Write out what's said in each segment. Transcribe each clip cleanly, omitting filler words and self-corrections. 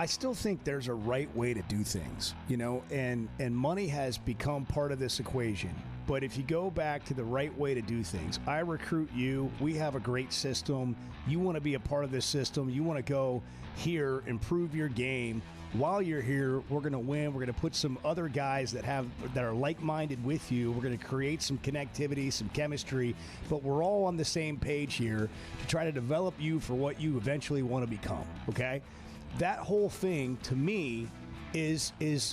I still think there's a right way to do things, and money has become part of this equation. But if you go back to the right way to do things, I recruit you. We have a great system. You want to be a part of this system. You want to go here, improve your game. While you're here, we're going to win. We're going to put some other guys that are like-minded with you. We're going to create some connectivity, some chemistry, but we're all on the same page here to try to develop you for what you eventually want to become, okay? That whole thing, to me, is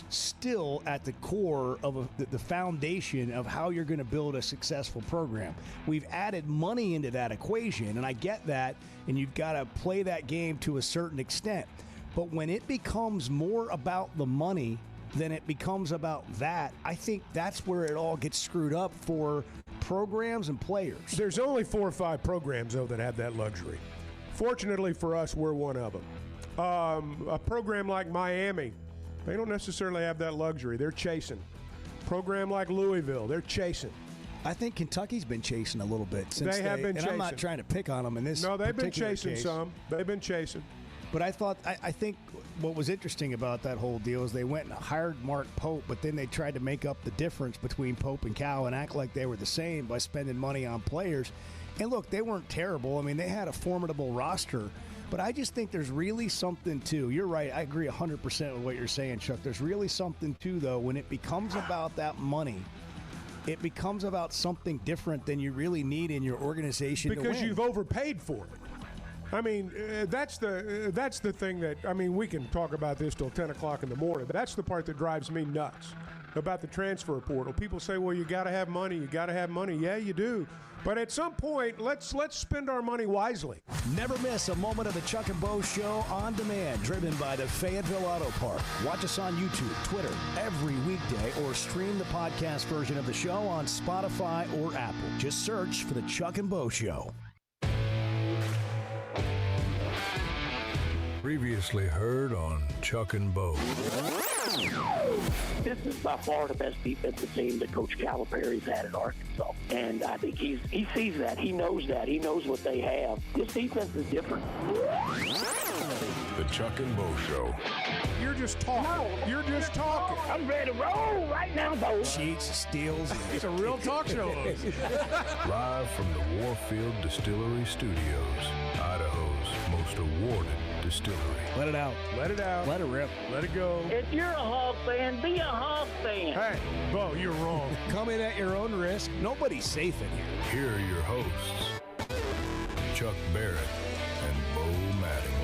still at the core of the foundation of how you're going to build a successful program. We've added money into that equation, and I get that, and you've got to play that game to a certain extent. But when it becomes more about the money than it becomes about that, I think that's where it all gets screwed up for programs and players. There's only 4 or 5 programs, though, that have that luxury. Fortunately for us, we're one of them. A program like Miami, they don't necessarily have that luxury. They're chasing. Program like Louisville, they're chasing. I think Kentucky's been chasing a little bit since they have been chasing. I'm not trying to pick on them in this. No, they've been chasing case. some. They've been chasing. But I think what was interesting about that whole deal is they went and hired Mark Pope, but then they tried to make up the difference between Pope and Cal and act like they were the same by spending money on players. And look, they weren't terrible. I mean, they had a formidable roster. But I just think there's really something, too. You're right. I agree 100% with what you're saying, Chuck. There's really something, too, though, when it becomes about that money, it becomes about something different than you really need in your organization to win. Because you've overpaid for it. I mean, that's the thing that, I mean, we can talk about this till 10 o'clock in the morning, but that's the part that drives me nuts about the transfer portal. People say, well, you got to have money. You got to have money. Yeah, you do. But at some point, let's spend our money wisely. Never miss a moment of the Chuck and Bo Show on demand, driven by the Fayetteville Auto Park. Watch us on YouTube, Twitter, every weekday, or stream the podcast version of the show on Spotify or Apple. Just search for the Chuck and Bo Show. Previously heard on Chuck and Bo. This is by far the best defensive team that Coach Calipari's had at Arkansas. And I think he sees that. He knows that. He knows what they have. This defense is different. The Chuck and Bo Show. You're just talking. No, You're just talking. I'm ready to roll right now, Bo. Cheats, steals. It's a real talk show. Live from the Warfield Distillery Studios, Idaho's most awarded distillery. Let it out. Let it out. Let it rip. Let it go. If you're a Hog fan, be a Hog fan. Hey, Bo, you're wrong. Come in at your own risk. Nobody's safe in here. Here are your hosts, Chuck Barrett and Bo Mattingly.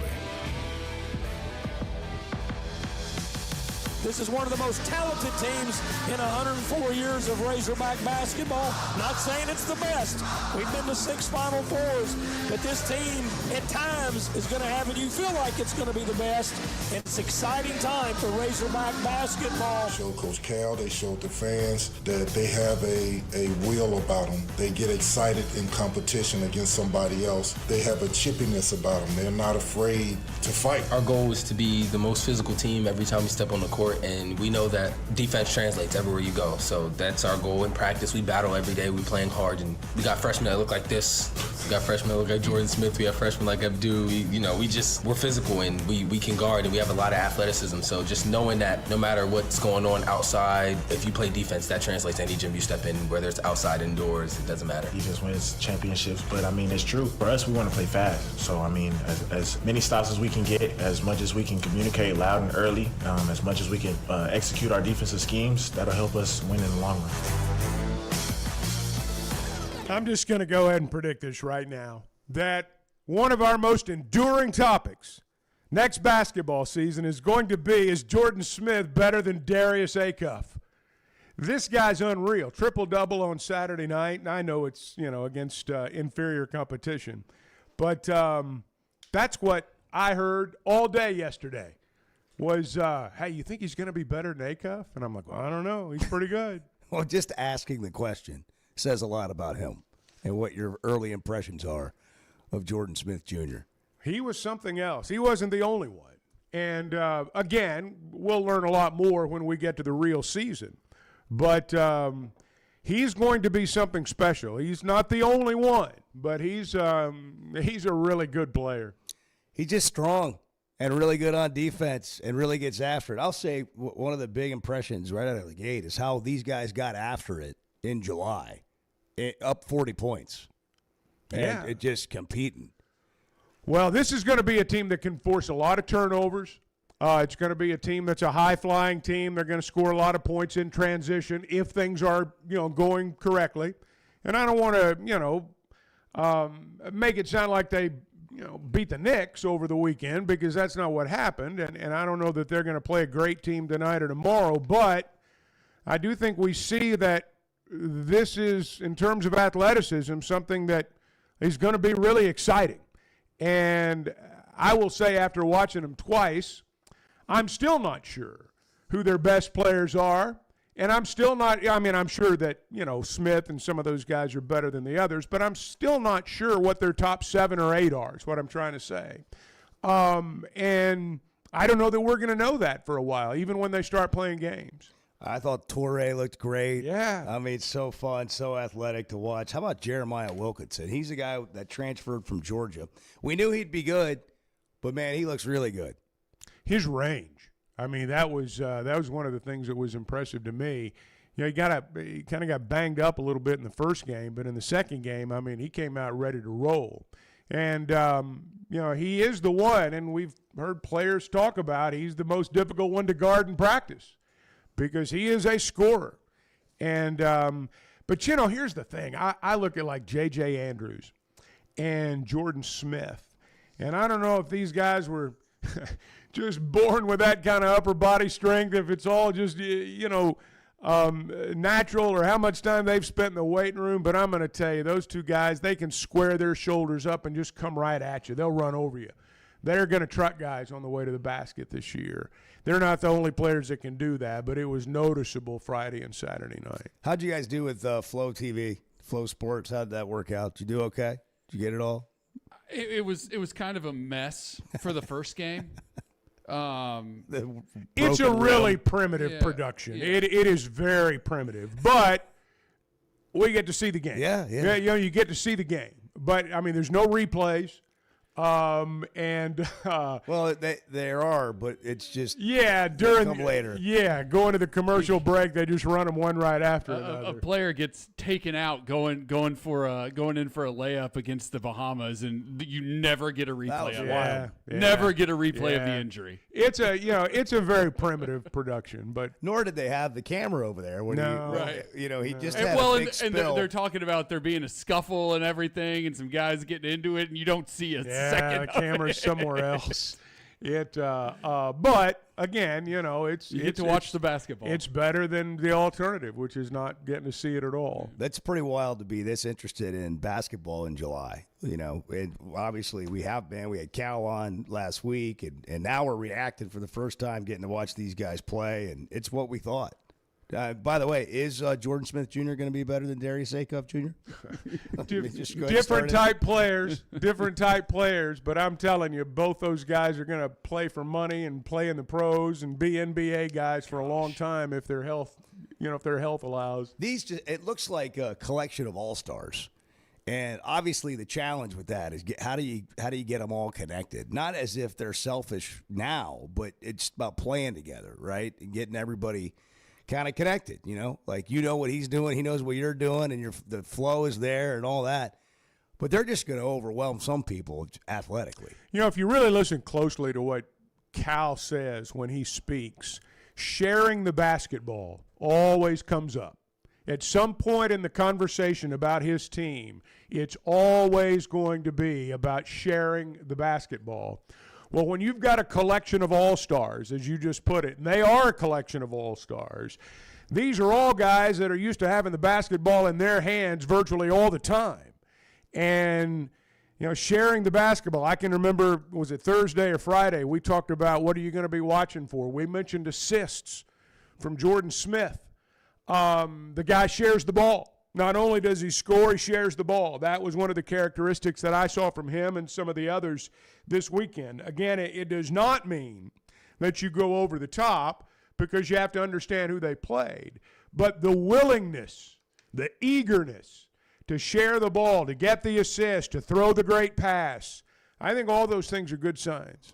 This is one of the most talented teams in 104 years of Razorback basketball. Not saying it's the best. We've been to 6 Final Fours, but this team at times is going to have it. You feel like it's going to be the best. And it's an exciting time for Razorback basketball. Showed Coach Cal, they showed the fans that they have a will about them. They get excited in competition against somebody else. They have a chippiness about them. They're not afraid to fight. Our goal is to be the most physical team every time we step on the court. And we know that defense translates everywhere you go. So that's our goal in practice. We battle every day. We're playing hard. And we got freshmen that look like this. We got freshmen that look like Jordan Smith. We have freshmen like Abdu. We're physical and we can guard and we have a lot of athleticism. So just knowing that no matter what's going on outside, if you play defense, that translates to any gym you step in, whether it's outside, indoors, it doesn't matter. Defense wins championships, but I mean, it's true. For us, we want to play fast. So I mean, as many stops as we can get, as much as we can communicate loud and early, as much as we can execute our defensive schemes, that'll help us win in the long run. I'm just going to go ahead and predict this right now, that one of our most enduring topics next basketball season is going to be, is Jordan Smith better than Darius Acuff? This guy's unreal. Triple-double on Saturday night, and I know it's, against inferior competition. But that's what I heard all day yesterday. Was, hey, you think he's going to be better than Acuff? And I'm like, well, I don't know. He's pretty good. Well, just asking the question says a lot about him and what your early impressions are of Jordan Smith Jr. He was something else. He wasn't the only one. And, again, we'll learn a lot more when we get to the real season. But he's going to be something special. He's not the only one, but he's a really good player. He's just strong. and really good on defense and really gets after it. I'll say one of the big impressions right out of the gate is how these guys got after it in July, up 40 points. And it just competing. Well, this is going to be a team that can force a lot of turnovers. It's going to be a team that's a high-flying team. They're going to score a lot of points in transition if things are, going correctly. And I don't want to, make it sound like they, beat the Knicks over the weekend, because that's not what happened. And I don't know that they're going to play a great team tonight or tomorrow. But I do think we see that this is, in terms of athleticism, something that is going to be really exciting. And I will say, after watching them twice, I'm still not sure who their best players are. And I'm still not, I'm sure that, Smith and some of those guys are better than the others, but I'm still not sure what their top 7 or 8 are, is what I'm trying to say. And I don't know that we're going to know that for a while, even when they start playing games. I thought Toure looked great. Yeah. So fun, so athletic to watch. How about Jeremiah Wilkinson? He's a guy that transferred from Georgia. We knew he'd be good, but, man, he looks really good. His range. That was one of the things that was impressive to me. He kind of got banged up a little bit in the first game, but in the second game, he came out ready to roll. And, he is the one, and we've heard players talk about he's the most difficult one to guard in practice, because he is a scorer. And but, here's the thing. I look at, like, J.J. Andrews and Jordan Smith, and I don't know if these guys were just born with that kind of upper body strength, if it's all just, natural, or how much time they've spent in the weight room. But I'm going to tell you, those two guys, they can square their shoulders up and just come right at you. They'll run over you. They're going to truck guys on the way to the basket this year. They're not the only players that can do that, but it was noticeable Friday and Saturday night. How'd you guys do with Flow TV, Flow Sports? How'd that work out? Did you do okay? Did you get it all? It was kind of a mess for the first game. It's a really primitive production. Yeah. It is very primitive, but we get to see the game. Yeah. You get to see the game, but there's no replays. Well, there are, but it's just come later. Yeah, going to the commercial break, they just run them one right after another. A player gets taken out going in for a layup against the Bahamas, and you never get a replay of it. Never get a replay of the injury. It's a very primitive production, but nor did they have the camera over there when he just had a big spill. They're talking about there being a scuffle and everything, and some guys getting into it, and you don't see a second. The camera's somewhere else. But again, it's you get to watch the basketball. It's better than the alternative, which is not getting to see it at all. That's pretty wild to be this interested in basketball in July. And obviously we have been. We had Cal on last week, and now we're reacting for the first time, getting to watch these guys play, and it's what we thought. By the way, is Jordan Smith Jr. going to be better than Darius Acuff Jr.? Different type players, but I'm telling you, both those guys are going to play for money and play in the pros and be NBA guys for a long time if their health allows. It looks like a collection of all-stars. And obviously the challenge with that is how do you get them all connected? Not as if they're selfish now, but it's about playing together, right? And getting everybody kind of connected, like what he's doing, he knows what you're doing, and the flow is there and all that. But they're just going to overwhelm some people athletically. If you really listen closely to what Cal says when he speaks, sharing the basketball always comes up. At some point in the conversation about his team, it's always going to be about sharing the basketball. Well, when you've got a collection of all-stars, as you just put it, and they are a collection of all-stars, these are all guys that are used to having the basketball in their hands virtually all the time. And, sharing the basketball. I can remember, was it Thursday or Friday, we talked about what are you going to be watching for. We mentioned assists from Jordan Smith. The guy shares the ball. Not only does he score, he shares the ball. That was one of the characteristics that I saw from him and some of the others this weekend. Again, it does not mean that you go over the top, because you have to understand who they played. But the willingness, the eagerness to share the ball, to get the assist, to throw the great pass, I think all those things are good signs.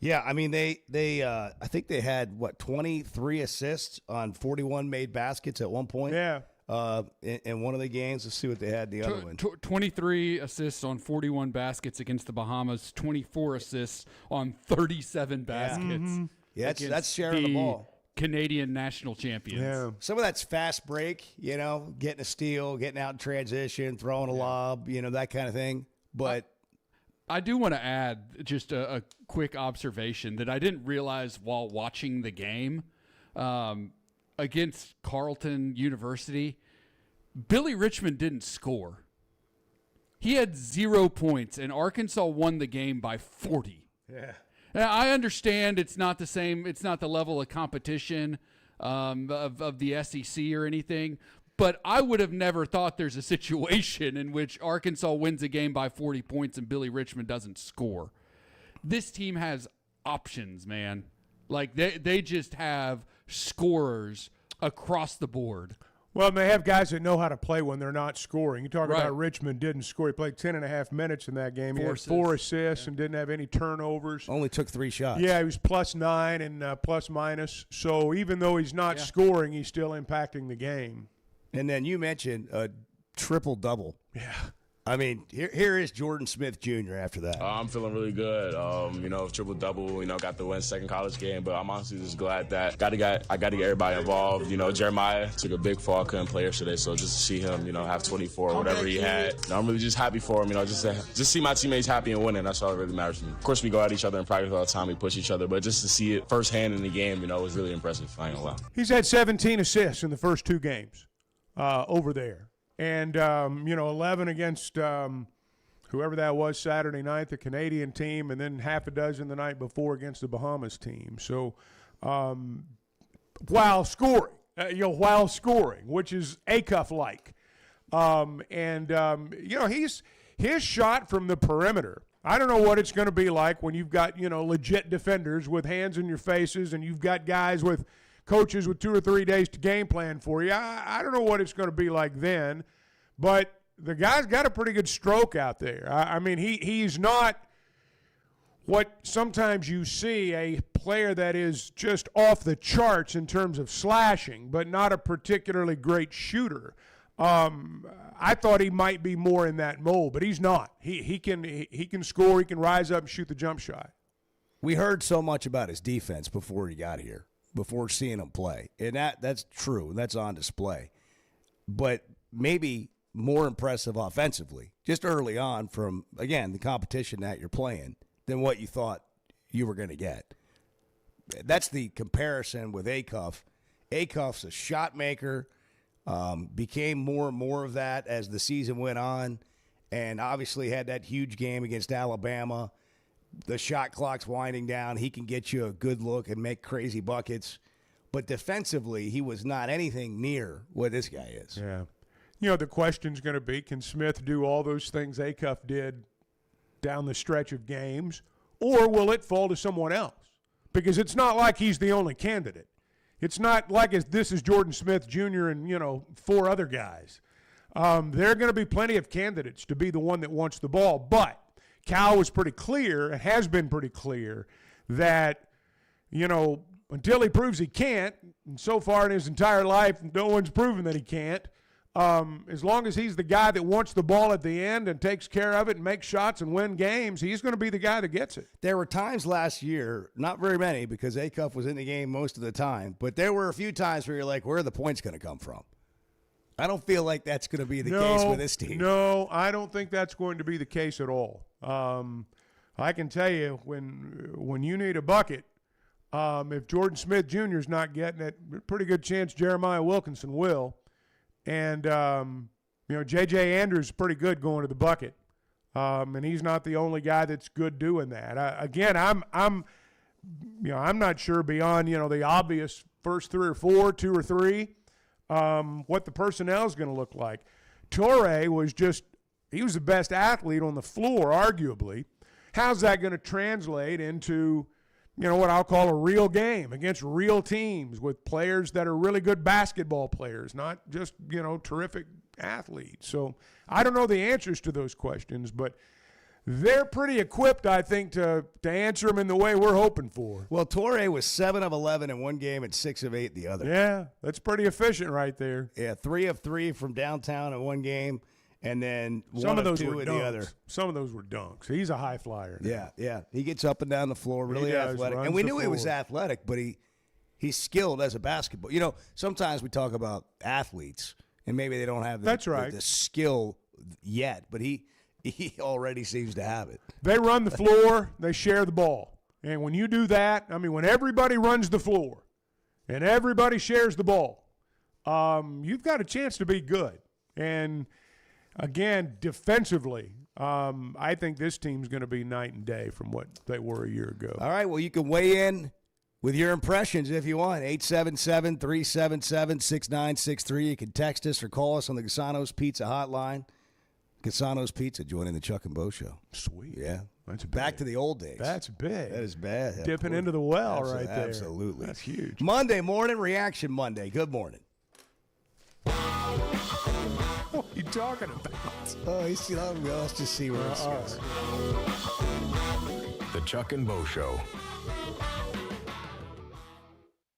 Yeah, I mean they I think they had 23 assists on 41 made baskets at one point. Yeah. In one of the games, let's see what they had in the other one. 23 assists on 41 baskets against the Bahamas. 24 assists on 37 baskets. Mm-hmm. Yeah, that's sharing the ball. Canadian national champions. Yeah. Some of that's fast break, getting a steal, getting out in transition, throwing a lob, that kind of thing. But I do want to add just a quick observation that I didn't realize while watching the game against Carleton University. Billy Richmond didn't score. He had 0 points, and Arkansas won the game by 40. Yeah. Now, I understand it's not the same. It's not the level of competition of the SEC or anything. But I would have never thought there's a situation in which Arkansas wins a game by 40 points and Billy Richmond doesn't score. This team has options, man. Like they just have scorers across the board. Well, and they have guys that know how to play when they're not scoring. You talk about Richmond didn't score. He played 10.5 minutes in that game. He had 4 assists and didn't have any turnovers. Only took 3 shots. Yeah, he was +9 and plus-minus. So even though he's not scoring, he's still impacting the game. And then you mentioned a triple-double. Yeah. I mean, here is Jordan Smith Jr. after that. I'm feeling really good. Triple-double, got the win second college game, but I'm honestly just glad that I got to get everybody involved. Jeremiah took a big fall, couldn't play yesterday, so just to see him, have 24 or whatever he had. I'm really just happy for him, just to see my teammates happy and winning. That's all that really matters to me. Of course, we go at each other in practice all the time, we push each other, but just to see it firsthand in the game, was really impressive. I ain't gonna lie. He's had 17 assists in the first 2 games over there. And, 11 against whoever that was Saturday night, the Canadian team, and then half a dozen the night before against the Bahamas team. So while scoring, which is Acuff-like. His shot from the perimeter, I don't know what it's going to be like when you've got, legit defenders with hands in your faces and you've got guys with coaches with 2 or 3 days to game plan for you. I don't know what it's going to be like then, but the guy's got a pretty good stroke out there. I mean, he's not what sometimes you see, a player that is just off the charts in terms of slashing, but not a particularly great shooter. I thought he might be more in that mold, but he's not. He can score, he can rise up and shoot the jump shot. We heard so much about his defense before he got here, before seeing him play. And that's true. That's on display. But maybe more impressive offensively, just early on from, again, the competition that you're playing than what you thought you were going to get. That's the comparison with Acuff. Acuff's a shot maker, became more and more of that as the season went on, and obviously had that huge game against Alabama. The shot clock's winding down. He can get you a good look and make crazy buckets. But defensively, he was not anything near what this guy is. Yeah. The question's going to be, can Smith do all those things Acuff did down the stretch of games, or will it fall to someone else? Because it's not like he's the only candidate. It's not like this is Jordan Smith Jr. and, 4 other guys. There are going to be plenty of candidates to be the one that wants the ball, but Cal was pretty clear, and has been pretty clear, that, until he proves he can't, and so far in his entire life, no one's proven that he can't, as long as he's the guy that wants the ball at the end and takes care of it and makes shots and win games, he's going to be the guy that gets it. There were times last year, not very many because Acuff was in the game most of the time, but there were a few times where you're like, where are the points going to come from? I don't feel like that's going to be the case with this team. No, I don't think that's going to be the case at all. I can tell you, when you need a bucket, if Jordan Smith Jr. is not getting it, pretty good chance Jeremiah Wilkinson will. And, J.J. Andrews is pretty good going to the bucket. And he's not the only guy that's good doing that. I'm not sure beyond, the obvious first 3 or 4, 2 or 3, what the personnel is going to look like. Torrey he was the best athlete on the floor, arguably. How's that going to translate into, what I'll call a real game against real teams with players that are really good basketball players, not just, terrific athletes. So I don't know the answers to those questions, but they're pretty equipped, I think, to answer them in the way we're hoping for. Well, Torrey was 7 of 11 in one game and 6 of 8 the other. Yeah, that's pretty efficient right there. Yeah, 3 of 3 from downtown in one game, and then Some 1 of of those 2 were in dunks. the other. Some of those were dunks. He's a high flyer now. Yeah. He gets up and down the floor, really does, athletic. runs And we the knew he was floor. athletic, but he's skilled as a basketball. You know, sometimes we talk about athletes, and maybe they don't have That's right. the skill yet, but he already seems to have it. They run the floor, they share the ball. And when you do that, I mean, when everybody runs the floor and everybody shares the ball, you've got a chance to be good. And, again, defensively, I think this team's going to be night and day from what they were a year ago. All right, well, you can weigh in with your impressions if you want. 877-377-6963. You can text us or call us on the Gasano's Pizza hotline. Gasano's Pizza joining the Chuck and Bo Show. Sweet. Yeah. That's big. Back to the old days. That's big. That is bad. Dipping into the well right there. Absolutely. That's huge. Monday morning, Reaction Monday. Good morning. What are you talking about? Oh, let's just see where this goes. The Chuck and Bo Show.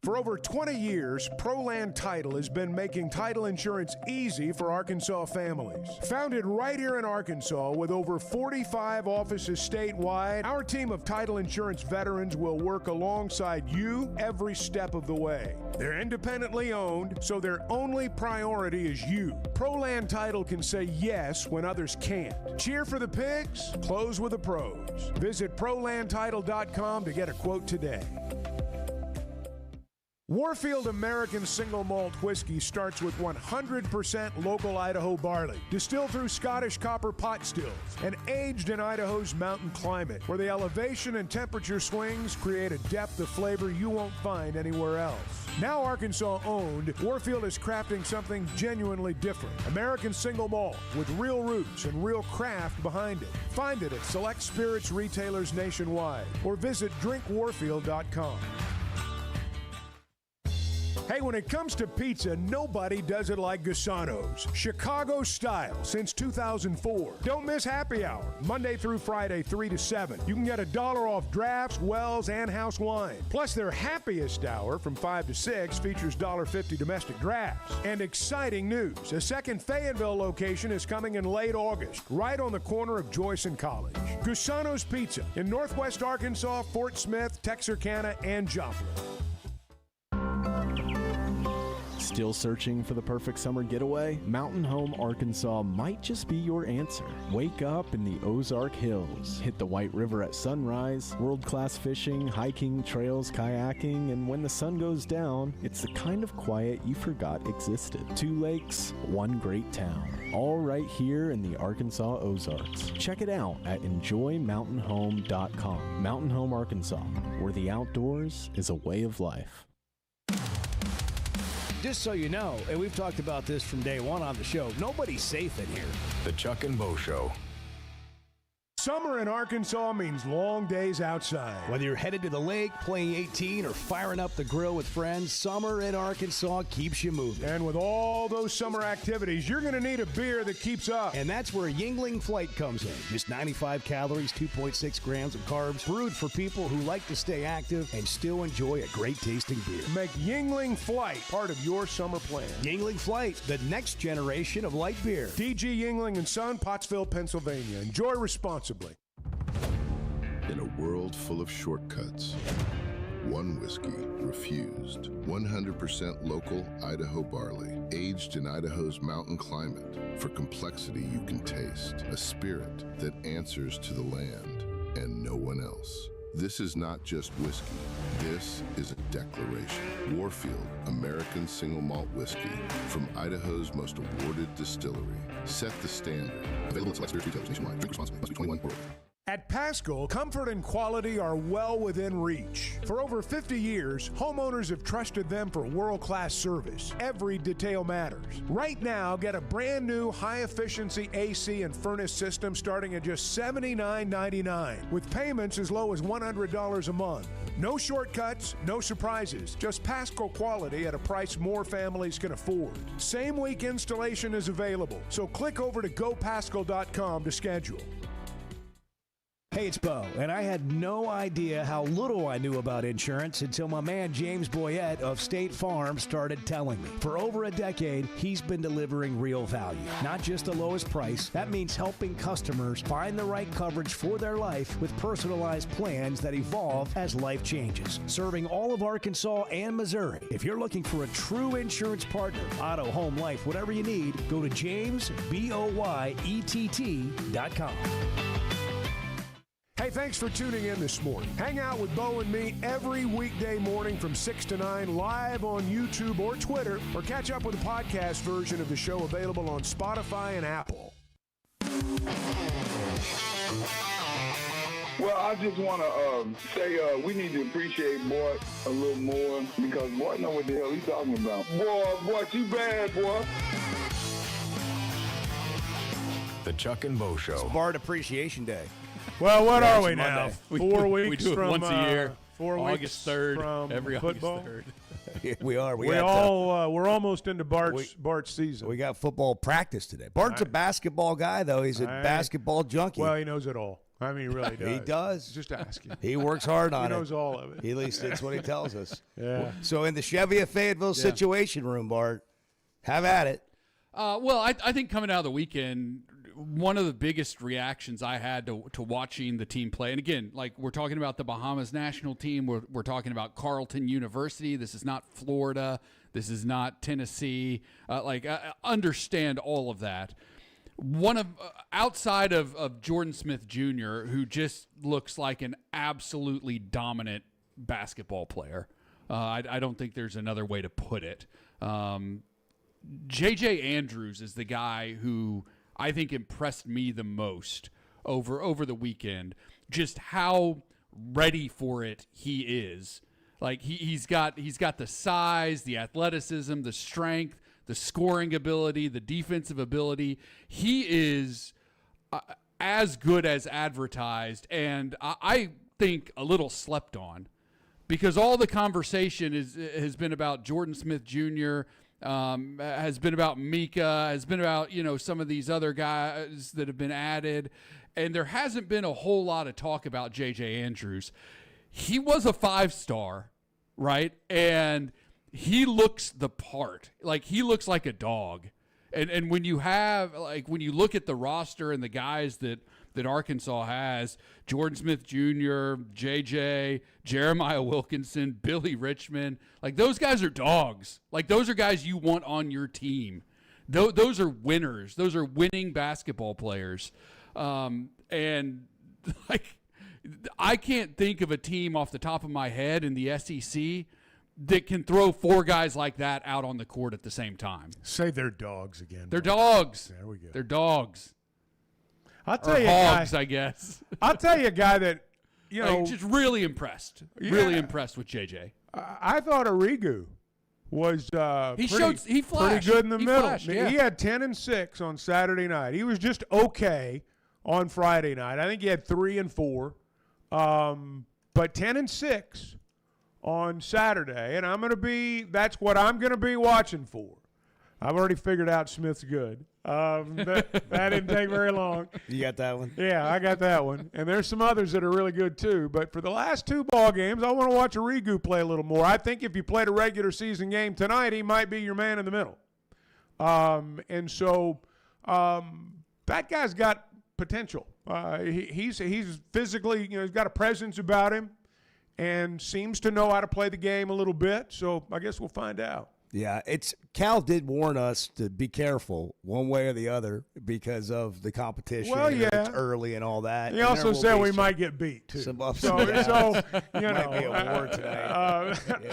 For over 20 years, ProLand Title has been making title insurance easy for Arkansas families. Founded right here in Arkansas with over 45 offices statewide, our team of title insurance veterans will work alongside you every step of the way. They're independently owned, so their only priority is you. ProLand Title can say yes when others can't. Cheer for the pigs, close with the pros. Visit ProLandTitle.com to get a quote today. Warfield American Single Malt Whiskey starts with 100% local Idaho barley, distilled through Scottish copper pot stills, and aged in Idaho's mountain climate, where the elevation and temperature swings create a depth of flavor you won't find anywhere else. Now Arkansas owned, Warfield is crafting something genuinely different. American Single Malt with real roots and real craft behind it. Find it at select spirits retailers nationwide or visit drinkwarfield.com. Hey, when it comes to pizza, nobody does it like Gasano's. Chicago style since 2004. Don't miss happy hour, Monday through Friday, 3 to 7. You can get $1 off drafts, wells, and house wine. Plus, their happiest hour from 5 to 6 features $1.50 domestic drafts. And exciting news, a second Fayetteville location is coming in late August, right on the corner of Joyce and College. Gasano's Pizza in Northwest Arkansas, Fort Smith, Texarkana, and Joplin. Still searching for the perfect summer getaway? Mountain Home Arkansas might just be your answer. Wake up in the Ozark Hills. Hit the White River at sunrise. World-class fishing, hiking, trails, kayaking, and when the sun goes down, it's the kind of quiet you forgot existed. 2 lakes, 1 great town. All right here in the Arkansas Ozarks. Check it out at enjoymountainhome.com. Mountain Home Arkansas, where the outdoors is a way of life. Just so you know, and we've talked about this from day one on the show, nobody's safe in here. The Chuck and Bo Show. Summer in Arkansas means long days outside. Whether you're headed to the lake, playing 18, or firing up the grill with friends, summer in Arkansas keeps you moving. And with all those summer activities, you're going to need a beer that keeps up. And that's where Yingling Flight comes in. Just 95 calories, 2.6 grams of carbs, brewed for people who like to stay active and still enjoy a great tasting beer. Make Yingling Flight part of your summer plan. Yingling Flight, the next generation of light beer. DG Yingling and Son, Pottsville, Pennsylvania. Enjoy responsibly. In a world full of shortcuts, one whiskey refused. 100% local Idaho barley, aged in Idaho's mountain climate. For complexity you can taste, a spirit that answers to the land and no one else. This is not just whiskey. This is a declaration. Warfield, American Single Malt Whiskey, from Idaho's most awarded distillery. Set the standard. Available at select spirits retailers nationwide. Drink responsibly. Must be 21 or older. At Paschal, comfort and quality are well within reach. For over 50 years, homeowners have trusted them for world-class service. Every detail matters. Right now, get a brand new high-efficiency AC and furnace system starting at just $79.99, with payments as low as $100 a month. No shortcuts, no surprises, just Paschal quality at a price more families can afford. Same week installation is available, so click over to gopaschal.com to schedule. Hey, it's Bo, and I had no idea how little I knew about insurance until my man James Boyette of State Farm started telling me. For over a decade, he's been delivering real value, not just the lowest price. That means helping customers find the right coverage for their life with personalized plans that evolve as life changes. Serving all of Arkansas and Missouri. If you're looking for a true insurance partner, auto, home, life, whatever you need, go to jamesboyett.com. Hey, thanks for tuning in this morning. Hang out with Bo and me every weekday morning from 6 to 9 live on YouTube or Twitter, or catch up with the podcast version of the show available on Spotify and Apple. Well, I just want to say we need to appreciate Boy a little more because Boy know what the hell he's talking about. Boy, too bad, boy. The Chuck and Bo Show. It's Bart Appreciation Day. Well, what are we Monday. now? 4 weeks we do it from once a year. 4 August weeks 3rd, from every football. August 3rd. Yeah, we are. We're almost into Bart's season. We got football practice today. Bart's a basketball guy, though. He's a basketball junkie. Well, he knows it all. I mean, he really does. He does. Just ask him. He works hard on it. He knows all of it. At least that's what he tells us. Yeah. So in the Chevy of Fayetteville Situation Room, Bart, have at it. Well, I think coming out of the weekend, one of the biggest reactions I had to watching the team play, and again, like we're talking about the Bahamas national team, we're talking about Carleton University. This is not Florida. This is not Tennessee. I understand all of that. One of outside of Jordan Smith Jr., who just looks like an absolutely dominant basketball player. I don't think there's another way to put it. J.J. Andrews is the guy who I think impressed me the most over the weekend. Just how ready for it he is. Like he's got the size, the athleticism, the strength, the scoring ability, the defensive ability. He is as good as advertised, and I think a little slept on because all the conversation has been about Jordan Smith Jr., has been about Mika, has been about, some of these other guys that have been added, and there hasn't been a whole lot of talk about J.J. Andrews. He was a 5-star, right? And he looks the part. Like, he looks like a dog. And when you look at the roster and the guys that Arkansas has, Jordan Smith Jr., J.J., Jeremiah Wilkinson, Billy Richmond, like those guys are dogs. Like those are guys you want on your team. Those are winners. Those are winning basketball players. And like I can't think of a team off the top of my head in the SEC that can throw 4 guys like that out on the court at the same time. Say they're dogs again. They're dogs. There we go. They're dogs. I'll tell you, hogs, I guess. I'll tell you a guy that just really impressed. Yeah. Really impressed with JJ. I thought Arrigu was he flashed. pretty good in the middle. Flashed, yeah. He had 10 and 6 on Saturday night. He was just okay on Friday night. I think he had 3 and 4, but 10 and 6 on Saturday, and that's what I'm going to be watching for. I've already figured out Smith's good. That didn't take very long. You got that one? Yeah, I got that one. And there's some others that are really good too. But for the last 2 ball games, I want to watch Arrigu play a little more. I think if you played a regular season game tonight, he might be your man in the middle. And so that guy's got potential. He's physically, he's got a presence about him and seems to know how to play the game a little bit. So I guess we'll find out. Yeah, Cal did warn us to be careful one way or the other because of the competition. Well, yeah, it's early and all that. He also said we might get beat too. Some ups so and downs. you know, might be a war tonight. Yeah.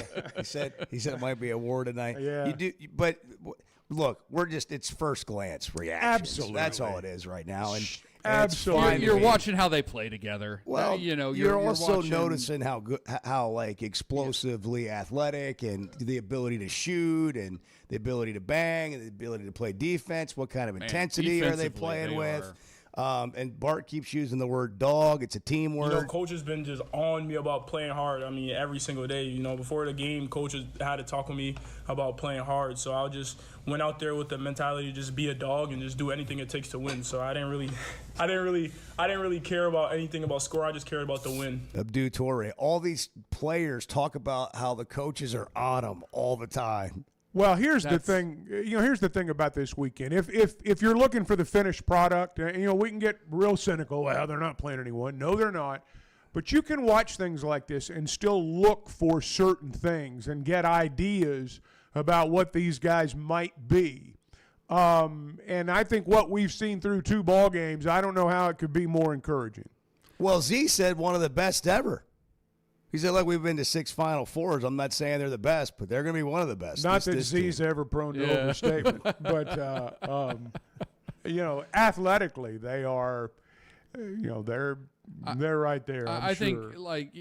He said it might be a war tonight. Yeah, you do, but look, it's first glance reactions. Absolutely, that's all it is right now. And absolutely, you're watching how they play together. Well, you're also watching... noticing how good, how like explosively athletic, and the ability to shoot, and the ability to bang, and the ability to play defense. What kind of intensity are they playing with? And Bart keeps using the word dog. It's a team word. You know, coach has been just on me about playing hard. I mean, every single day. You know, before the game, coaches had to talk with me about playing hard. So I just went out there with the mentality to just be a dog and just do anything it takes to win. So I didn't really care about anything about score. I just cared about the win. Abdou Toure. All these players talk about how the coaches are on them all the time. Well, here's the thing. Here's the thing about this weekend. If you're looking for the finished product, we can get real cynical. Well, they're not playing anyone. No, they're not. But you can watch things like this and still look for certain things and get ideas about what these guys might be. And I think what we've seen through 2 ball games, I don't know how it could be more encouraging. Well, Z said one of the best ever. He said, look, we've been to 6 Final Fours. I'm not saying they're the best, but they're going to be one of the best. Not that Z's ever prone to overstatement, but, athletically, they are, they're right there. I think, like,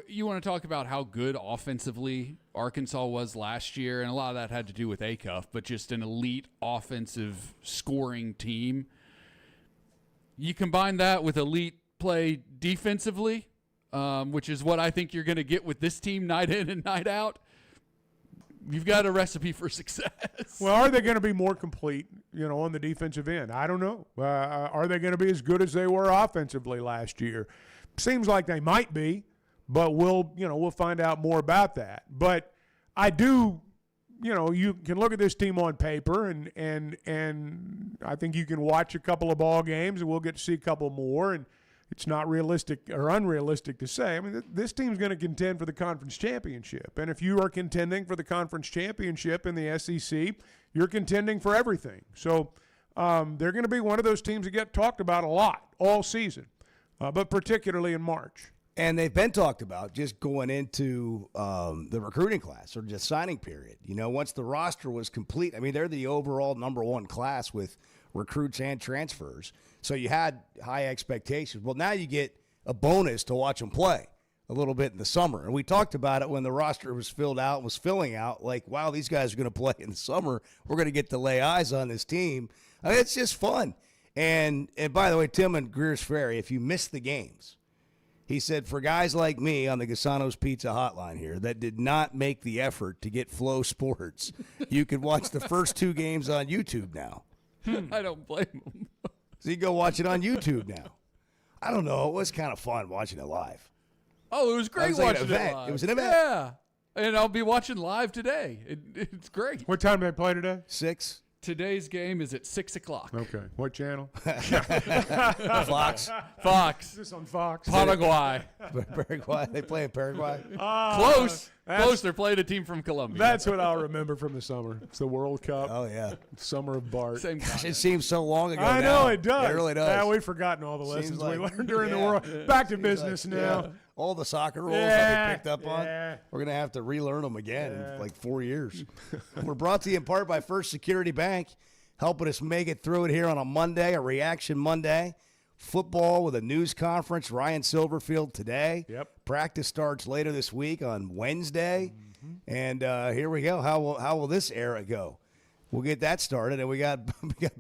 you want to talk about how good offensively Arkansas was last year, and a lot of that had to do with Acuff, but just an elite offensive scoring team. You combine that with elite play defensively, which is what I think you're going to get with this team night in and night out. You've got a recipe for success. Well, are they going to be more complete, on the defensive end? I don't know. Are they going to be as good as they were offensively last year? Seems like they might be, but we'll find out more about that. But I do, you can look at this team on paper, and I think you can watch a couple of ball games, and we'll get to see a couple more, and it's not realistic or unrealistic to say. I mean, this team's going to contend for the conference championship. And if you are contending for the conference championship in the SEC, you're contending for everything. So they're going to be one of those teams that get talked about a lot all season, but particularly in March. And they've been talked about just going into the recruiting class or just signing period. Once the roster was complete, I mean, they're the overall number 1 class with recruits and transfers. So you had high expectations. Well, now you get a bonus to watch them play a little bit in the summer. And we talked about it when the roster was filling out, like, wow, these guys are going to play in the summer. We're going to get to lay eyes on this team. I mean, it's just fun. And by the way, Tim and Greer's Ferry, if you missed the games, he said, for guys like me on the Gasano's Pizza hotline here that did not make the effort to get Flow Sports, you could watch the first 2 games on YouTube now. I don't blame him. So you go watch it on YouTube now. I don't know. It was kind of fun watching it live. Oh, it was great watching it live. It was an event. Yeah. And I'll be watching live today. It's great. What time do they play today? 6. Today's game is at 6 o'clock. Okay. What channel? Fox. Fox. Is this on Fox? Paraguay. Paraguay. They play in Paraguay? Close. They're playing a team from Colombia. That's what I'll remember from the summer. It's the World Cup. Oh, yeah. Summer of Bart. Same guy. It seems so long ago I now. know it does. It really does. Yeah, we've forgotten all the lessons we learned during the world. Back to business now. Yeah. All the soccer rules that we picked up on, we're going to have to relearn them again in like 4 years. We're brought to you in part by First Security Bank, helping us make it through it here on a Monday, a Reaction Monday. Football with a news conference, Ryan Silverfield today. Yep. Practice starts later this week on Wednesday. Mm-hmm. And here we go. How will this era go? We'll get that started. And we got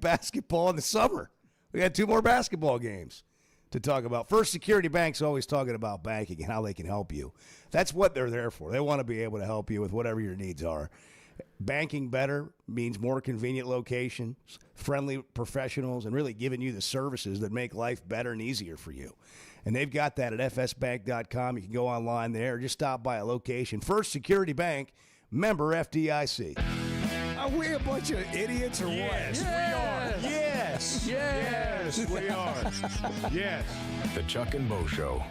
basketball in the summer. We got 2 more basketball games to talk about. First Security Bank's always talking about banking and how they can help you. That's what they're there for. They want to be able to help you with whatever your needs are. Banking better means more convenient locations, friendly professionals, and really giving you the services that make life better and easier for you. And they've got that at fsbank.com. You can go online there or just stop by a location. First Security Bank, member FDIC. Are we a bunch of idiots or what? Yes, we are. Yes. Yes, we are. Yes. The Chuck and Bo Show.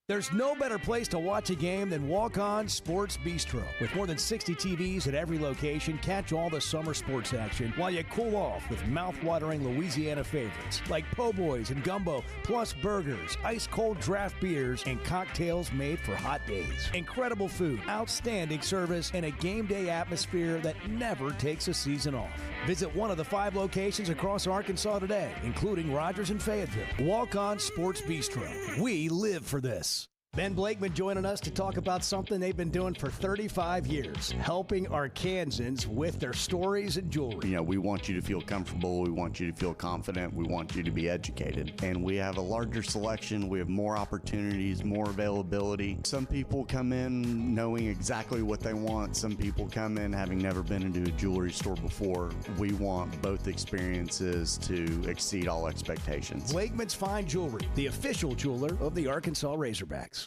There's no better place to watch a game than Walk On Sports Bistro. With more than 60 TVs at every location, catch all the summer sports action while you cool off with mouth-watering Louisiana favorites like po' boys and gumbo, plus burgers, ice-cold draft beers, and cocktails made for hot days. Incredible food, outstanding service, and a game day atmosphere that never takes a season off. Visit one of the 5 locations across Arkansas today, including Rogers and Fayetteville. Walk On Sports Bistro. We live for this. Ben Blakeman joining us to talk about something they've been doing for 35 years, helping Arkansans with their stories and jewelry. You know, we want you to feel comfortable. We want you to feel confident. We want you to be educated. And we have a larger selection. We have more opportunities, more availability. Some people come in knowing exactly what they want. Some people come in having never been into a jewelry store before. We want both experiences to exceed all expectations. Blakeman's Fine Jewelry, the official jeweler of the Arkansas Razorbacks.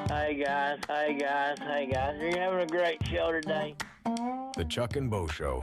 Hey guys, you're having a great show today. The Chuck and Bo Show.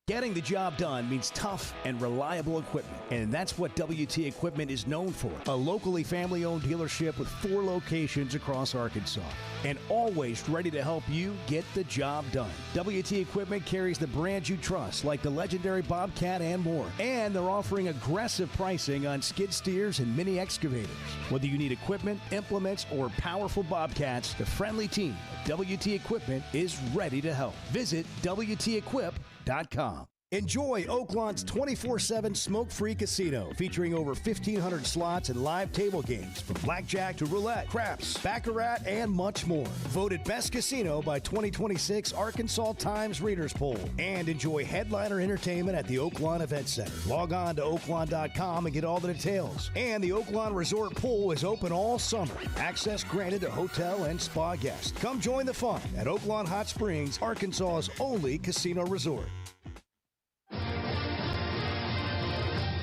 Getting the job done means tough and reliable equipment, and that's what WT Equipment is known for. A locally family-owned dealership with 4 locations across Arkansas, and always ready to help you get the job done. WT Equipment carries the brands you trust, like the legendary Bobcat and more, and they're offering aggressive pricing on skid steers and mini excavators. Whether you need equipment, implements, or powerful Bobcats, the friendly team at WT Equipment is ready to help. Visit WTEquip.com. Enjoy Oaklawn's 24/7 smoke-free casino, featuring over 1,500 slots and live table games from blackjack to roulette, craps, baccarat, and much more. Voted best casino by 2026 Arkansas Times Readers Poll. And enjoy headliner entertainment at the Oaklawn Event Center. Log on to oaklawn.com and get all the details. And the Oaklawn Resort Pool is open all summer. Access granted to hotel and spa guests. Come join the fun at Oaklawn Hot Springs, Arkansas's only casino resort.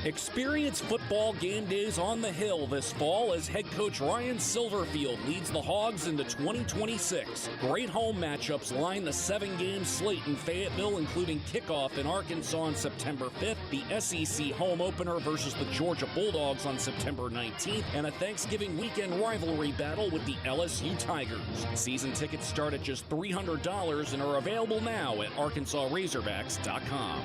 Experience football game days on the Hill this fall as head coach Ryan Silverfield leads the Hogs into 2026. Great home matchups line the 7-game slate in Fayetteville, including kickoff in Arkansas on September 5th, the SEC home opener versus the Georgia Bulldogs on September 19th, and a Thanksgiving weekend rivalry battle with the LSU Tigers. Season tickets start at just $300 and are available now at ArkansasRazorbacks.com.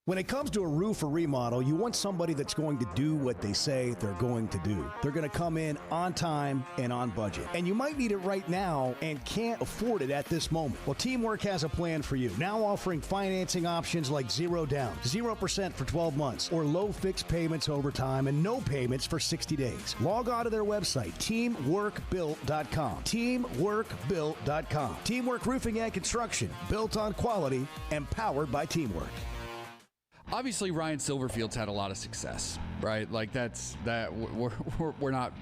When it comes to a roof or remodel, you want somebody that's going to do what they say they're going to do. They're going to come in on time and on budget. And you might need it right now and can't afford it at this moment. Well, Teamwork has a plan for you. Now offering financing options like 0 down, 0% for 12 months, or low fixed payments over time and no payments for 60 days. Log on to their website, teamworkbuilt.com. Teamworkbuilt.com. Teamwork Roofing and Construction, built on quality and powered by Teamwork. Obviously, Ryan Silverfield's had a lot of success, right? Like we're not,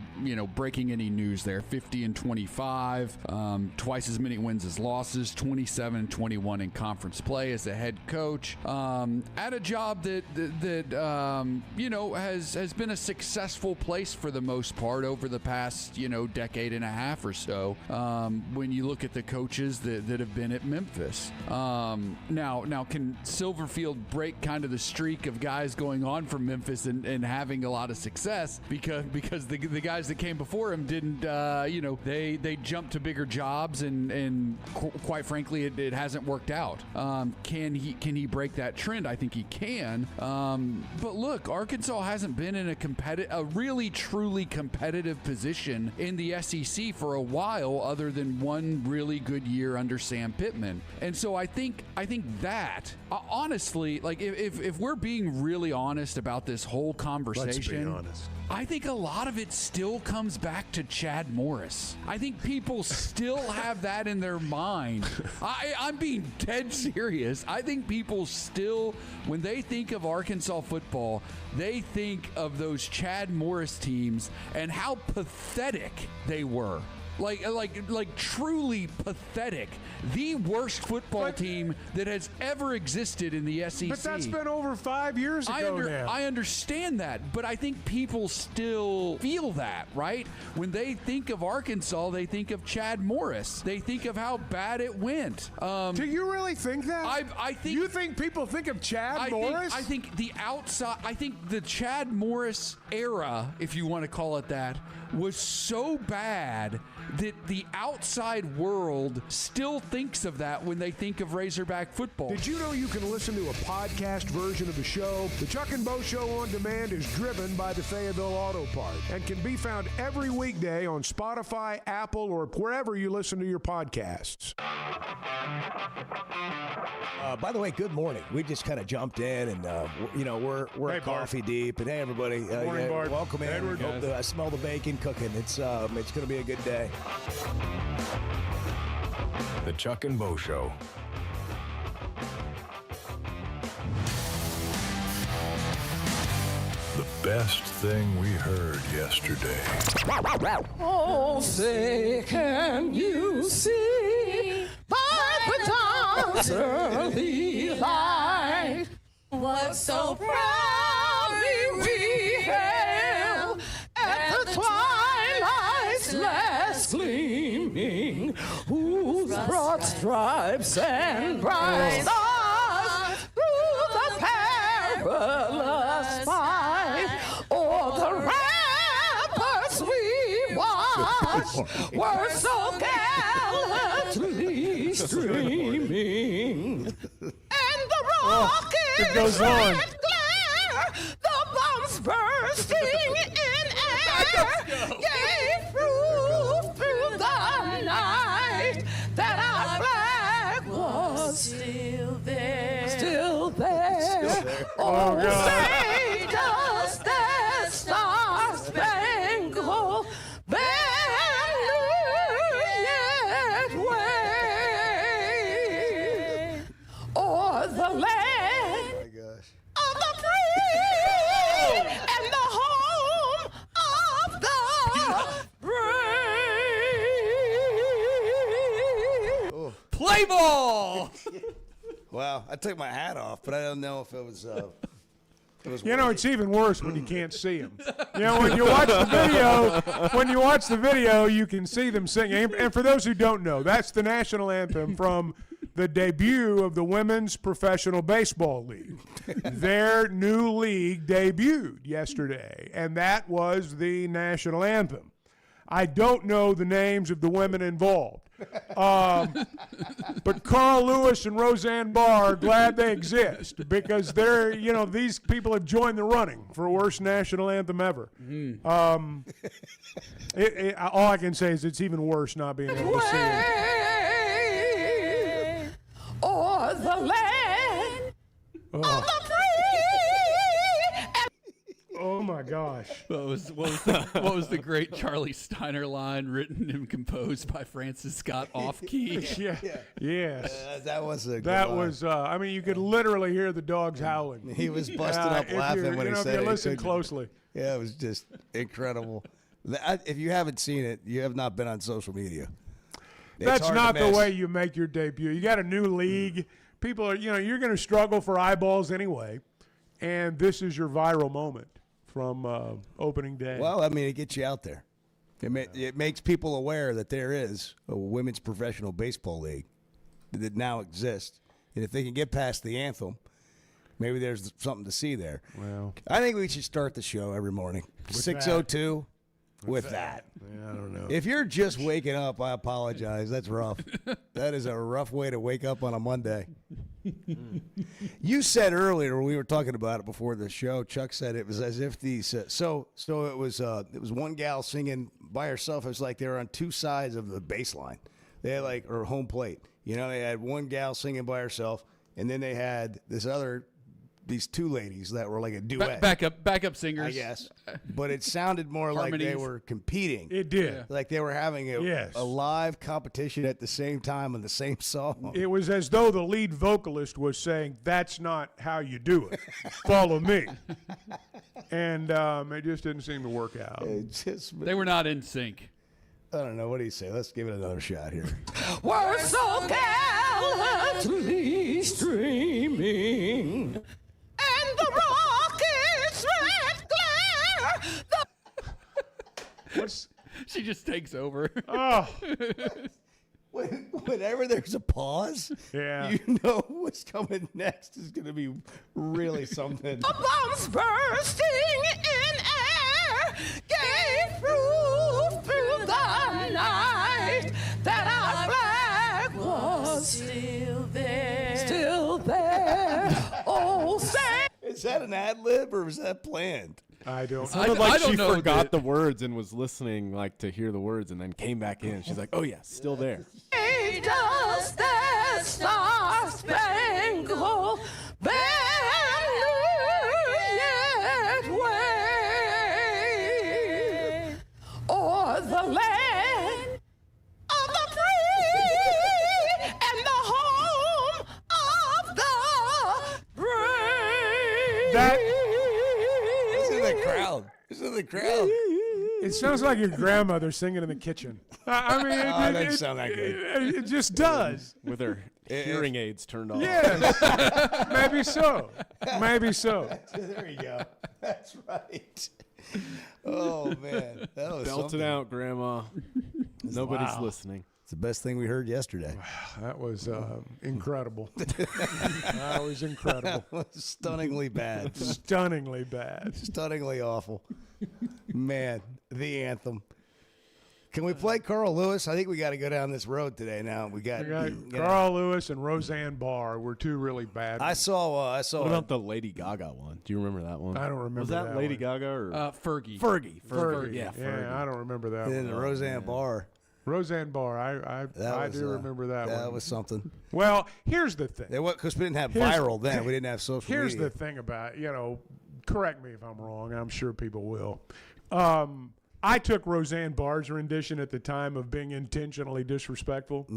breaking any news there. 50-25, twice as many wins as losses, 27-21 in conference play as a head coach, at a job that has been a successful place for the most part over the past decade and a half or so. When you look at the coaches that have been at Memphis, now can Silverfield break kind of the streak of guys going on from Memphis and having a lot of success because the guys that came before him didn't they jumped to bigger jobs and quite frankly it hasn't worked out. Can he break that trend? I think he can. But look, Arkansas hasn't been in a really truly competitive position in the SEC for a while, other than one really good year under Sam Pittman. And so I think that honestly, like if we're being really honest about this whole conversation, let's be honest. I think a lot of it still comes back to Chad Morris. I think people still have that in their mind. I'm being dead serious. I think people still, when they think of Arkansas football, they think of those Chad Morris teams and how pathetic they were. Like truly pathetic. The worst football team that has ever existed in the SEC. But that's been over 5 years ago now. I understand that, but I think people still feel that, right? When they think of Arkansas, they think of Chad Morris. They think of how bad it went. Do you really think that? I think. You think people think of Chad Morris? I think the outside. I think the Chad Morris era, if you want to call it that, was so bad that the outside world still thinks of that when they think of Razorback football. Did you know you can listen to a podcast version of the show? The Chuck and Bo Show on Demand is driven by the Fayetteville Auto Part and can be found every weekday on Spotify, Apple, or wherever you listen to your podcasts. By the way, good morning. We just kind of jumped in, and we're Hey, coffee deep. And hey, everybody, Morning, Bart. welcome in. Edward. I smell the bacon cooking. It's going to be a good day. The Chuck and Bo Show. The best thing we heard yesterday. Oh, say, can you see by the dawn's early light what so proudly we hailed at the twilight's last gleaming, whose broad stripes and bright stars through the perilous fight o'er the ramparts we watched were so gallantly streaming, and the rockets it goes on. glare, the bombs bursting in air, gave proof through the night that our flag was still there. Still there. Oh, God. Say does that star-spangled banner yet wave o'er the land of the free and the home of the brave? Play ball! Well, I took my hat off, but I don't know if it was. It's even worse when you can't see them. When you watch the video, you can see them singing. And for those who don't know, that's the national anthem from the debut of the Women's Professional Baseball League. Their new league debuted yesterday, and that was the national anthem. I don't know the names of the women involved. But Carl Lewis and Roseanne Barr are glad they exist because these people have joined the running for worst national anthem ever. All I can say is it's even worse not being able to see it. Or the land of the free. Oh my gosh! What was the great Charlie Steiner line written and composed by Francis Scott Off-Key? Yeah. Yes. That was a good That line. was. You could literally hear the dogs howling. He was busting up laughing when he said it. If you listen closely. Yeah, it was just incredible. If you haven't seen it, you have not been on social media. That's not the way you make your debut. You got a new league. People are, you're going to struggle for eyeballs anyway, and this is your viral moment from opening day. Well, it gets you out there. It makes people aware that there is a women's professional baseball league that now exists, and if they can get past the anthem, maybe there's something to see there. Well, I think we should start the show every morning 6:02 with that. Yeah, I don't know. If you're just waking up, I apologize. That's rough. That is a rough way to wake up on a Monday. You said earlier when we were talking about it before the show, Chuck said it was as if these it was one gal singing by herself. It was like they were on two sides of the baseline. They had or home plate. They had one gal singing by herself, and then they had these two ladies that were like a duet. Backup singers, I guess. But it sounded more like they were competing. It did. Yeah. Like they were having a live competition at the same time on the same song. It was as though the lead vocalist was saying, "That's not how you do it. Follow me." And it just didn't seem to work out. They were not in sync. I don't know. What do you say? Let's give it another shot here. We're so gallantly streaming, and the rockets red glare. She just takes over. Oh. Whenever there's a pause, you know what's coming next is going to be really something. The bombs bursting in air gave proof night that our flag was still there. Still there. Oh, say. Is that an ad lib or was that planned? I don't. It sounded like she forgot the words and was listening like to hear the words and then came back in. She's like, "Oh yeah, still there." Does that star-spangled banner yet wave o'er the land of the free and the home of the brave? It's in the crowd. It's in the crowd. It sounds like your grandmother singing in the kitchen. I mean, it doesn't sound that good. It just does. With her hearing aids turned off. Yes. Maybe so. Maybe so. There you go. That's right. Oh, man. That was Belt something. it out, Grandma. Nobody's Wow. listening. It's the best thing we heard yesterday. That was incredible. That was incredible. That was stunningly bad. Stunningly bad. Stunningly awful. Man, the anthem. Can we play Carl Lewis? I think we got to go down this road today now. We got Carl Lewis and Roseanne Barr were two really bad ones. I saw. What about the Lady Gaga one? Do you remember that one? I don't remember Was that Lady one. Gaga or Fergie? Fergie. Yeah, Fergie. I don't remember that And one. the Roseanne Barr. Roseanne Barr, I do remember that one. That was something. Well, here's the thing. Because we didn't have viral then. We didn't have social Here's media. the thing about, correct me if I'm wrong. I'm sure people will. I took Roseanne Barr's rendition at the time of being intentionally disrespectful.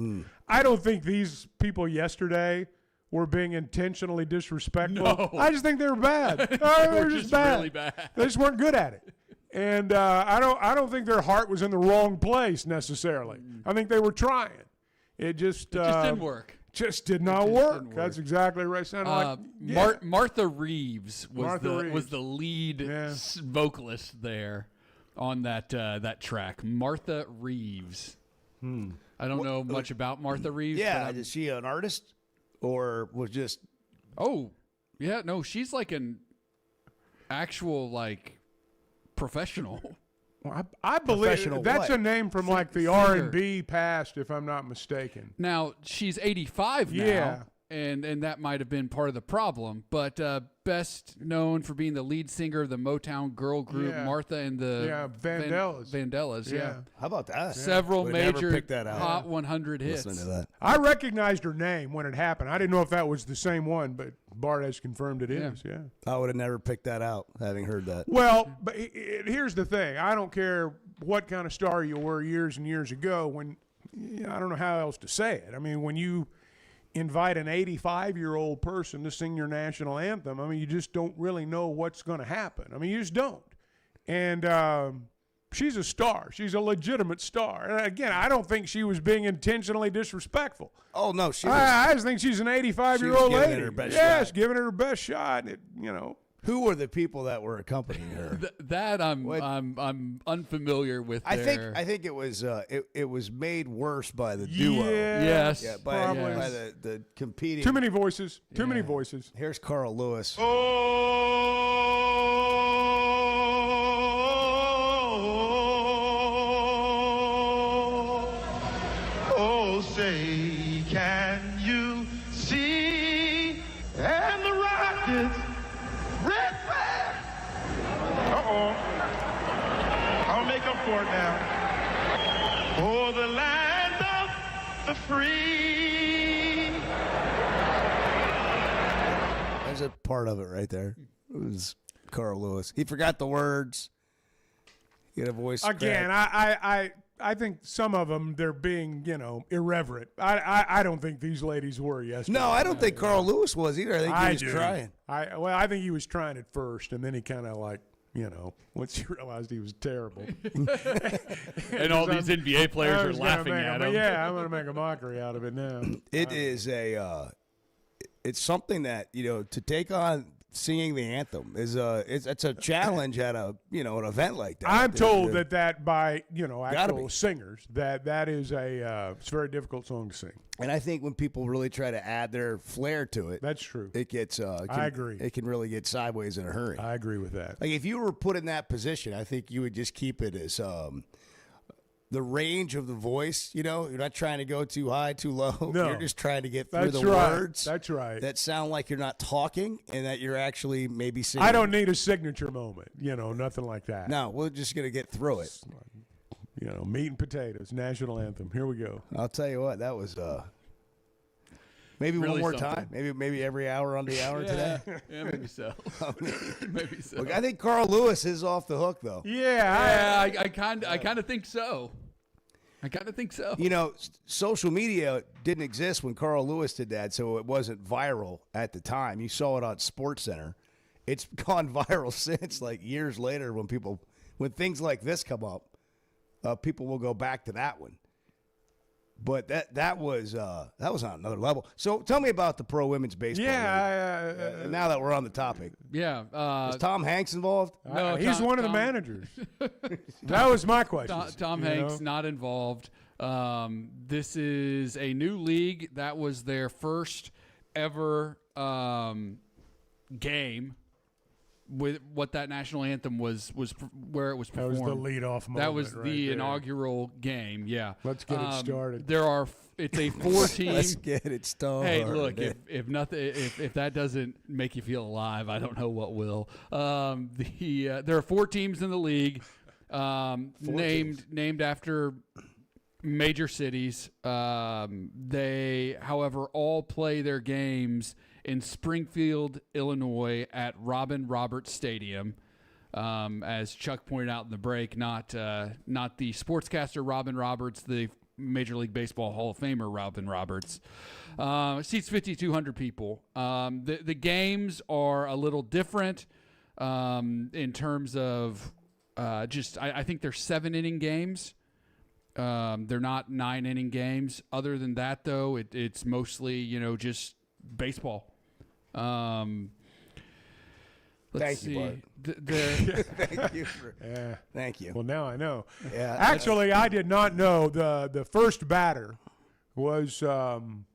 I don't think these people yesterday were being intentionally disrespectful. No. I just think they were bad. They They were were just bad. really bad. They just weren't good at it. And I don't think their heart was in the wrong place necessarily. I think they were trying. It just didn't work. Just did not work. That's exactly right. Sounded like Martha Reeves was Martha Reeves. was the lead vocalist there on that track. Martha Reeves. I don't know much about Martha Reeves. Yeah, but is she an artist or was just? Oh, yeah. No, she's like an actual professional. Well, I believe Professional that's what? a name from like the Singer. R&B past, if I'm not mistaken. Now she's 85 now. Yeah. And that might have been part of the problem, but best known for being the lead singer of the Motown girl group Yeah. Martha and the Vandellas. Vandellas, yeah. How about that? Several Would've never major picked that out. Hot 100 hits. Listening to that. I recognized her name when it happened. I didn't know if that was the same one, but Bart has confirmed it is. Yeah. I would have never picked that out, having heard that. Well, but here's the thing. I don't care what kind of star you were years and years ago. When I don't know how else to say it. I mean, when you invite an 85-year-old person to sing your national anthem, I mean, you just don't really know what's going to happen. I mean, you just don't. And she's a star. She's a legitimate star. And again, I don't think she was being intentionally disrespectful. Oh, no. She was, I just think she's an 85-year-old giving it lady. her best Yes, shot. giving it her best shot. And who were the people that were accompanying her? That I'm unfamiliar with. I think it was it was made worse by the duo. Yes. Yeah, by the competing. Too many voices. Too many voices. Here's Carl Lewis. Oh, say, can you see? And the Rockets, red flag. I'll make up for it now. Oh, the land of the free. There's a part of it right there. It was Carl Lewis. He forgot the words. He had a voice Again, crack. I think some of them, they're being, irreverent. I don't think these ladies were yesterday. No, I don't think Carl Lewis was either. I think he was do. trying. I think he was trying at first, and then he kind of once he realized he was terrible. And all these NBA players are laughing at him. Yeah, I'm going to make a mockery out of it now. It is it's something that, to take on singing the anthem is it's a challenge at an event like that. I'm told that by Gotta actual be. singers that is it's a very difficult song to sing. And I think when people really try to add their flair to it, that's true. It gets I agree. It can really get sideways in a hurry. I agree with that. Like if you were put in that position, I think you would just keep it as the range of the voice. You know, you're not trying to go too high, too low. No. You're just trying to get through the right. words. That's right. That sound like you're not talking and that you're actually maybe singing. I don't need a signature moment. Nothing like that. No, we're just going to get through it. Meat and potatoes, national anthem. Here we go. I'll tell you what, that was maybe Really one more something. time. Maybe every hour on the hour today. Yeah, maybe so. Maybe so. Look, I think Carl Lewis is off the hook, though. I kind of think so. Social media didn't exist when Carl Lewis did that, so it wasn't viral at the time. You saw it on SportsCenter. It's gone viral since, like years later, when things like this come up, people will go back to that one. But that was on another level. So tell me about the pro women's baseball. Yeah. Now that we're on the topic. Yeah. Is Tom Hanks involved? No, he's one of the managers. That was my question. Tom Hanks not involved. This is a new league. That was their first ever game with what that national anthem was where it was performed. That was the leadoff moment. That was right the there. inaugural game. Yeah. Let's get it started. It's a 4-team. Let's get it started. Hey, look, if that doesn't make you feel alive, I don't know what will. There are 4 teams in the league, named after major cities. They, however, all play their games in Springfield, Illinois, at Robin Roberts Stadium. As Chuck pointed out in the break, not the sportscaster Robin Roberts, the Major League Baseball Hall of Famer Robin Roberts. Seats 5,200 people. The games are a little different in terms of I think they're 7-inning games. They're not 9-inning games. Other than that, though, it's mostly just baseball. Let's see. Thank you, Bart. Thank you. Well, now I know. Yeah. Actually, I did not know the first batter was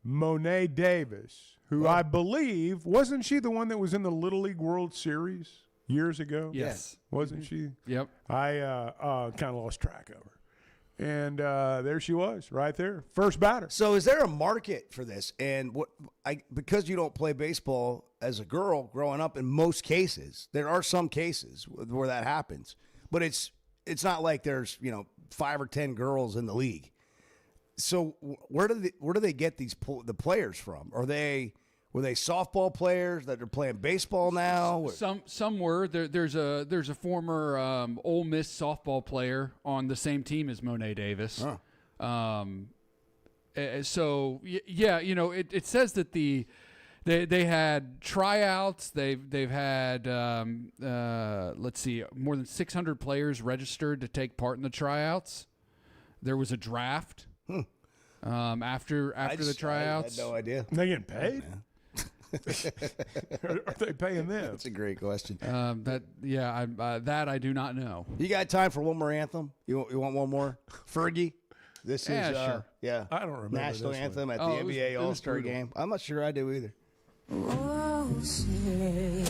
Monet Davis, who I believe, wasn't she the one that was in the Little League World Series years ago? Yes. Wasn't she? Yep. I kind of lost track of her. And there she was, right there, first batter. So, is there a market for this? And because you don't play baseball as a girl growing up, in most cases, there are some cases where that happens, but it's not like there's 5 or 10 girls in the league. So, where do they get the players from? Were they softball players that are playing baseball now? Some were. There's a former Ole Miss softball player on the same team as Monet Davis. Huh. So yeah, it says that they had tryouts. They've had let's see, more than 600 players registered to take part in the tryouts. There was a draft after the tryouts. I had no idea. They getting paid? Are they paying them? That's a great question. That I do not know. You got time for one more anthem? You want one more? Fergie? This is sure. I don't remember national this anthem one. at the NBA All-Star game. I'm not sure I do either. Oh, say,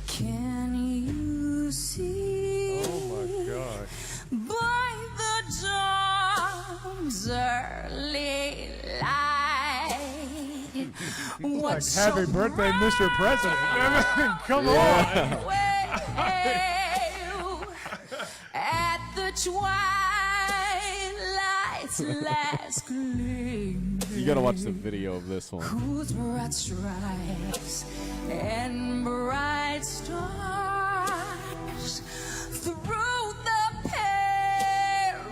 can you see? Oh my God! By the dawn's early light, like happy birthday, Mr. President! Come on! At the twilight's last gleam. You gotta watch the video of this one. Whose broad stripes and bright stars through the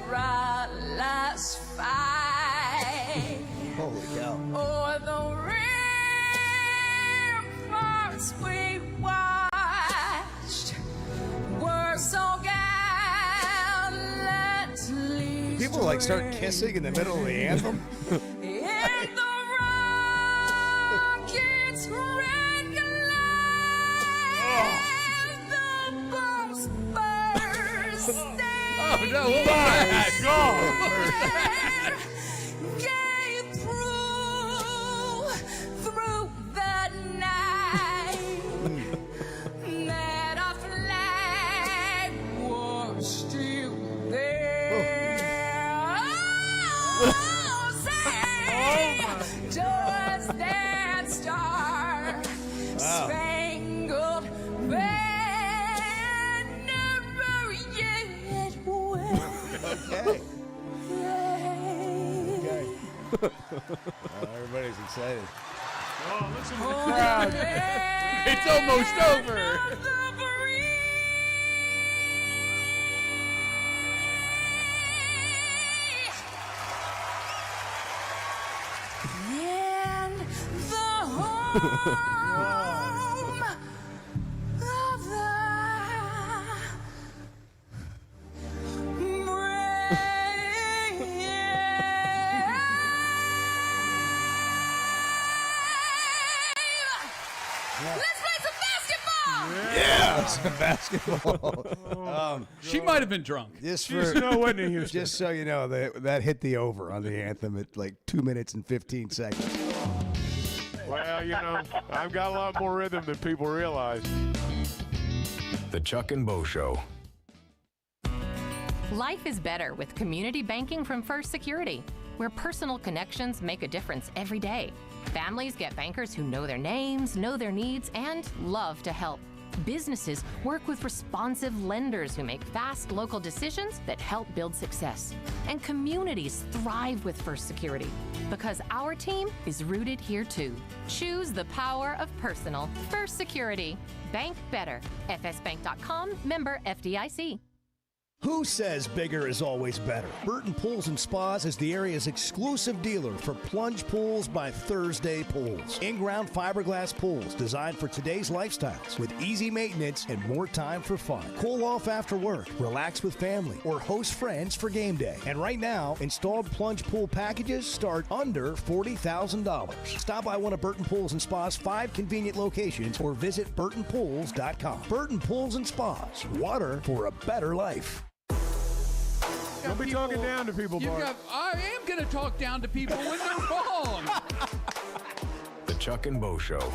perilous fight. Holy cow. O'er the ramparts we watched were so gallantly People start kissing in the middle of the anthem. and the rockets red glare, the bombs bursting. Oh no! My God! Gave through the night that our flag was still there. Everybody's excited. Oh, listen to the crowd. It's almost over. In the home of the Let's play some basketball! Yeah, some basketball. She might have been drunk. Just so you know, that hit the over on the anthem at like 2 minutes and 15 seconds. Well, I've got a lot more rhythm than people realize. The Chuck and Bo Show. Life is better with community banking from First Security, where personal connections make a difference every day. Families get bankers who know their names, know their needs, and love to help. Businesses work with responsive lenders who make fast local decisions that help build success. And communities thrive with First Security because our team is rooted here too. Choose the power of personal. First Security. Bank better. fsbank.com, member FDIC. Who says bigger is always better? Burton Pools and Spas is the area's exclusive dealer for plunge pools by Thursday Pools. In-ground fiberglass pools designed for today's lifestyles with easy maintenance and more time for fun. Cool off after work, relax with family, or host friends for game day. And right now, installed plunge pool packages start under $40,000. Stop by one of Burton Pools and Spas' 5 convenient locations or visit burtonpools.com. Burton Pools and Spas. Water for a better life. Don't be talking down to people, Bart. I am going to talk down to people when they're wrong. The Chuck and Bo Show.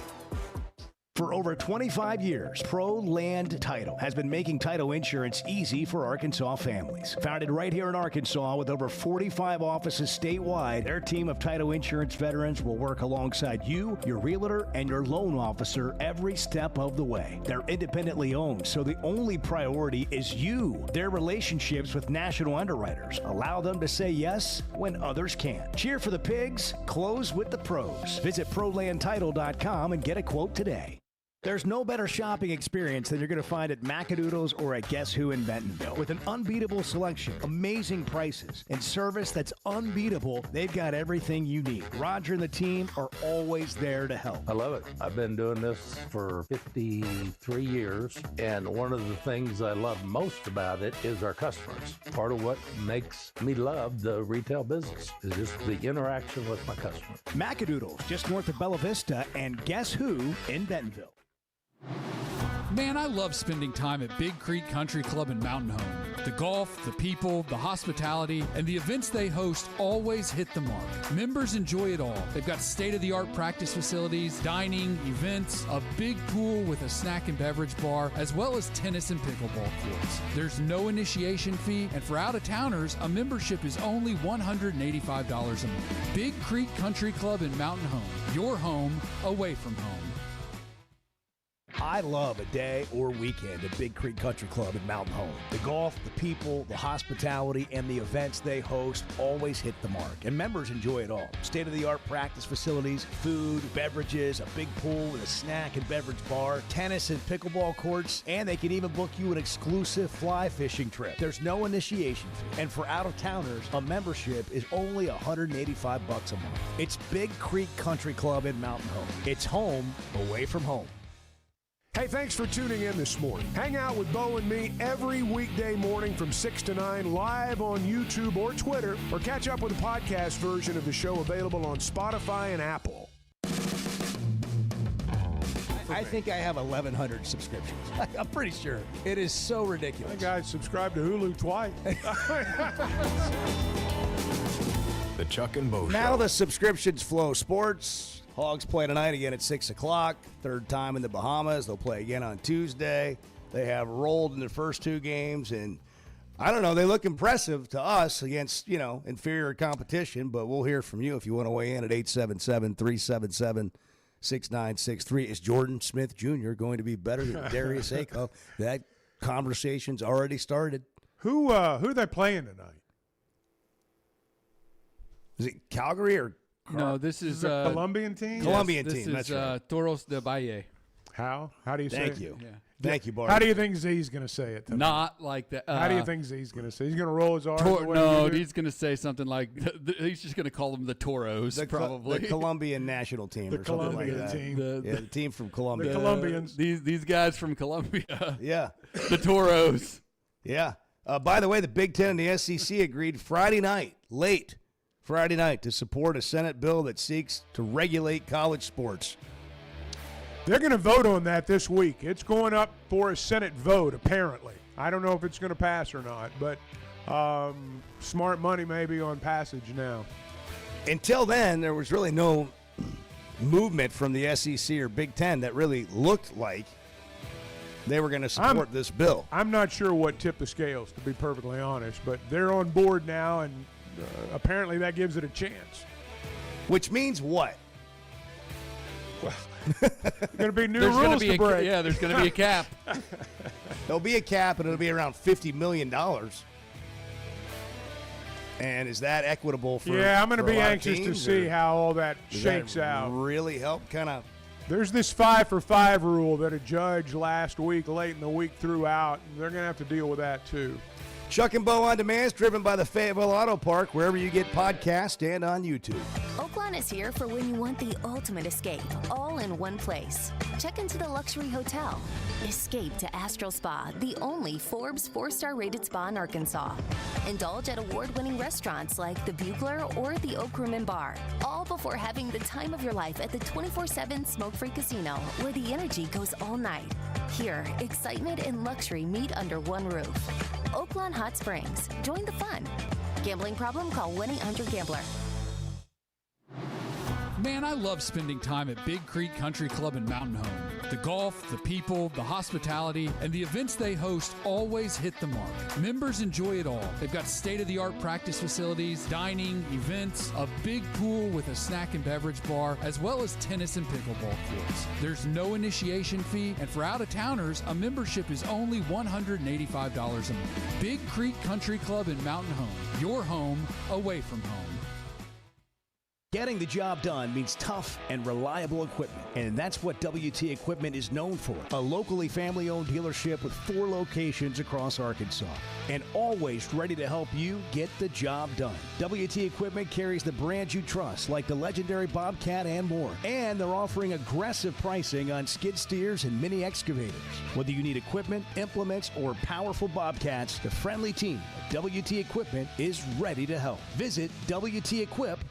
For over 25 years, Pro Land Title has been making title insurance easy for Arkansas families. Founded right here in Arkansas with over 45 offices statewide, their team of title insurance veterans will work alongside you, your realtor, and your loan officer every step of the way. They're independently owned, so the only priority is you. Their relationships with national underwriters allow them to say yes when others can't. Cheer for the pigs, close with the pros. Visit ProLandTitle.com and get a quote today. There's no better shopping experience than you're going to find at Macadoodles or at Guess Who in Bentonville. With an unbeatable selection, amazing prices, and service that's unbeatable, they've got everything you need. Roger and the team are always there to help. I love it. I've been doing this for 53 years, and one of the things I love most about it is our customers. Part of what makes me love the retail business is just the interaction with my customers. Macadoodles, just north of Bella Vista, and Guess Who in Bentonville. Man, I love spending time at Big Creek Country Club in Mountain Home. The golf, the people, the hospitality, and the events they host always hit the mark. Members enjoy it all. They've got state-of-the-art practice facilities, dining, events, a big pool with a snack and beverage bar, as well as tennis and pickleball courts. There's no initiation fee, and for out-of-towners, a membership is only $185 a month. Big Creek Country Club in Mountain Home. Your home away from home. I love a day or weekend at Big Creek Country Club in Mountain Home. The golf, the people, the hospitality, and the events they host always hit the mark, and members enjoy it all. State-of-the-art practice facilities, food, beverages, a big pool with a snack and beverage bar, tennis and pickleball courts, and they can even book you an exclusive fly fishing trip. There's no initiation fee, and for out-of-towners, a membership is only $185 a month. It's Big Creek Country Club in Mountain Home. It's home away from home. Hey, thanks for tuning in this morning. Hang out with Bo and me every weekday morning from 6 to 9 live on YouTube or Twitter, or catch up with the podcast version of the show available on Spotify and Apple. I think I have 1,100 subscriptions. I'm pretty sure. It is so ridiculous. That guy subscribed to Hulu twice. The Chuck and Bo Show. Now the subscriptions flow. Sports. Hogs play tonight again at 6 o'clock. Third time in the Bahamas. They'll play again on Tuesday. They have rolled in the first 2 games, and I don't know. They look impressive to us against, inferior competition, but we'll hear from you if you want to weigh in at 877-377-6963. Is Jordan Smith Jr. going to be better than Darius Aiko? That conversation's already started. Who are they playing tonight? Is it Calgary or? No, this is a Colombian team. Yes, Colombian this team. is, That's right. Toros de Valle. How do you say Thank it? you. Yeah. Thank you, Bart. How do you think Z's going to say it? Tonight? Not like that. How do you think Z's going to say? He's going to roll his R's. the way No, you do? he's going to say something like he's just going to come the Toros, probably The Colombian national team The or something Colombian like that. team. The team from Colombia. The Colombians. These guys from Colombia. Yeah. The Toros. Yeah. By the way, the Big Ten and the SEC agreed late Friday night, to support a Senate bill that seeks to regulate college sports. They're going to vote on that this week. It's going up for a Senate vote, apparently. I don't know if it's going to pass or not, but smart money maybe on passage now. Until then, there was really no movement from the SEC or Big Ten that really looked like they were going to support this bill. I'm not sure what tipped the scales, to be perfectly honest, but they're on board now, and apparently that gives it a chance. Which means what? Well, there's going to be new rules to break. Yeah, there's going to be a cap. There'll be a cap, and it'll be around $50 million. And is that equitable for Yeah, I'm going to for a be lot of anxious to teams, see or how all that does shakes that out. really help kind of? There's this 5-for-5 rule that a judge last week, late in the week, threw out. And they're going to have to deal with that, too. Chuck and Bo on Demand is driven by the Fayetteville Auto Park, wherever you get podcasts and on YouTube. Oaklawn is here for when you want the ultimate escape, all in one place. Check into the luxury hotel. Escape to Astral Spa, the only Forbes 4-star rated spa in Arkansas. Indulge at award-winning restaurants like the Bugler or the Oak Room and Bar, all before having the time of your life at the 24/7 smoke-free casino, where the energy goes all night. Here, excitement and luxury meet under one roof. Oaklawn Hot Springs. Join the fun. Gambling problem? Call 1-800-GAMBLER. Man, I love spending time at Big Creek Country Club in Mountain Home. The golf, the people, the hospitality, and the events they host always hit the mark. Members enjoy it all. They've got state-of-the-art practice facilities, dining, events, a big pool with a snack and beverage bar, as well as tennis and pickleball courts. There's no initiation fee, and for out-of-towners, a membership is only $185 a month. Big Creek Country Club in Mountain Home. Your home away from home. Getting the job done means tough and reliable equipment, and that's what WT Equipment is known for. A locally family-owned dealership with 4 locations across Arkansas, and always ready to help you get the job done. WT Equipment carries the brands you trust, like the legendary Bobcat and more, and they're offering aggressive pricing on skid steers and mini excavators. Whether you need equipment, implements, or powerful Bobcats, the friendly team at WT Equipment is ready to help. Visit WTEquip.com.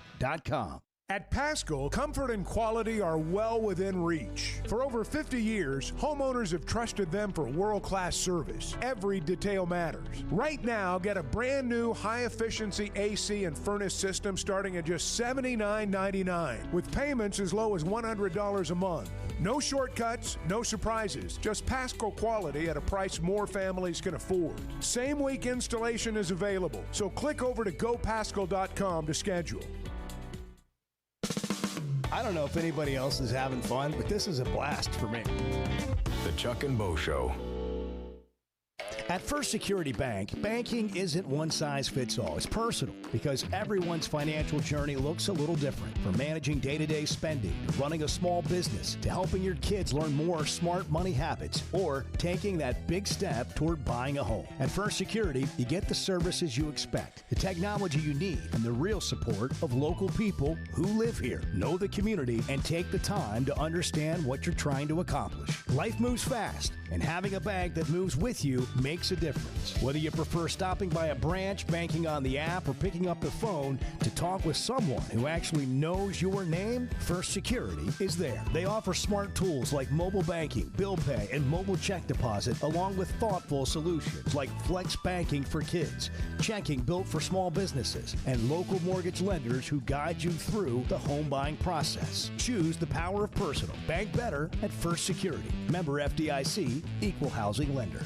At Paschal, comfort and quality are well within reach. For over 50 years, homeowners have trusted them for world-class service. Every detail matters. Right now, get a brand new high-efficiency AC and furnace system starting at just $79.99, with payments as low as $100 a month. No shortcuts, no surprises, just Paschal quality at a price more families can afford. Same week installation is available, so click over to gopaschal.com to schedule. I don't know if anybody else is having fun, but this is a blast for me. The Chuck and Bo Show. At First Security Bank, banking isn't one size fits all. It's personal because everyone's financial journey looks a little different. From managing day-to-day spending, to running a small business, to helping your kids learn more smart money habits, or taking that big step toward buying a home. At First Security, you get the services you expect, the technology you need, and the real support of local people who live here, know the community, and take the time to understand what you're trying to accomplish. Life moves fast, and having a bank that moves with you makes a difference. Whether you prefer stopping by a branch, banking on the app, or picking up the phone to talk with someone who actually knows your name, First Security is there. They offer smart tools like mobile banking, bill pay, and mobile check deposit, along with thoughtful solutions like flex banking for kids, checking built for small businesses, and local mortgage lenders who guide you through the home buying process. Choose the power of personal. Bank better at First Security. Member FDIC, Equal Housing Lender.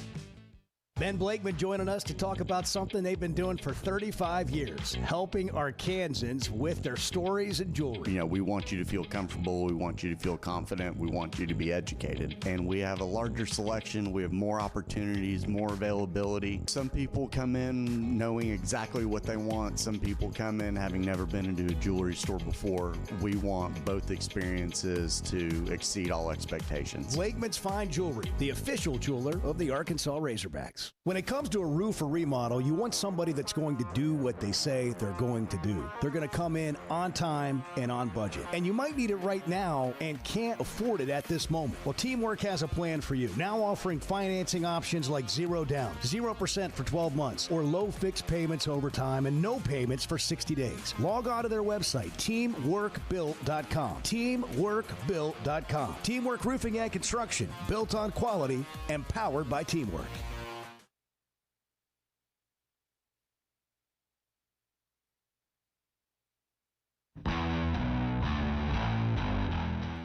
Ben Blakeman joining us to talk about something they've been doing for 35 years, helping Arkansans with their stories and jewelry. You know, we want you to feel comfortable. We want you to feel confident. We want you to be educated. And we have a larger selection. We have more opportunities, more availability. Some people come in knowing exactly what they want. Some people come in having never been into a jewelry store before. We want both experiences to exceed all expectations. Blakeman's Fine Jewelry, the official jeweler of the Arkansas Razorbacks. When it comes to a roof or remodel, you want somebody that's going to do what they say they're going to do. They're going to come in on time and on budget. And you might need it right now and can't afford it at this moment. Well, Teamwork has a plan for you. Now offering financing options like 0 down, 0% for 12 months, or low fixed payments over time and no payments for 60 days. Log on to their website, teamworkbuilt.com. Teamworkbuilt.com. Teamwork Roofing and Construction, built on quality, empowered by teamwork.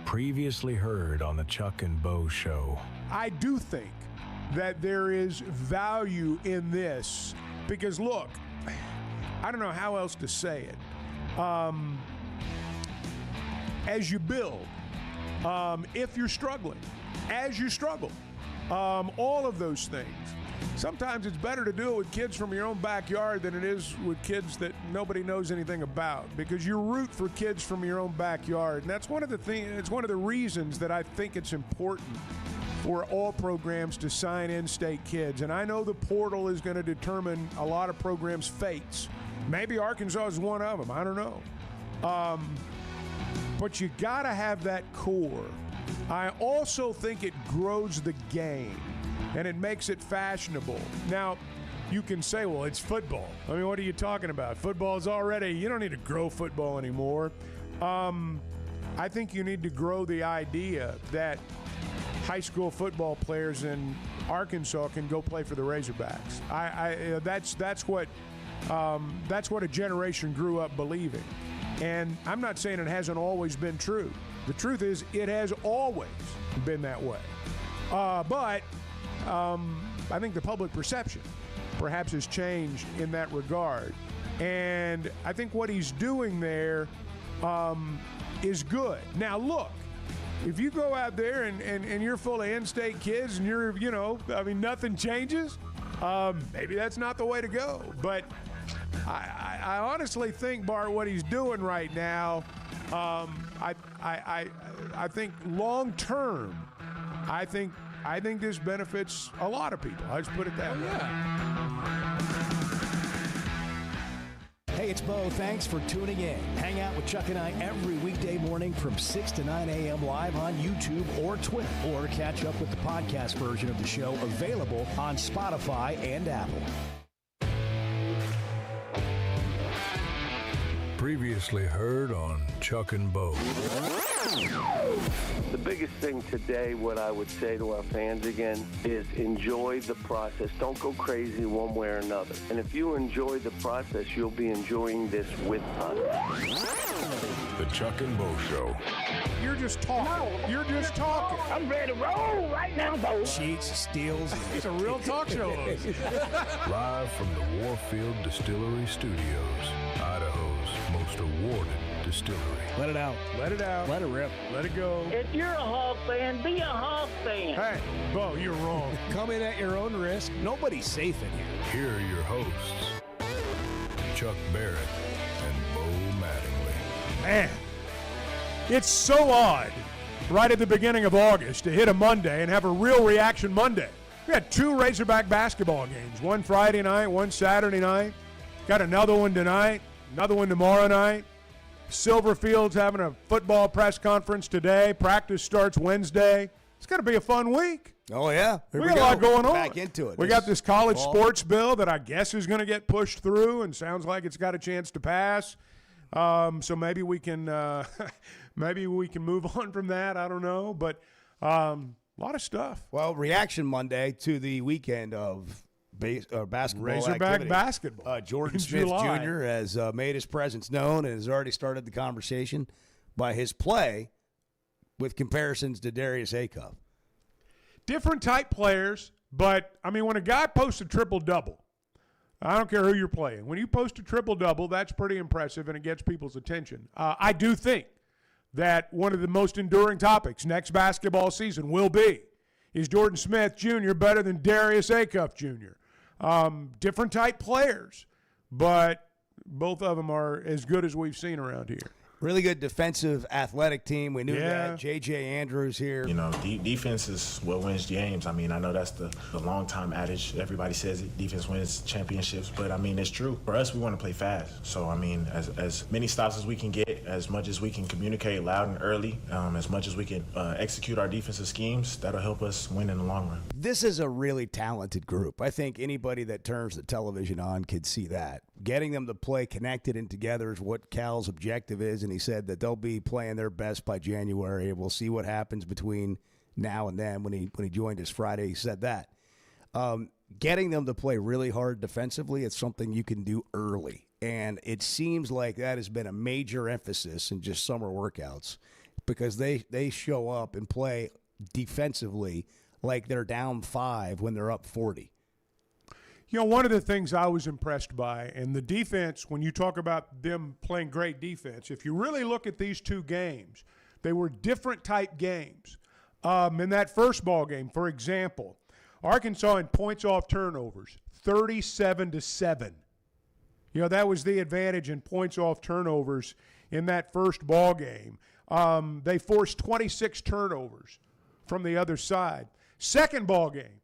Previously heard on the Chuck and Bo Show. I do think that there is value in this because, look, I don't know how else to say it. As you build, if you're struggling, as you struggle, all of those things. Sometimes it's better to do it with kids from your own backyard than it is with kids that nobody knows anything about, because you root for kids from your own backyard. And that's one of the things, it's one of the reasons that I think it's important for all programs to sign in-state kids. And I know the portal is going to determine a lot of programs' fates. Maybe Arkansas is one of them. I don't know. But you got to have that core. I also think it grows the game. And it makes it fashionable. Now, you can say, well, it's football. I mean, what are you talking about? Football is already, you don't need to grow football anymore. I think you need to grow the idea that high school football players in Arkansas can go play for the Razorbacks. That's what a generation grew up believing. And I'm not saying it hasn't always been true. The truth is, it has always been that way. But I think the public perception perhaps has changed in that regard. And I think what he's doing there is good. Now, look, if you go out there and you're full of in-state kids and you're, nothing changes, maybe that's not the way to go. But I honestly think, Bart, what he's doing right now, I think long term, I think this benefits a lot of people. I just put it that way. Yeah. Hey, it's Bo. Thanks for tuning in. Hang out with Chuck and I every weekday morning from 6 to 9 a.m. live on YouTube or Twitter. Or catch up with the podcast version of the show available on Spotify and Apple. Previously heard on Chuck and Bo. The biggest thing today, what I would say to our fans again, is enjoy the process. Don't go crazy one way or another. And if you enjoy the process, you'll be enjoying this with us. The Chuck and Bo Show. You're just talking. No, You're just talking. I'm ready to roll right now, Bo. Cheats, steals. It's a real talk show host. Live from the Warfield Distillery Studios, Idaho's most awarded distillery. Let it out. Let it out. Let it rip. Let it go. If you're a Hawk fan, be a Hawk fan. Hey, Bo, you're wrong. Come in at your own risk. Nobody's safe in here. Here are your hosts, Chuck Barrett and Bo Mattingly. Man, it's so odd right at the beginning of August to hit a Monday and have a real reaction Monday. We had 2 Razorback basketball games, one Friday night, one Saturday night. Got another one tonight, another one tomorrow night. Silverfield's having a football press conference today. Practice starts Wednesday. It's going to be a fun week. Oh, yeah. We got a lot going on. Back into it. We got this college sports bill that I guess is going to get pushed through and sounds like it's got a chance to pass. So maybe we can move on from that. I don't know. But a lot of stuff. Well, reaction Monday to the weekend of basketball Razorback activity. basketball. Jordan Smith July. Jr. has made his presence known and has already started the conversation by his play with comparisons to Darius Acuff. Different type players, But, I mean, when a guy posts a triple-double, I don't care who you're playing. When you post a triple-double, that's pretty impressive, and it gets people's attention. I do think that one of the most enduring topics next basketball season will be, is Jordan Smith Jr. better than Darius Acuff Jr.? Different type players, but both of them are as good as we've seen around here. Really good defensive, athletic team. We knew that. J.J. Andrews here. You know, defense is what wins games. I mean, I know that's the long-time adage. Everybody says it, defense wins championships, but, I mean, it's true. For us, we want to play fast. So, I mean, as many stops as we can get, as much as we can communicate loud and early, as much as we can execute our defensive schemes, that'll help us win in the long run. This is a really talented group. I think anybody that turns the television on could see that. Getting them to play connected and together is what Cal's objective is, and he said that they'll be playing their best by January. We'll see what happens between now and then. When he joined us Friday, he said that. Getting them to play really hard defensively is something you can do early, and it seems like that has been a major emphasis in just summer workouts because they show up and play defensively like they're down 5 when they're up 40. You know, one of the things I was impressed by, and the defense, when you talk about them playing great defense, if you really look at these two games, they were different type games. In that first ball game, for example, Arkansas in points off turnovers, 37-7. You know, that was the advantage in points off turnovers in that first ball game. They forced 26 turnovers from the other side. Second ball game,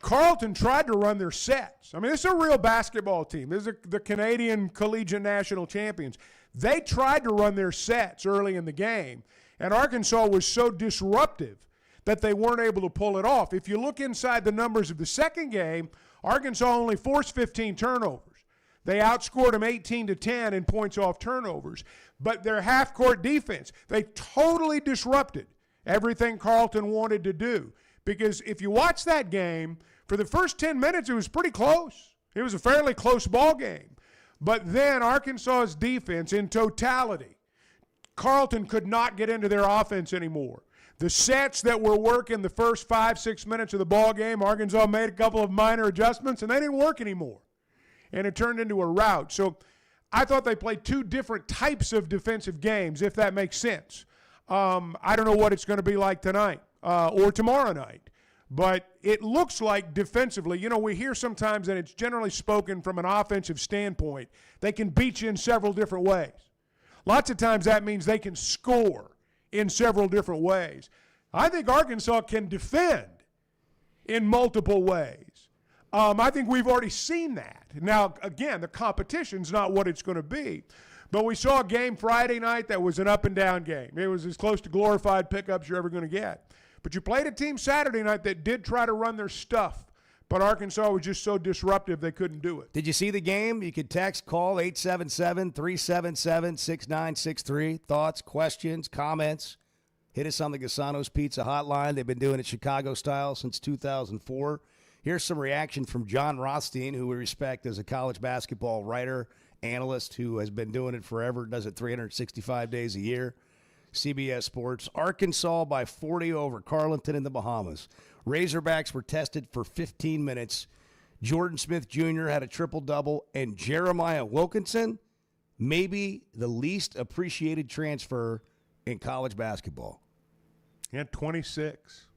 Carleton tried to run their sets. I mean, this is a real basketball team. This is the Canadian Collegiate National Champions. They tried to run their sets early in the game, and Arkansas was so disruptive that they weren't able to pull it off. If you look inside the numbers of the second game, Arkansas only forced 15 turnovers. They outscored them 18-10 in points off turnovers. But their half-court defense, they totally disrupted everything Carleton wanted to do. Because if you watch that game, for the first 10 minutes, it was pretty close. It was a fairly close ball game. But then Arkansas's defense in totality, Carleton could not get into their offense anymore. The sets that were working the first 5-6 minutes of the ball game, Arkansas made a couple of minor adjustments, and they didn't work anymore. And it turned into a rout. So I thought they played two different types of defensive games, if that makes sense. I don't know what it's going to be like tonight or tomorrow night. But it looks like defensively, you know, we hear sometimes that it's generally spoken from an offensive standpoint. They can beat you in several different ways. Lots of times that means they can score in several different ways. I think Arkansas can defend in multiple ways. I think we've already seen that. Now, again, the competition's not what it's going to be. But we saw a game Friday night that was an up-and-down game. It was as close to glorified pickups you're ever going to get. But you played a team Saturday night that did try to run their stuff, but Arkansas was just so disruptive they couldn't do it. Did you see the game? You could text, call 877-377-6963. Thoughts, questions, comments. Hit us on the Gasano's Pizza hotline. They've been doing it Chicago style since 2004. Here's some reaction from John Rothstein, who we respect as a college basketball writer, analyst who has been doing it forever, does it 365 days a year. CBS Sports. Arkansas by 40 over Carleton in the Bahamas. Razorbacks were tested for 15 minutes. Jordan Smith Jr. had a triple-double, and Jeremiah Wilkinson, maybe the least appreciated transfer in college basketball. He had 26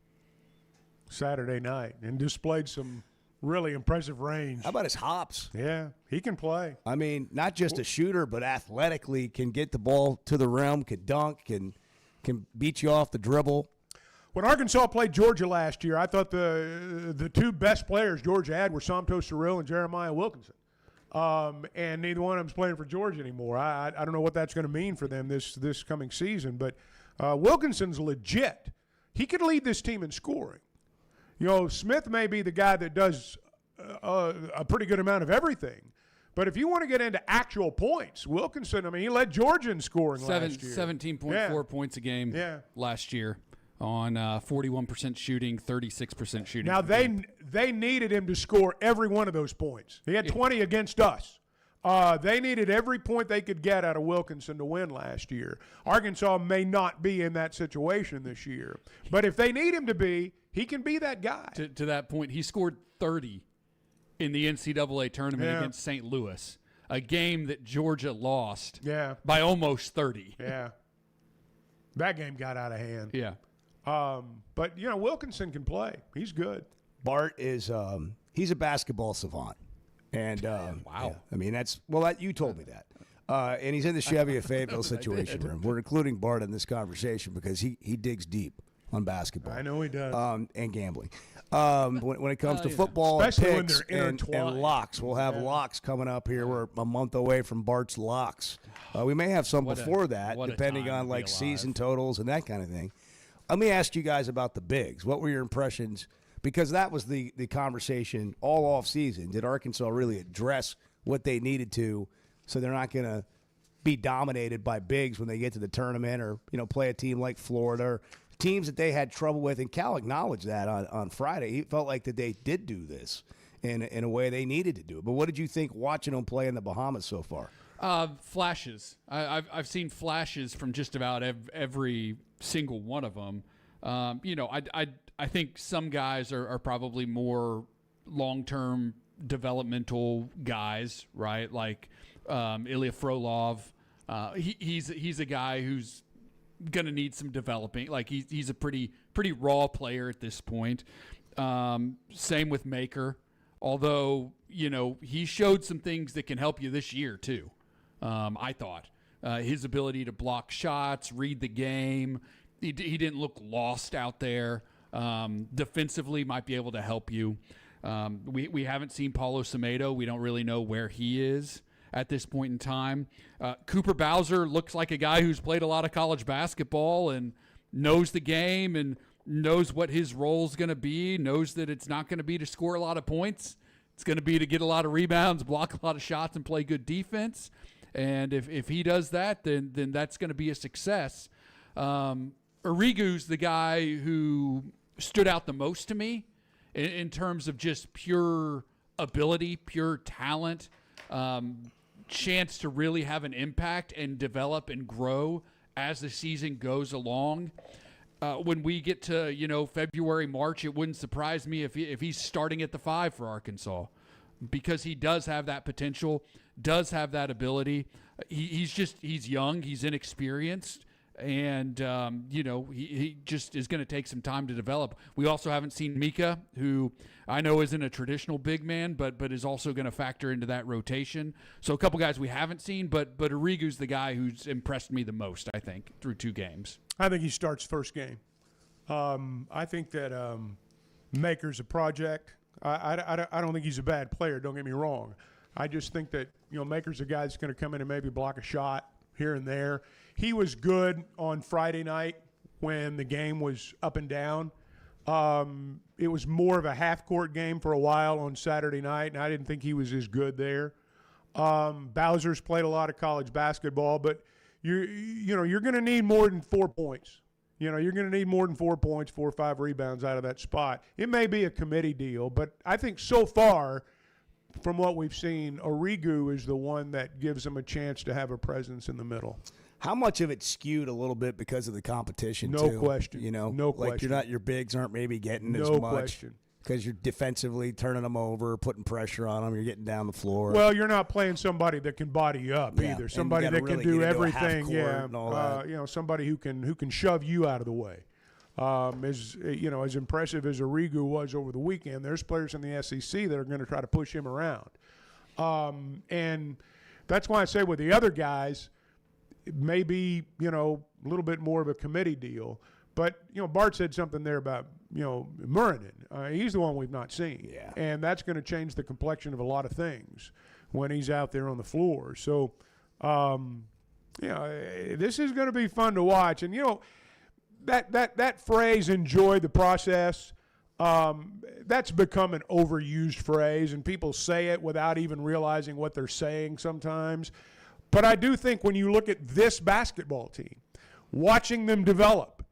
Saturday night and displayed some really impressive range. How about his hops? Yeah, he can play. I mean, not just a shooter, but athletically can get the ball to the rim, can dunk, can beat you off the dribble. When Arkansas played Georgia last year, I thought the two best players Georgia had were Somto Cyril and Jeremiah Wilkinson. And neither one of them is playing for Georgia anymore. I don't know what that's going to mean for them this coming season, but Wilkinson's legit. He could lead this team in scoring. You know, Smith may be the guy that does a pretty good amount of everything. But if you want to get into actual points, Wilkinson, I mean, he led Georgia in scoring last year. 17.4 points a game last year on 41% shooting, 36% shooting. Now, they needed him to score every one of those points. He had 20 against us. They needed every point they could get out of Wilkinson to win last year. Arkansas may not be in that situation this year. But if they need him to be, he can be that guy. To that point, he scored 30 in the NCAA tournament against St. Louis, a game that Georgia lost by almost 30. Yeah. That game got out of hand. Yeah. But, Wilkinson can play. He's good. Bart is he's a basketball savant. And wow. I mean, you told me that. And he's in the Chevy of Fayetteville Situation Room. We're including Bart in this conversation because he digs deep on basketball. I know he does. And gambling. When it comes to football, especially and picks when they're intertwined. and locks, we'll have locks coming up here. We're a month away from Bart's locks. We may have some before that, depending on like season totals and that kind of thing. Let me ask you guys about the bigs. What were your impressions? Because that was the conversation all off season. Did Arkansas really address what they needed to, so they're not going to be dominated by bigs when they get to the tournament, or play a team like Florida, or teams that they had trouble with? And Cal acknowledged that on Friday. He felt like that they did do this in a way they needed to do it. But what did you think watching them play in the Bahamas so far? Flashes. I've seen flashes from just about every single one of them. I think some guys are probably more long-term developmental guys, right? Like Ilya Frolov. He's a guy who's gonna need some developing. Like he's a pretty raw player at this point. Same with Maker, although he showed some things that can help you this year too. I thought his ability to block shots, read the game. He didn't look lost out there. Defensively might be able to help you. We haven't seen Paulo Semedo. We don't really know where he is at this point in time. Cooper Bowser looks like a guy who's played a lot of college basketball and knows the game and knows what his role's going to be, knows that it's not going to be to score a lot of points. It's going to be to get a lot of rebounds, block a lot of shots, and play good defense. And if he does that, then that's going to be a success. Arrigu's the guy who stood out the most to me in terms of just pure ability, pure talent, chance to really have an impact and develop and grow as the season goes along. When we get to February, March, it wouldn't surprise me if he's starting at the 5 for Arkansas, because he does have that potential, does have that ability. He's young, he's inexperienced, and he just is going to take some time to develop. We also haven't seen Mika, who I know isn't a traditional big man, but is also going to factor into that rotation. So a couple guys we haven't seen, but Arrigu's the guy who's impressed me the most, I think, through 2 games. I think he starts first game. I think that Maker's a project. I don't think he's a bad player, don't get me wrong. I just think that Maker's a guy that's going to come in and maybe block a shot here and there. He was good on Friday night when the game was up and down. It was more of a half-court game for a while on Saturday night, and I didn't think he was as good there. Bowser's played a lot of college basketball, but you're going to need more than 4 points. You're going to need more than 4 points, 4 or 5 rebounds out of that spot. It may be a committee deal, but I think so far, from what we've seen, Arrigu is the one that gives him a chance to have a presence in the middle. How much of it skewed a little bit because of the competition, No too? question. No Like question. your bigs aren't maybe getting as No much. question. Because you're defensively turning them over, putting pressure on them, you're getting down the floor. Well, you're not playing somebody that can body you up Yeah, either. and Somebody you that gotta can really do get into a everything. half-court Yeah, and all that. somebody who can shove you out of the way. As impressive as Arrigu was over the weekend, there's players in the SEC that are going to try to push him around. And that's why I say with the other guys, it may be, a little bit more of a committee deal. But, Bart said something there about, Muranen. He's the one we've not seen. Yeah. And that's going to change the complexion of a lot of things when he's out there on the floor. So, this is going to be fun to watch. And, that phrase, enjoy the process, that's become an overused phrase, and people say it without even realizing what they're saying sometimes. But I do think when you look at this basketball team, watching them develop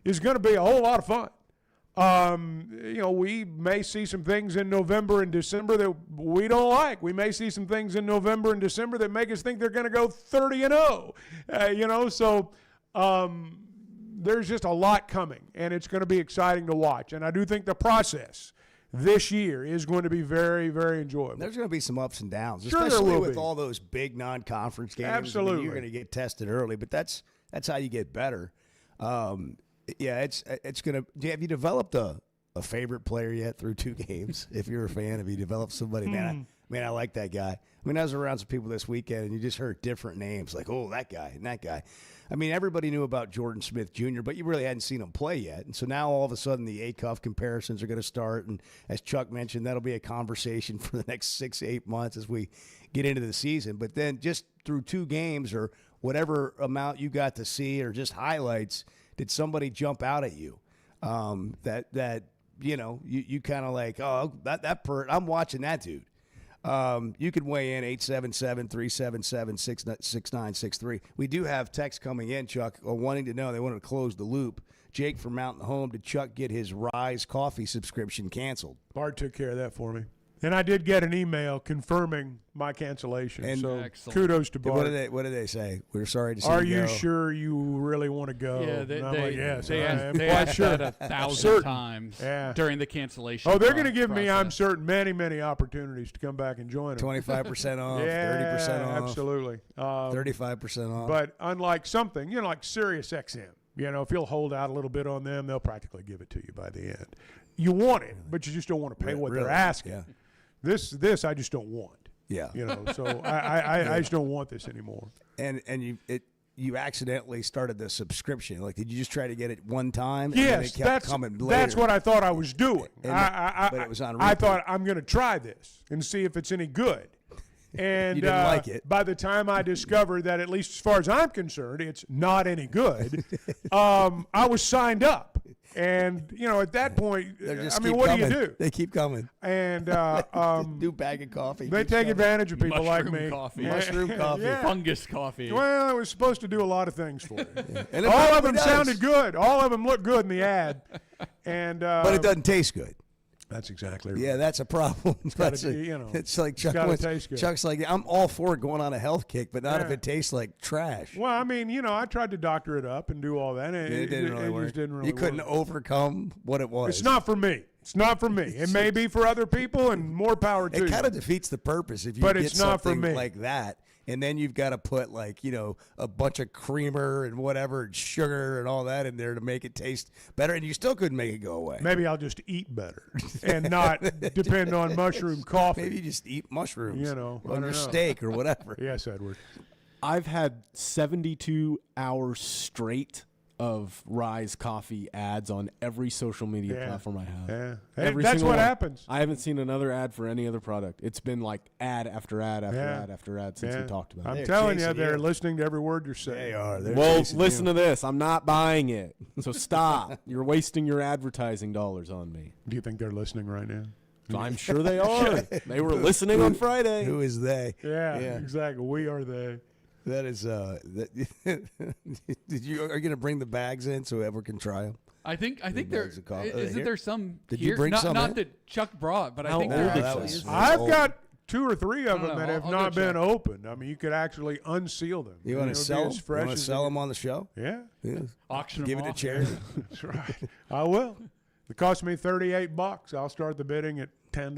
is going to be a whole lot of fun. We may see some things in November and December that we don't like. We may see some things in November and December that make us think they're going to go 30-0. So there's just a lot coming, and it's going to be exciting to watch. And I do think the process this year is going to be very, very enjoyable. There's going to be some ups and downs, Sure there especially will with be. all those big non-conference games. Absolutely. You're going to get tested early, but that's how you get better. It's going to. Have you developed a favorite player yet through 2 games? If you're a fan, have you developed somebody? Man, I like that guy. I mean, I was around some people this weekend, and you just heard different names, like, oh, that guy and that guy. I mean, everybody knew about Jordan Smith Jr., but you really hadn't seen him play yet. And so now all of a sudden the A-Cuff comparisons are going to start. And as Chuck mentioned, that'll be a conversation for the next 6-8 months as we get into the season. But then just through 2 games or whatever amount you got to see or just highlights, did somebody jump out at you that you kind of like, oh, I'm watching that dude. You could weigh in 877-377-6963. We do have text coming in, Chuck, wanting to know. They wanted to close the loop. Jake from Mountain Home, did Chuck get his Rise coffee subscription canceled? Bart took care of that for me. And I did get an email confirming my cancellation. And so excellent. Kudos to Bart. What did they say? We're sorry to see Are you you go. sure you really want to go? Yeah, And I'm like, yes, they I am asked quite sure. that 1,000 Certain. times Yeah. during the cancellation. Oh, they're going to give me, I'm process. certain, many, many opportunities to come back and join them. 25% off, Yeah, 30% off. absolutely. 35% off. But unlike something, like Sirius XM, if you'll hold out a little bit on them, they'll practically give it to you by the end. You want it, but you just don't want to pay what Really? they're asking. Yeah. This I just don't want. Yeah. So I just don't want this anymore. And you accidentally started the subscription. Like, did you just try to get it one time? And then Yes, it kept coming later? that's what I thought I was doing. But it was on I repeat. thought I'm going to try this and see if it's any good. And You didn't like it. By the time I discovered that, at least as far as I'm concerned, it's not any good, I was signed up. And, at that point, Just I mean, keep what coming. do you do? They keep coming. And New bag of coffee. they keeps take coming. advantage of people like Mushroom me. coffee. Mushroom coffee. Yeah. Fungus coffee. Well, it was supposed to do a lot of things for you. And it All of probably them does. sounded good. All of them looked good in the ad. And But it doesn't taste good. That's exactly right. Yeah, that's a problem. That's it's like Chuck. gotta taste good. Chuck's like, I'm all for going on a health kick, but not if Yeah. it tastes like trash. Well, I mean, I tried to doctor it up and do all that. And It didn't really work. just didn't really You couldn't work. overcome what it was. It's not for me. It's not for me. It may be for other people, and more power to It you. kind of defeats the purpose if you But get it's not for something me. like that, and then you've got to put a bunch of creamer and whatever and sugar and all that in there to make it taste better, and you still couldn't make it go away. Maybe I'll just eat better and not depend on mushroom coffee. Maybe you just eat mushrooms, I on don't your know. steak or whatever. Yes, Edward. I've had 72 hours straight of Rise Coffee ads on every social media Yeah. platform I have. Yeah. Every That's single what one. happens. I haven't seen another ad for any other product. It's been like ad after ad after Yeah. ad after ad since we talked about I'm it. telling you, chasing they're you. listening to every word you're saying. They are. They're Well, chasing listen you. to this. I'm not buying it. So stop. You're wasting your advertising dollars on me. Do you think they're listening right now? I'm sure they are. They were listening on Friday. Who is they? Yeah, exactly. We are they. That is. Are you going to bring the bags in so whoever can try them? I think there bags of coffee. isn't Here? there some Did here? you bring not some not in? that Chuck brought, but I How think old there is actually this? is. That's I've old. got 2 or 3 of No, them no, that have I'll go not been check. opened. I mean, you could actually unseal them. You want It to would be sell them? as You fresh want to as sell it- them on the show? Yeah, Yeah. Auction Give them it to off. charity. that's right. I will. It cost me $38. I'll start the bidding at $10.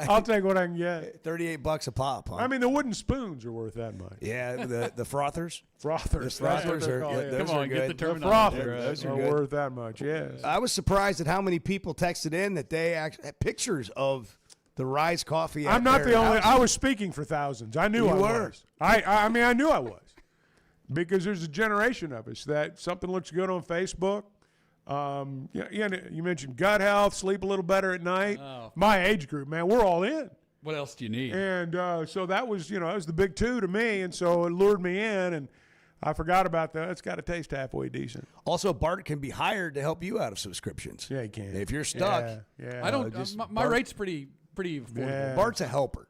I'll take what I can get. $38 a pop, huh? I mean, the wooden spoons are worth that much. yeah, the frothers. Frothers. The that's what frothers they're are. called, Yeah, yeah. those Come are on, get good. the The terminology. frothers Those are are good. worth that much, yes. I was surprised at how many people texted in that they actually had pictures of the Rise Coffee. I'm at not their the only. house. I was speaking for thousands. I knew You I were. was. I mean, I knew I was. Because there's a generation of us that something looks good on Facebook. You mentioned gut health, sleep a little better at night. Oh. My age group, man, we're all in. What else do you need? And so that was, that was the big 2 to me. And so it lured me in. And I forgot about that. It's got to taste halfway decent. Also, Bart can be hired to help you out of subscriptions. Yeah, he can. If you're stuck. Yeah. I don't. just my Bart- rate's pretty affordable. Yeah. Bart's a helper.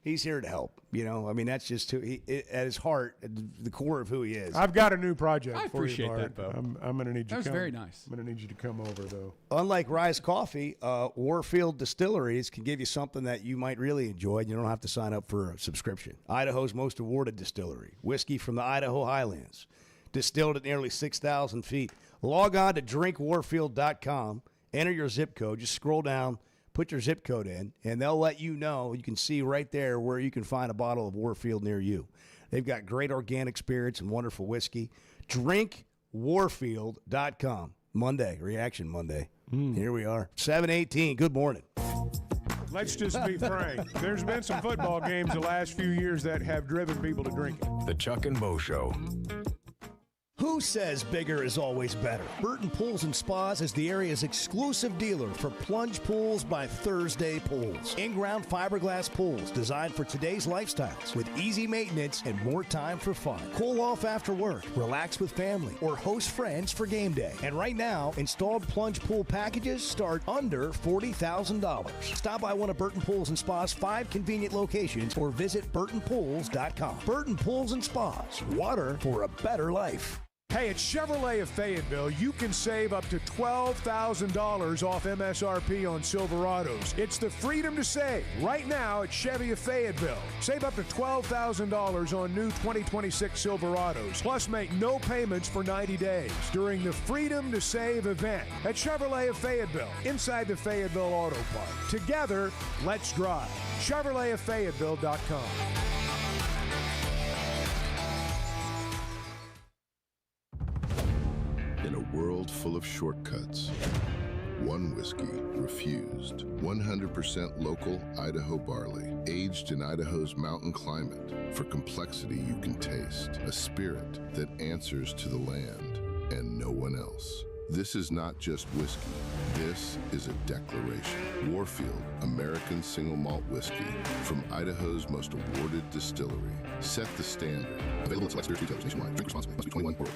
He's here to help. I mean, that's just at his heart, at the core of who he is. I've got a new project I for appreciate you, Bart. that, Bo. I'm going to need you to come. That was very nice. I'm going to need you to come over, though. Unlike Rise Coffee, Warfield Distilleries can give you something that you might really enjoy. You don't have to sign up for a subscription. Idaho's most awarded distillery. Whiskey from the Idaho Highlands. Distilled at nearly 6,000 feet. Log on to drinkwarfield.com. Enter your zip code. Just scroll down. Put your zip code in, and they'll let you know. You can see right there where you can find a bottle of Warfield near you. They've got great organic spirits and wonderful whiskey. DrinkWarfield.com. Monday, Reaction Monday. Here we are. 7:18. Good morning. Let's just be frank. There's been some football games the last few years that have driven people to drinking. The Chuck and Bo Show. Who says bigger is always better? Burton Pools and Spas is the area's exclusive dealer for plunge pools by Thursday Pools. In-ground fiberglass pools designed for today's lifestyles with easy maintenance and more time for fun. Cool off after work, relax with family, or host friends for game day. And right now, installed plunge pool packages start under $40,000. Stop by one of Burton Pools and Spas' 5 convenient locations or visit burtonpools.com. Burton Pools and Spas. Water for a better life. Hey, at Chevrolet of Fayetteville, you can save up to $12,000 off MSRP on Silverados. It's the freedom to save right now at Chevy of Fayetteville. Save up to $12,000 on new 2026 Silverados, plus make no payments for 90 days during the Freedom to Save event at Chevrolet of Fayetteville, inside the Fayetteville Auto Park. Together, let's drive. ChevroletofFayetteville.com. In a world full of shortcuts, one whiskey refused. 100% local Idaho barley, aged in Idaho's mountain climate. For complexity you can taste. A spirit that answers to the land and no one else. This is not just whiskey. This is a declaration. Warfield, American single malt whiskey from Idaho's most awarded distillery. Set the standard. Available at select spirits retailers nationwide. Drink responsibly. Must be 21 or older.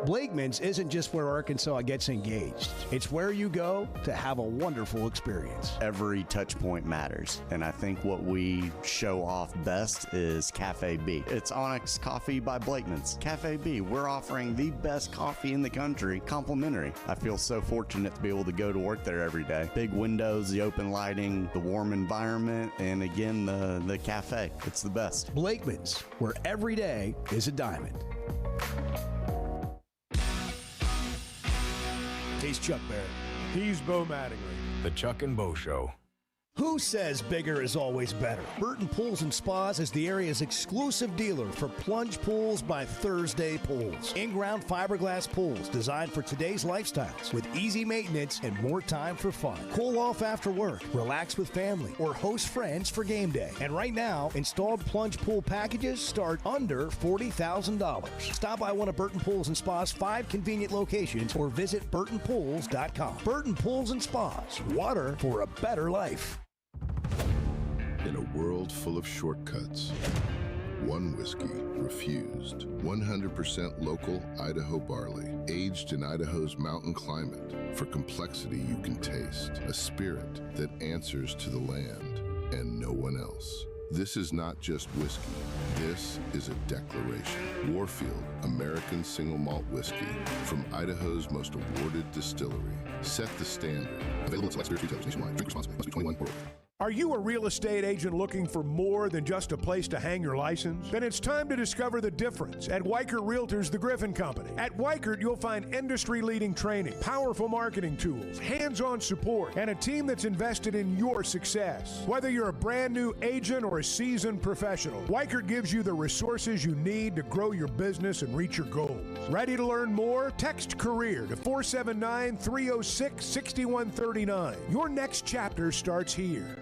Blakeman's isn't just where Arkansas gets engaged. It's where you go to have a wonderful experience. Every touch point matters, and I think what we show off best is Cafe B. It's Onyx Coffee by Blakeman's. Cafe B, we're offering the best coffee in the country, complimentary. I feel so fortunate to be able to go to work there every day. Big windows, the open lighting, the warm environment, and again, the cafe. It's the best. Blakeman's, where every day is a diamond. He's Chuck Barrett. He's Bo Mattingly. The Chuck and Bo Show. Who says bigger is always better? Burton Pools and Spas is the area's exclusive dealer for plunge pools by Thursday Pools. In-ground fiberglass pools designed for today's lifestyles with easy maintenance and more time for fun. Cool off after work, relax with family, or host friends for game day. And right now, installed plunge pool packages start under $40,000. Stop by one of Burton Pools and Spas' 5 convenient locations or visit burtonpools.com. Burton Pools and Spas. Water for a better life. In a world full of shortcuts, one whiskey refused. 100% local Idaho barley, aged in Idaho's mountain climate. For complexity you can taste. A spirit that answers to the land and no one else. This is not just whiskey. This is a declaration. Warfield, American single malt whiskey from Idaho's most awarded distillery. Set the standard. Available at select spirits retailers nationwide. Drink responsibly. Must be 21 or older. Are you a real estate agent looking for more than just a place to hang your license? Then it's time to discover the difference at Weichert Realtors, the Griffin Company. At Weichert, you'll find industry-leading training, powerful marketing tools, hands-on support, and a team that's invested in your success. Whether you're a brand new agent or a seasoned professional, Weichert gives you the resources you need to grow your business and reach your goals. Ready to learn more? Text CAREER to 479-306-6139. Your next chapter starts here.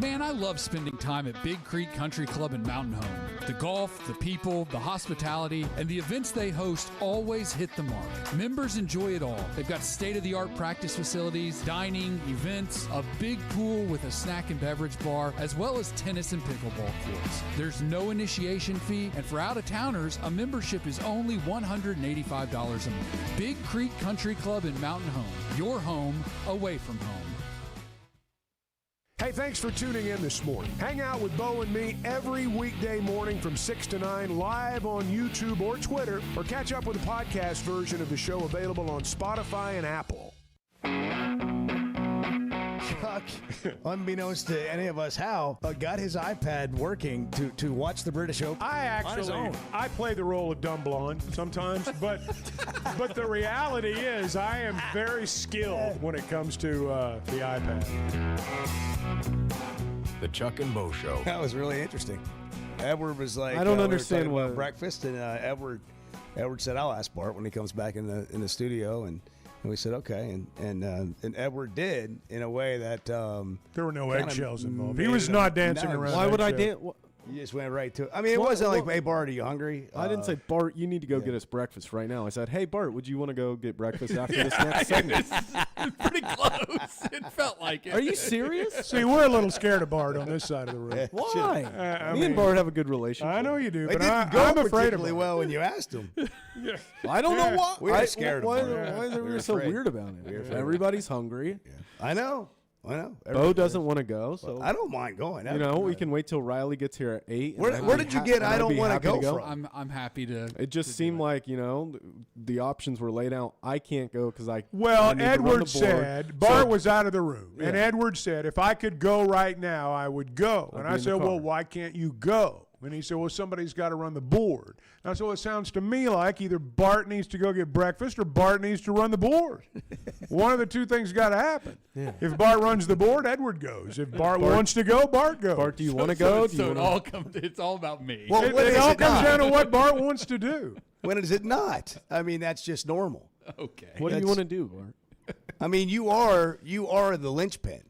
Man, I love spending time at Big Creek Country Club in Mountain Home. The golf, the people, the hospitality, and the events they host always hit the mark. Members enjoy it all. They've got state-of-the-art practice facilities, dining, events, a big pool with a snack and beverage bar, as well as tennis and pickleball courts. There's no initiation fee, and for out-of-towners, a membership is only $185 a month. Big Creek Country Club in Mountain Home. Your home away from home. Hey, thanks for tuning in this morning. Hang out with Bo and me every weekday morning from 6 to 9 live on YouTube or Twitter, or catch up with the podcast version of the show available on Spotify and Apple. Chuck, unbeknownst to any of us, got his iPad working to watch the British Open. I play the role of dumb blonde sometimes, but the reality is I am very skilled when it comes to the iPad. The Chuck and Bo Show. That was really interesting. Edward was like, I don't we were understand talking about what breakfast, and Edward said, "I'll ask Bart when he comes back in the studio," and we said, "Okay," and Edward did in a way that there were no eggshells involved. He was not dancing around. Why would I dance? You just went right to it. I mean, it wasn't like, "Hey, Bart, are you hungry?" I didn't say, Bart, you need to go get us breakfast right now. I said, hey, Bart, would you want to go get breakfast after this next segment? Pretty close. It felt like it. Are you serious? See, we're a little scared of Bart on this side of the room. Why? Me and Bart have a good relationship. I know you do, It but didn't go I'm afraid of particularly him. well when you asked him. I don't know why. We were scared of why, Bart. why is We were everybody so afraid. weird about it? We were afraid. Everybody's hungry. I know. Bo doesn't want to go, so I don't mind going. we can wait till Riley gets here at 8. Where did you get I don't want to go from? I'm happy to. It just seemed like, the options were laid out. I can't go because I need to Well, run the Edward board. said, Bart So- was out of the room, and Yeah. Edward said, if I could go right now, I would go. I'll And be I in the said, well, car. why can't you go? And he said, well, somebody's got to run the board. And I said, well, it sounds to me like either Bart needs to go get breakfast or Bart needs to run the board. One of the two things got to happen. Yeah. If Bart runs the board, Edward goes. If Bart wants to go, Bart goes. Bart, do you want to go? It's all about me. Well, when It is all it comes not? down to what Bart wants to do. When is it not? I mean, that's just normal. Okay. What do you want to do, Bart? I mean, you are the linchpin.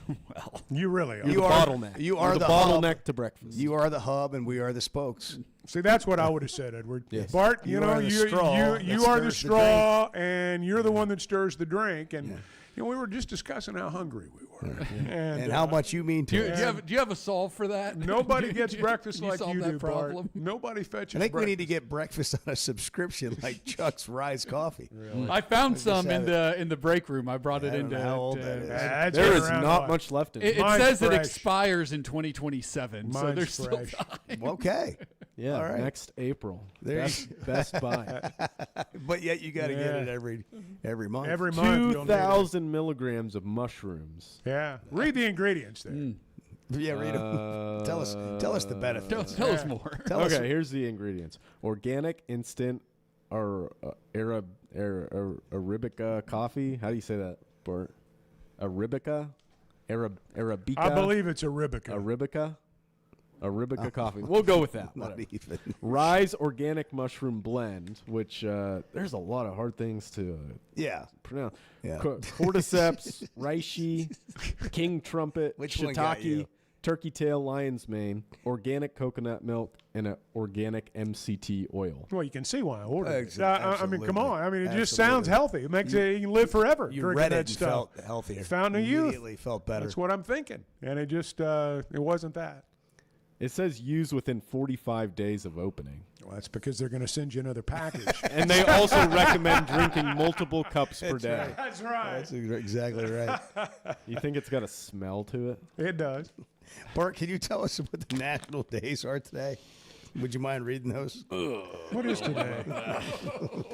Well, You really are. You are bottleneck. You are You're the hub. bottleneck to breakfast. You are the hub, and we are the spokes. See, that's what I would have said, Edward. Yes. Bart, You are the you straw that are the stirs the straw, and you're the one that stirs the drink. And we were just discussing how hungry we were, And how much you mean to do us. you have a solve for that? Nobody gets breakfast Can you like solve you that do, problem? Bart. Nobody fetches. I think we breakfast. need to get breakfast on a subscription like Chuck's Rise Coffee. I found some have in the break room. I brought it I don't into. know how old that is. That's There been is around not what? much left in It, it. it Mine's says it fresh. expires in 2027, so Mine's there's still fresh. time. Okay. Yeah, All right. next April. There Best Buy. But yet you got to get Yeah. it every month. Every month. you'll need it. 2,000 milligrams of mushrooms. Yeah. Read the ingredients there. Yeah, read them. Tell us the benefits. Tell us more. Tell us- Okay, here's the ingredients: organic, instant, or Arabica coffee. How do you say that, Bart? Arabica, Arabica. I believe it's Arabica. Arabica coffee. We'll go with that. Not Whatever. even. Rise organic mushroom blend, which there's a lot of hard things to Yeah. pronounce. Yeah. Cordyceps, reishi, king trumpet, Which one got you? shiitake, turkey tail, lion's mane, organic coconut milk, and an organic MCT oil. Well, you can see why I ordered it. Absolutely. I mean, come on. I mean, it just Absolutely. sounds healthy. It makes it you can live forever You drinking read it that and stuff. felt healthier. Fountain of youth. Immediately felt better. That's what I'm thinking. And it just it wasn't that. It says use within 45 days of opening. Well, that's because they're going to send you another package. And they also recommend drinking multiple cups per day. right. That's right. That's exactly right. You think it's got a smell to it? It does. Bart, can you tell us what the national days are today? Would you mind reading those? What is today?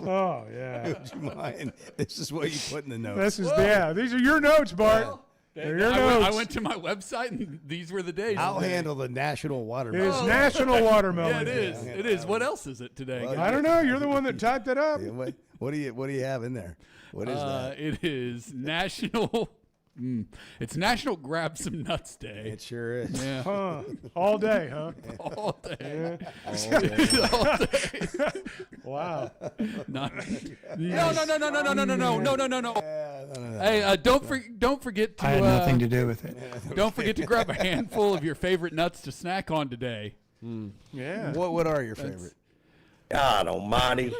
Oh, yeah. Would you mind? This is what you put in the notes. These are your notes, Bart. They're your notes. I went to my website and these were the days. I'll handle the National It Watermelon. is National Watermelon. Yeah, it Day. is. It is. What else is it today? Well, I don't know. You're the one that typed it up. Yeah, what do you have in there? What is that? It is National. It's National Grab Some Nuts Day. It sure is. Yeah. Huh. All day, huh? All day. All day. Wow. No. Hey, don't forget to. I had nothing to do with it. Don't forget to grab a handful of your favorite nuts to snack on today. Yeah. What are your favorite? God almighty.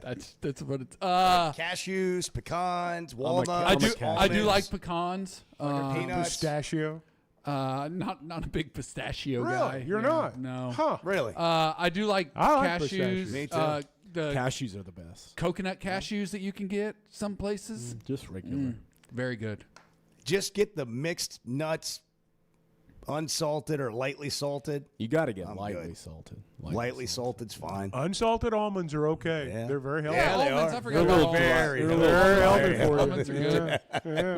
That's what it's. Cashews, pecans, walnuts. I do like pecans. Peanuts. Pistachio. Not a big pistachio Really? guy. You're not? No. Huh. Really? I do like I like cashews. pistachios. Me too. The Cashews are the best. coconut cashews that you can get some places. Just regular. Very good. just get the mixed nuts, unsalted or lightly salted. You got to get lightly salted. Lightly salted's fine. Unsalted almonds are okay. Yeah. They're very healthy. Yeah, they Almonds, are. I forgot about almonds. Very healthy for you. Almonds are good.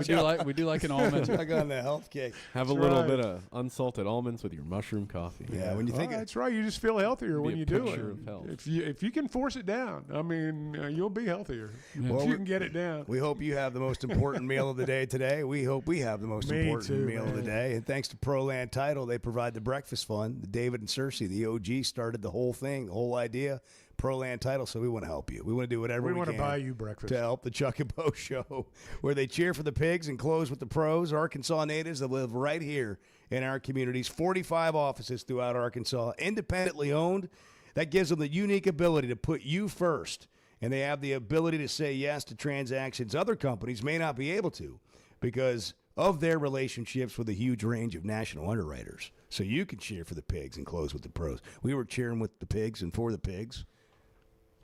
Yeah. We do like an almond. Chuck on the health kick. Have a little bit of unsalted almonds with your mushroom coffee. Yeah, when you think that's right. You just feel healthier when you do it. Of health. If you can force it down, I mean, you'll be healthier. Well, if you can get it down. We hope you have the most important meal of the day today. We hope we have the most important meal of the day. And thanks to ProLand Title, they provide the breakfast fund. David and Cersei, the OG, started the whole thing, the whole idea. ProLand Title, so we want to help you. We want to do whatever we can. We want to buy you breakfast. To help the Chuck and Bo Show, where they cheer for the pigs and close with the pros. Arkansas natives that live right here in our communities. 45 offices throughout Arkansas, independently owned. That gives them the unique ability to put you first. And they have the ability to say yes to transactions other companies may not be able to because of their relationships with a huge range of national underwriters. So you can cheer for the pigs and close with the pros. We were cheering with the pigs and for the pigs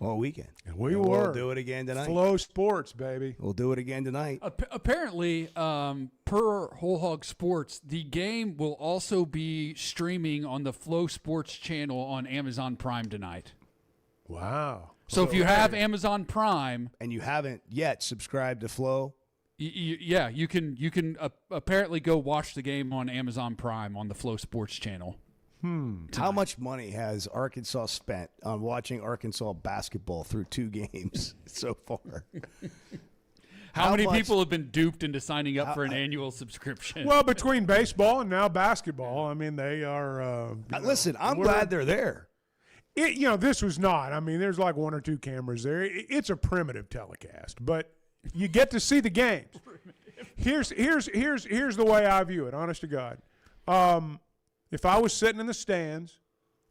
all weekend. And we We'll were. do it again tonight. Flow Sports, baby. We'll do it again tonight. Apparently, per Whole Hog Sports, the game will also be streaming on the Flow Sports channel on Amazon Prime tonight. Wow. So if you have Amazon Prime and you haven't yet subscribed to Flow, yeah, you can apparently go watch the game on Amazon Prime on the Flow Sports channel. How much money has Arkansas spent on watching Arkansas basketball through 2 games so far? How many people have been duped into signing up for an annual subscription? Well, between baseball and now basketball, I mean, they are. Listen, I'm glad they're there. This was not. I mean, there's like 1 or 2 cameras there. It's a primitive telecast, but you get to see the games. Here's the way I view it, honest to God. If I was sitting in the stands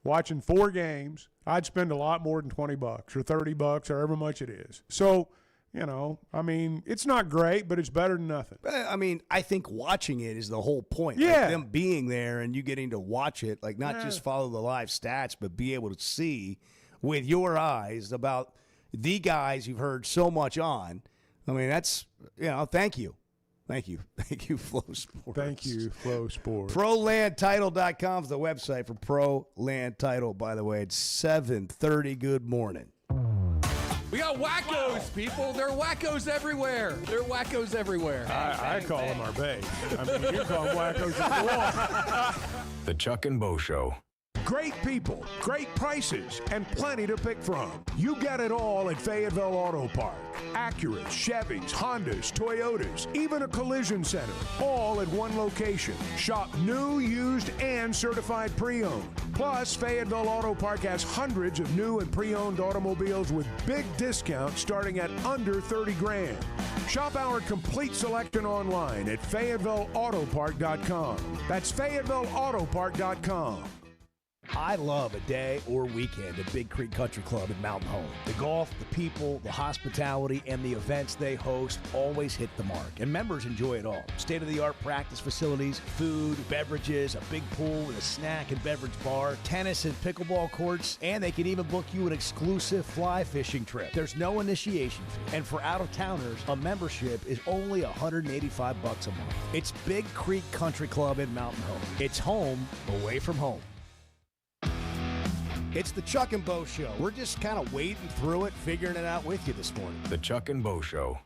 watching 4 games, I'd spend a lot more than $20 or $30, however much it is. So, I mean, it's not great, but it's better than nothing. I mean, I think watching it is the whole point. Yeah. Like them being there and you getting to watch it, like not just follow the live stats, but be able to see with your eyes about the guys you've heard so much on. I mean, that's, thank you. Thank you. Thank you, Flow Sports. Thank you, Flow Sports. ProLandTitle.com is the website for ProLand Title, by the way. It's 7:30. Good morning. We got wackos, people. There are wackos everywhere. There are wackos everywhere. I call them our bays. I mean, you call them wackos if you want. The Chuck and Bo Show. Great people, great prices, and plenty to pick from. You get it all at Fayetteville Auto Park. Acuras, Chevys, Hondas, Toyotas, even a collision center, all at one location. Shop new, used, and certified pre-owned. Plus, Fayetteville Auto Park has hundreds of new and pre-owned automobiles with big discounts starting at under $30,000. Shop our complete selection online at FayettevilleAutopark.com. That's FayettevilleAutopark.com. I love a day or weekend at Big Creek Country Club in Mountain Home. The golf, the people, the hospitality, and the events they host always hit the mark, and members enjoy it all. State-of-the-art practice facilities, food, beverages, a big pool with a snack and beverage bar, tennis and pickleball courts, and they can even book you an exclusive fly fishing trip. There's no initiation fee, and for out-of-towners, a membership is only $185 a month. It's Big Creek Country Club in Mountain Home. It's home away from home. It's the Chuck and Bo Show. We're just kind of wading through it, figuring it out with you this morning. The Chuck and Bo Show.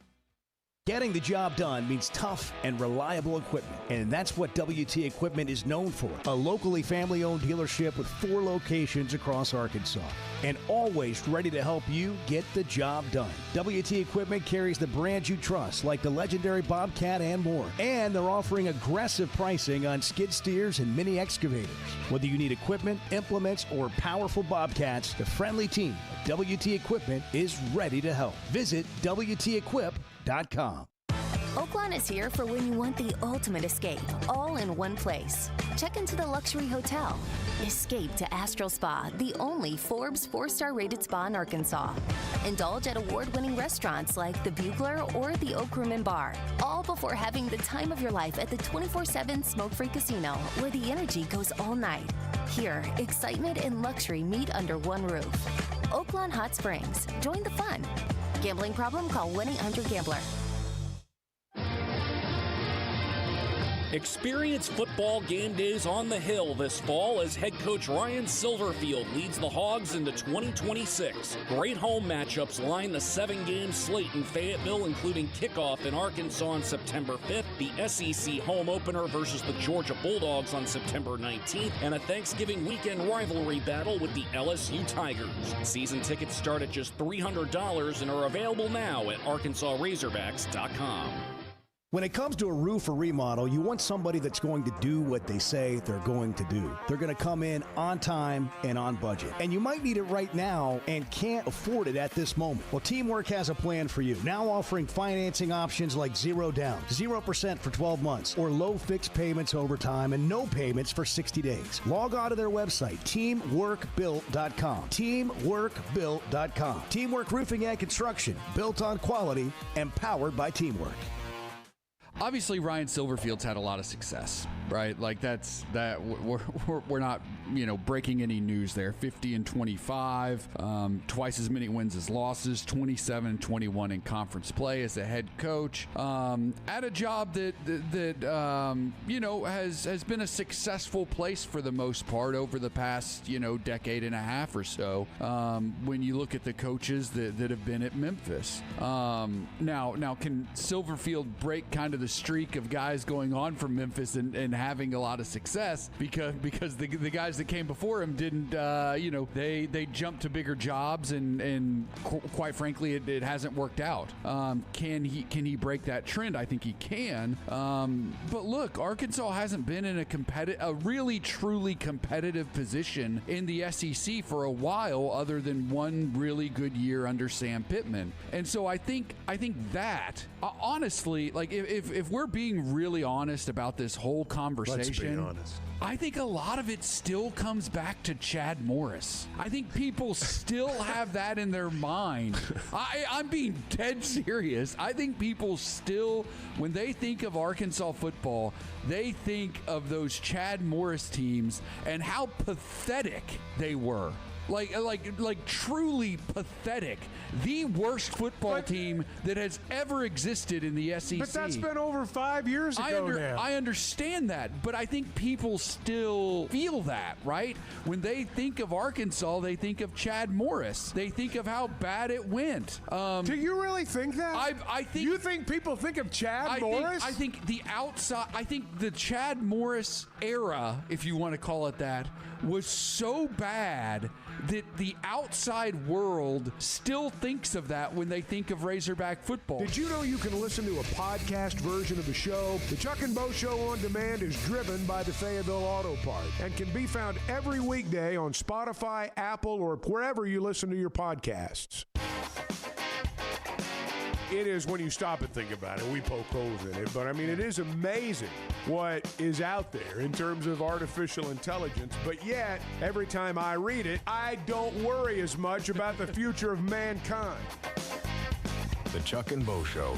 Getting the job done means tough and reliable equipment, and that's what WT Equipment is known for. A locally family-owned dealership with 4 locations across Arkansas, and always ready to help you get the job done. WT Equipment carries the brands you trust, like the legendary Bobcat and more, and they're offering aggressive pricing on skid steers and mini excavators. Whether you need equipment, implements, or powerful Bobcats, the friendly team at WT Equipment is ready to help. Visit WTEquip.com. Oaklawn is here for when you want the ultimate escape, all in one place. Check into the luxury hotel. Escape to Astral Spa, the only Forbes 4-star rated spa in Arkansas. Indulge at award-winning restaurants like the Bugler or the Oak Room and Bar, all before having the time of your life at the 24/7 smoke-free casino, where the energy goes all night. Here, excitement and luxury meet under one roof. Oaklawn Hot Springs. Join the fun. Gambling problem? Call 1-800-GAMBLER. Experience football game days on the Hill this fall as head coach Ryan Silverfield leads the Hogs into 2026. Great home matchups line the 7-game slate in Fayetteville, including kickoff in Arkansas on September 5th, the SEC home opener versus the Georgia Bulldogs on September 19th, and a Thanksgiving weekend rivalry battle with the LSU Tigers. Season tickets start at just $300 and are available now at ArkansasRazorbacks.com. When it comes to a roof or remodel, you want somebody that's going to do what they say they're going to do. They're going to come in on time and on budget. And you might need it right now and can't afford it at this moment. Well, Teamwork has a plan for you. Now offering financing options like 0 down, 0% for 12 months, or low fixed payments over time and no payments for 60 days. Log on to their website, teamworkbuilt.com. Teamworkbuilt.com. Teamwork Roofing and Construction, built on quality and powered by Teamwork. Obviously, Ryan Silverfield's had a lot of success, right? Like we're not, breaking any news there. 50-25, twice as many wins as losses, 27-21 in conference play as a head coach, at a job that has been a successful place for the most part over the past decade and a half or so. When you look at the coaches that have been at Memphis, now can Silverfield break kind of the streak of guys going on from Memphis and having a lot of success because the guys that came before him didn't, they jumped to bigger jobs and quite frankly it hasn't worked out. Can he break that trend? I think he can. But look, Arkansas hasn't been in a really truly competitive position in the SEC for a while, other than one really good year under Sam Pittman. And so I think that honestly, like if we're being really honest about this whole conversation, let's be honest. I think a lot of it still comes back to Chad Morris. I think people still have that in their mind. I'm being dead serious. I think people still, when they think of Arkansas football, they think of those Chad Morris teams and how pathetic they were. Like truly pathetic. The worst football team that has ever existed in the SEC. But that's been over 5 years ago now. I understand that, but I think people still feel that, right? When they think of Arkansas, they think of Chad Morris. They think of how bad it went. Do you really think that? I think. You think people think of Chad Morris? I think the Chad Morris era, if you want to call it that, was so bad that the outside world still thinks of that when they think of Razorback football. Did you know you can listen to a podcast version of the show? The Chuck and Bo Show On Demand is driven by the Fayetteville Auto Part and can be found every weekday on Spotify, Apple, or wherever you listen to your podcasts. It is, when you stop and think about it, we poke holes in it, but I mean, it is amazing what is out there in terms of artificial intelligence, but yet, every time I read it, I don't worry as much about the future of mankind. The Chuck and Bo Show.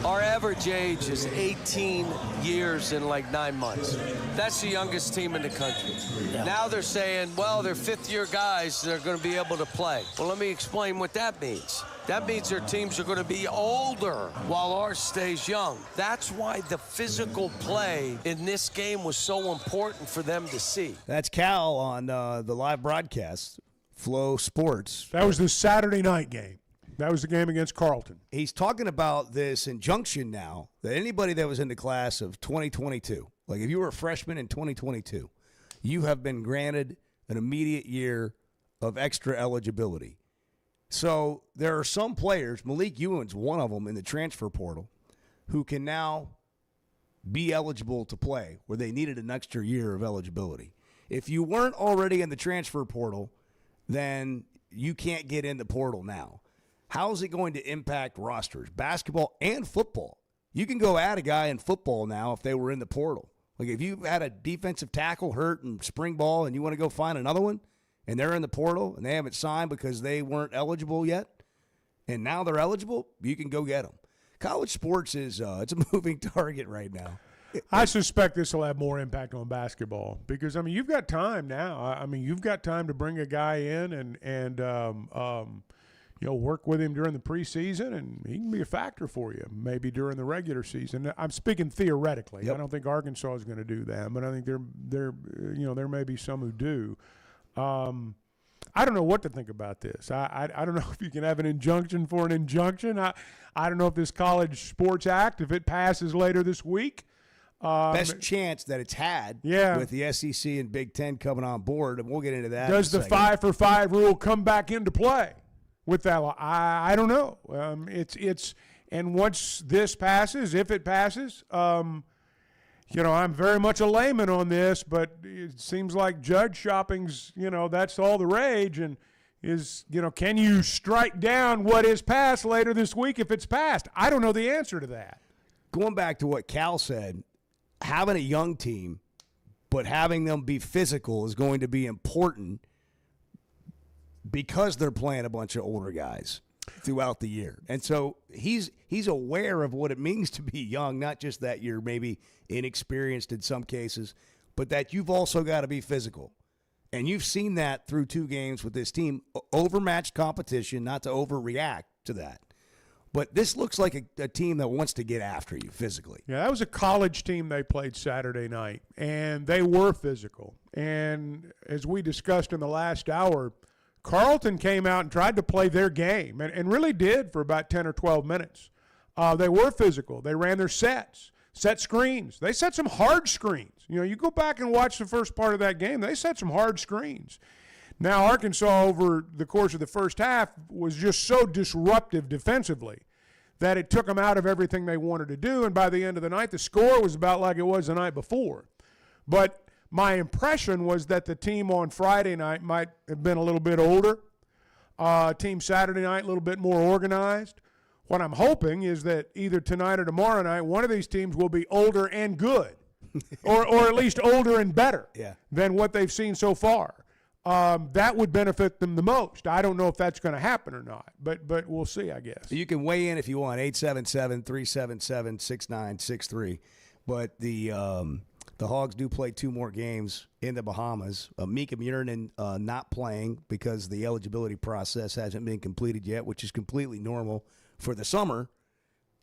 Our average age is 18 years and like 9 months. That's the youngest team in the country. Yeah. Now they're saying, well, they're fifth-year guys that are going to be able to play. Well, let me explain what that means. That means their teams are going to be older while ours stays young. That's why the physical play in this game was so important for them to see. That's Cal on the live broadcast, Flow Sports. That was the Saturday night game. That was the game against Carleton. He's talking about this injunction now that anybody that was in the class of 2022, like if you were a freshman in 2022, you have been granted an immediate year of extra eligibility. So there are some players, Malik Ewan's one of them in the transfer portal, who can now be eligible to play where they needed an extra year of eligibility. If you weren't already in the transfer portal, then you can't get in the portal now. How is it going to impact rosters, basketball and football? You can go add a guy in football now if they were in the portal. Like if you had a defensive tackle hurt in spring ball and you want to go find another one, and they're in the portal, and they haven't signed because they weren't eligible yet, and now they're eligible, you can go get them. College sports is it's a moving target right now. I suspect this will have more impact on basketball because, I mean, you've got time now. I mean, you've got time to bring a guy in and work with him during the preseason, and he can be a factor for you maybe during the regular season. I'm speaking theoretically. Yep. I don't think Arkansas is going to do that, but I think there may be some who do. I don't know what to think about this. I don't know if you can have an injunction for an injunction. I don't know if this College Sports Act, if it passes later this week. Best chance that it's had with the SEC and Big Ten coming on board, and we'll get into that. Does the 5-for-5 rule come back into play with that law? I don't know. And once this passes, if it passes, I'm very much a layman on this, but it seems like judge shopping's, that's all the rage. And can you strike down what is passed later this week if it's passed? I don't know the answer to that. Going back to what Cal said, having a young team, but having them be physical is going to be important because they're playing a bunch of older guys throughout the year. And so he's aware of what it means to be young, not just that you're maybe inexperienced in some cases, but that you've also got to be physical. And you've seen that through 2 games with this team, overmatched competition, not to overreact to that. But this looks like a team that wants to get after you physically. Yeah, that was a college team they played Saturday night, and they were physical. And as we discussed in the last hour, Carleton came out and tried to play their game and really did for about 10 or 12 minutes. They were physical. They ran their set screens. They set some hard screens. You go back and watch the first part of that game, they set some hard screens. Now, Arkansas, over the course of the first half, was just so disruptive defensively that it took them out of everything they wanted to do, and by the end of the night, the score was about like it was the night before. But my impression was that the team on Friday night might have been a little bit older. Team Saturday night, a little bit more organized. What I'm hoping is that either tonight or tomorrow night, one of these teams will be older and good, or at least older and better than what they've seen so far. That would benefit them the most. I don't know if that's going to happen or not, but we'll see, I guess. You can weigh in if you want, 877-377-6963. But the Hogs do play 2 more games in the Bahamas. Mika Muirnen not playing because the eligibility process hasn't been completed yet, which is completely normal for the summer.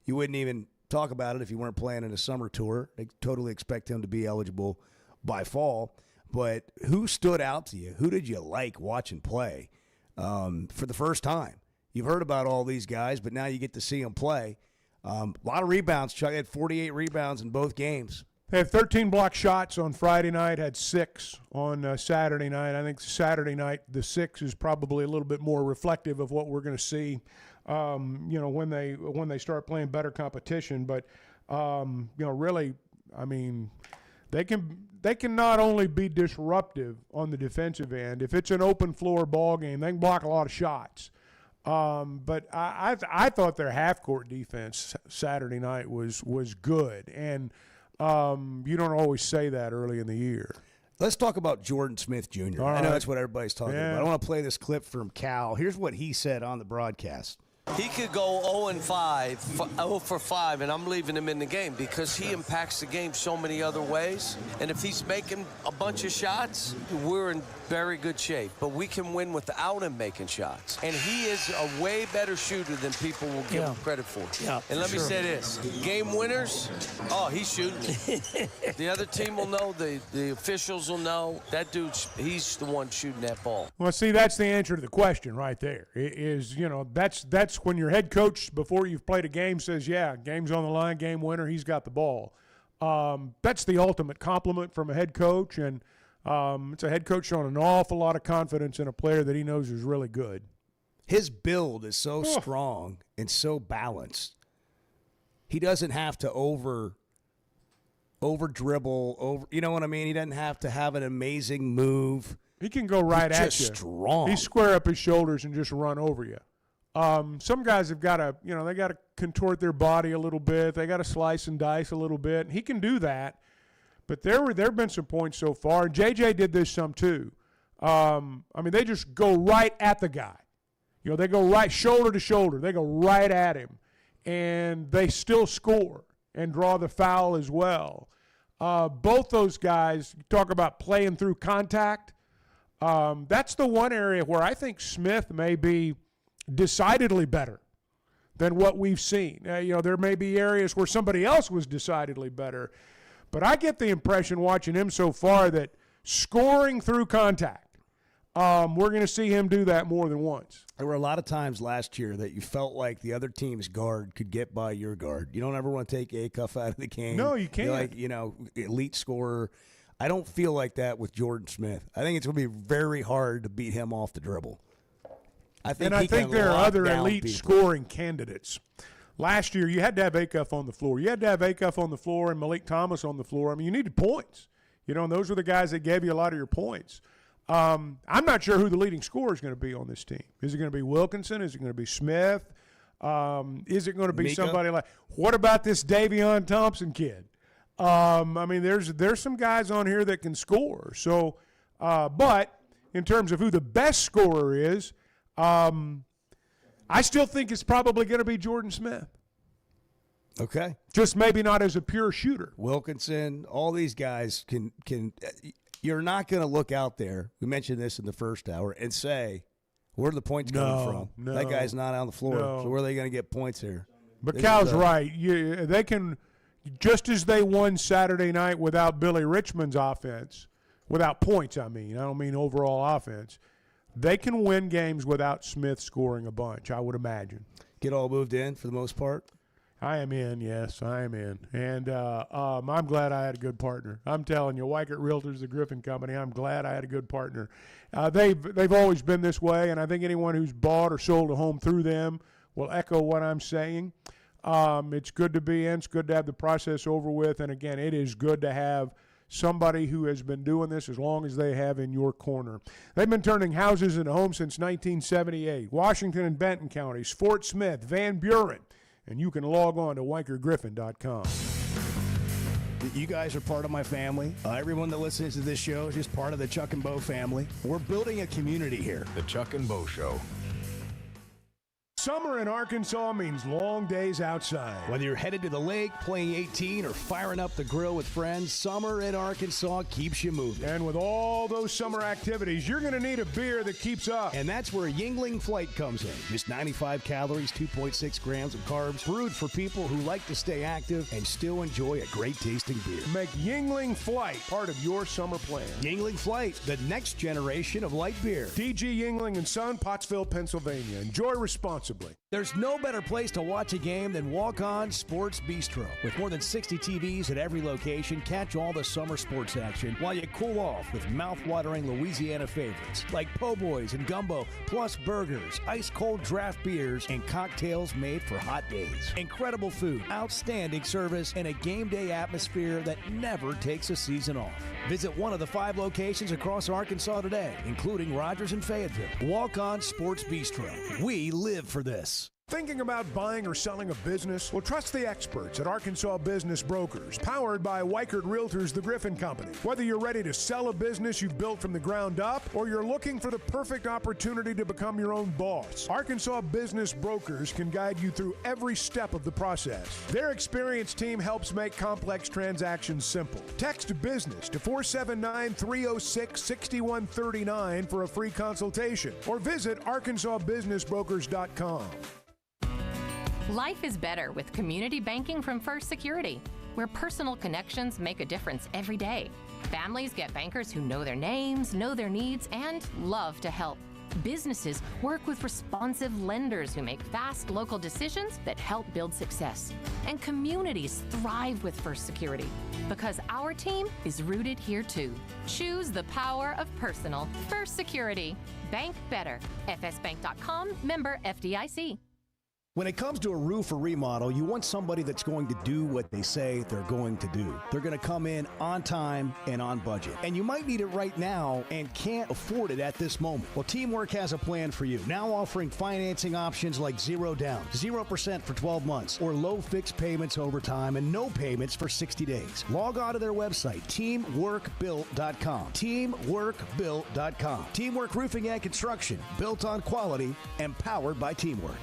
You wouldn't even talk about it if you weren't playing in a summer tour. They totally expect him to be eligible by fall. But who stood out to you? Who did you like watching play for the first time? You've heard about all these guys, but now you get to see them play. A lot of rebounds. Chuck had 48 rebounds in both games. They had 13 block shots on Friday night, had 6 on Saturday night. I think Saturday night, the 6 is probably a little bit more reflective of what we're going to see, when they start playing better competition. But, really, I mean, they can not only be disruptive on the defensive end. If it's an open floor ball game, they can block a lot of shots. But I thought their half court defense Saturday night was good, and you don't always say that early in the year. Let's talk about Jordan Smith Jr. I know that's what everybody's talking about. I want to play this clip from Cal. Here's what he said on the broadcast. He could go 0 for 5, and I'm leaving him in the game because he impacts the game so many other ways. And if he's making a bunch of shots, we're in very good shape. But we can win without him making shots. And he is a way better shooter than people will give him credit for. Yeah, and let me say this. Game winners, he's shooting it. The other team will know. The officials will know. That dude's, he's the one shooting that ball. Well, see, that's the answer to the question right there. That's when your head coach, before you've played a game, says, yeah, game's on the line, game winner, he's got the ball. That's the ultimate compliment from a head coach, and it's a head coach showing an awful lot of confidence in a player that he knows is really good. His build is so strong and so balanced. He doesn't have to over dribble, you know what I mean? He doesn't have to have an amazing move. He can go right at you. He's just strong. He square up his shoulders and just run over you. Some guys have got to, they got to contort their body a little bit. They got to slice and dice a little bit. He can do that. But there have been some points so far. And JJ did this some too. They just go right at the guy. They go right shoulder to shoulder. They go right at him. And they still score and draw the foul as well. Both those guys, talk about playing through contact. That's the one area where I think Smith may be decidedly better than what we've seen. There may be areas where somebody else was decidedly better, but I get the impression watching him so far that scoring through contact, we're going to see him do that more than once. There were a lot of times last year that you felt like the other team's guard could get by your guard. You don't ever want to take Acuff out of the game. No, you can't. You're like, elite scorer. I don't feel like that with Jordan Smith. I think it's going to be very hard to beat him off the dribble. I think there are other elite people. scoring candidates. Last year, you had to have Acuff on the floor. You had to have Acuff on the floor and Malik Thomas on the floor. I mean, you needed points. And those were the guys that gave you a lot of your points. I'm not sure who the leading scorer is going to be on this team. Is it going to be Wilkinson? Is it going to be Smith? Is it going to be Mika? somebody like – what about this Davion Thompson kid? There's some guys on here that can score. So, but in terms of who the best scorer is, I still think it's probably going to be Jordan Smith. Okay. Just maybe not as a pure shooter. Wilkinson, all these guys can you're not going to look out there, we mentioned this in the first hour, and say, where are the points coming from? No, that guy's not on the floor. No. So where are they going to get points here? But Cal's right. They can, just as they won Saturday night without Billy Richmond's offense, without points, I don't mean overall offense, they can win games without Smith scoring a bunch, I would imagine. Get all moved in for the most part? I am in, yes, I am in. And I'm glad I had a good partner. I'm telling you, Weichert Realtors, the Griffin Company, I'm glad I had a good partner. They've always been this way, and I think anyone who's bought or sold a home through them will echo what I'm saying. It's good to be in. It's good to have the process over with. And, again, it is good to have somebody who has been doing this as long as they have in your corner. They've been turning houses into homes since 1978. Washington and Benton counties, Fort Smith, Van Buren. And you can log on to WeichertGriffin.com. You guys are part of my family. Everyone that listens to this show is just part of the Chuck and Bo family. We're building a community here. The Chuck and Bo Show. Summer in Arkansas means long days outside. Whether you're headed to the lake, playing 18, or firing up the grill with friends, summer in Arkansas keeps you moving. And with all those summer activities, you're going to need a beer that keeps up. And that's where Yingling Flight comes in. Just 95 calories, 2.6 grams of carbs, brewed for people who like to stay active and still enjoy a great tasting beer. Make Yingling Flight part of your summer plan. Yingling Flight, the next generation of light beer. DG Yingling & Son, Pottsville, Pennsylvania. Enjoy responsibly. There's no better place to watch a game than Walk On Sports Bistro. With more than 60 TVs at every location, catch all the summer sports action while you cool off with mouth-watering Louisiana favorites like po' boys and gumbo, plus burgers, ice-cold draft beers, and cocktails made for hot days. Incredible food, outstanding service, and a game day atmosphere that never takes a season off. Visit one of the 5 locations across Arkansas today, including Rogers and Fayetteville. Walk On Sports Bistro. We live for this. Thinking about buying or selling a business? Well, trust the experts at Arkansas Business Brokers, powered by Weichert Realtors, the Griffin Company. Whether you're ready to sell a business you've built from the ground up, or you're looking for the perfect opportunity to become your own boss, Arkansas Business Brokers can guide you through every step of the process. Their experienced team helps make complex transactions simple. Text BUSINESS to 479-306-6139 for a free consultation, or visit arkansasbusinessbrokers.com. Life is better with community banking from First Security, where personal connections make a difference every day. Families get bankers who know their names, know their needs, and love to help. Businesses work with responsive lenders who make fast local decisions that help build success. And communities thrive with First Security because our team is rooted here too. Choose the power of personal. First Security. Bank better. fsbank.com, member FDIC. When it comes to a roof or remodel, you want somebody that's going to do what they say they're going to do. They're going to come in on time and on budget. And you might need it right now and can't afford it at this moment. Well, Teamwork has a plan for you. Now offering financing options like 0 down, 0% for 12 months, or low fixed payments over time and no payments for 60 days. Log on to their website, teamworkbuilt.com. Teamworkbuilt.com. Teamwork Roofing and Construction, built on quality and powered by Teamwork.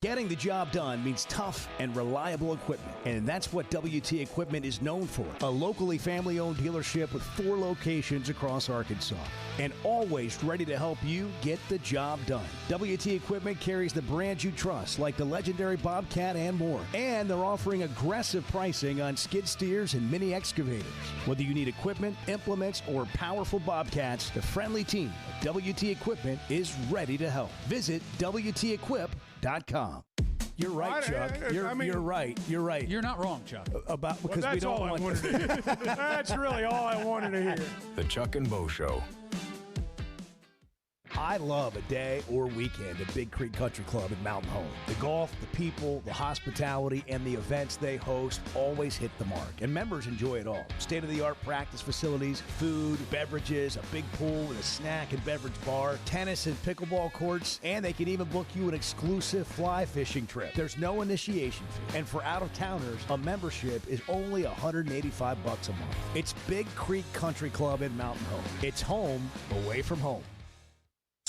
Getting the job done means tough and reliable equipment, and that's what WT Equipment is known for. A locally family-owned dealership with 4 locations across Arkansas, and always ready to help you get the job done. WT Equipment carries the brands you trust, like the legendary Bobcat and more, and they're offering aggressive pricing on skid steers and mini excavators. Whether you need equipment, implements, or powerful Bobcats, the friendly team at WT Equipment is ready to help. Visit WTEquip.com. You're right, Chuck. You're right. You're right. You're not wrong, Chuck. Because that's we don't all I want wanted to hear. That's really all I wanted to hear. The Chuck and Bo Show. I love a day or weekend at Big Creek Country Club in Mountain Home. The golf, the people, the hospitality, and the events they host always hit the mark, and members enjoy it all. State-of-the-art practice facilities, food, beverages, a big pool with a snack and beverage bar, tennis and pickleball courts, and they can even book you an exclusive fly fishing trip. There's no initiation fee, and for out-of-towners, a membership is only $185 a month. It's Big Creek Country Club in Mountain Home. It's home away from home.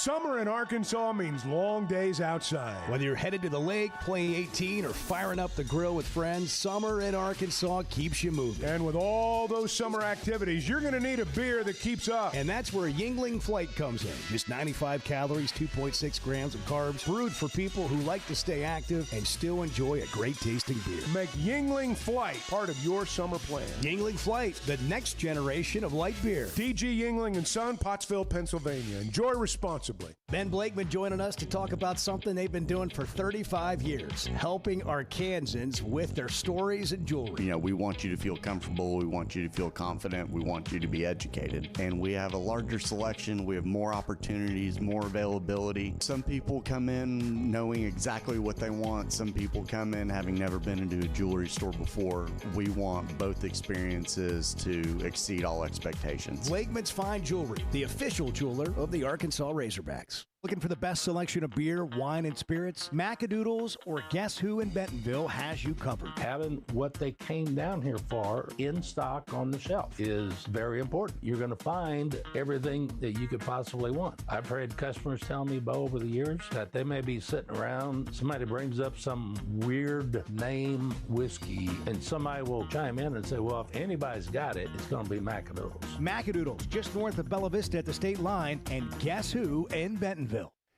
Summer in Arkansas means long days outside. Whether you're headed to the lake, playing 18, or firing up the grill with friends, summer in Arkansas keeps you moving. And with all those summer activities, you're going to need a beer that keeps up. And that's where Yingling Flight comes in. Just 95 calories, 2.6 grams of carbs, brewed for people who like to stay active and still enjoy a great tasting beer. Make Yingling Flight part of your summer plan. Yingling Flight, the next generation of light beer. DG Yingling and Son, Pottsville, Pennsylvania. Enjoy responsibly. Ben Blakeman joining us to talk about something they've been doing for 35 years, helping Arkansans with their stories and jewelry. You know, we want you to feel comfortable. We want you to feel confident. We want you to be educated. And we have a larger selection. We have more opportunities, more availability. Some people come in knowing exactly what they want. Some people come in having never been into a jewelry store before. We want both experiences to exceed all expectations. Blakeman's Fine Jewelry, the official jeweler of the Arkansas Razorbacks. Looking for the best selection of beer, wine, and spirits? Macadoodles or Guess Who in Bentonville has you covered. Having what they came down here for in stock on the shelf is very important. You're going to find everything that you could possibly want. I've heard customers tell me, Bo, over the years that they may be sitting around, somebody brings up some weird name whiskey, and somebody will chime in and say, well, if anybody's got it, it's going to be Macadoodles. Macadoodles, just north of Bella Vista at the state line, and Guess Who in Bentonville.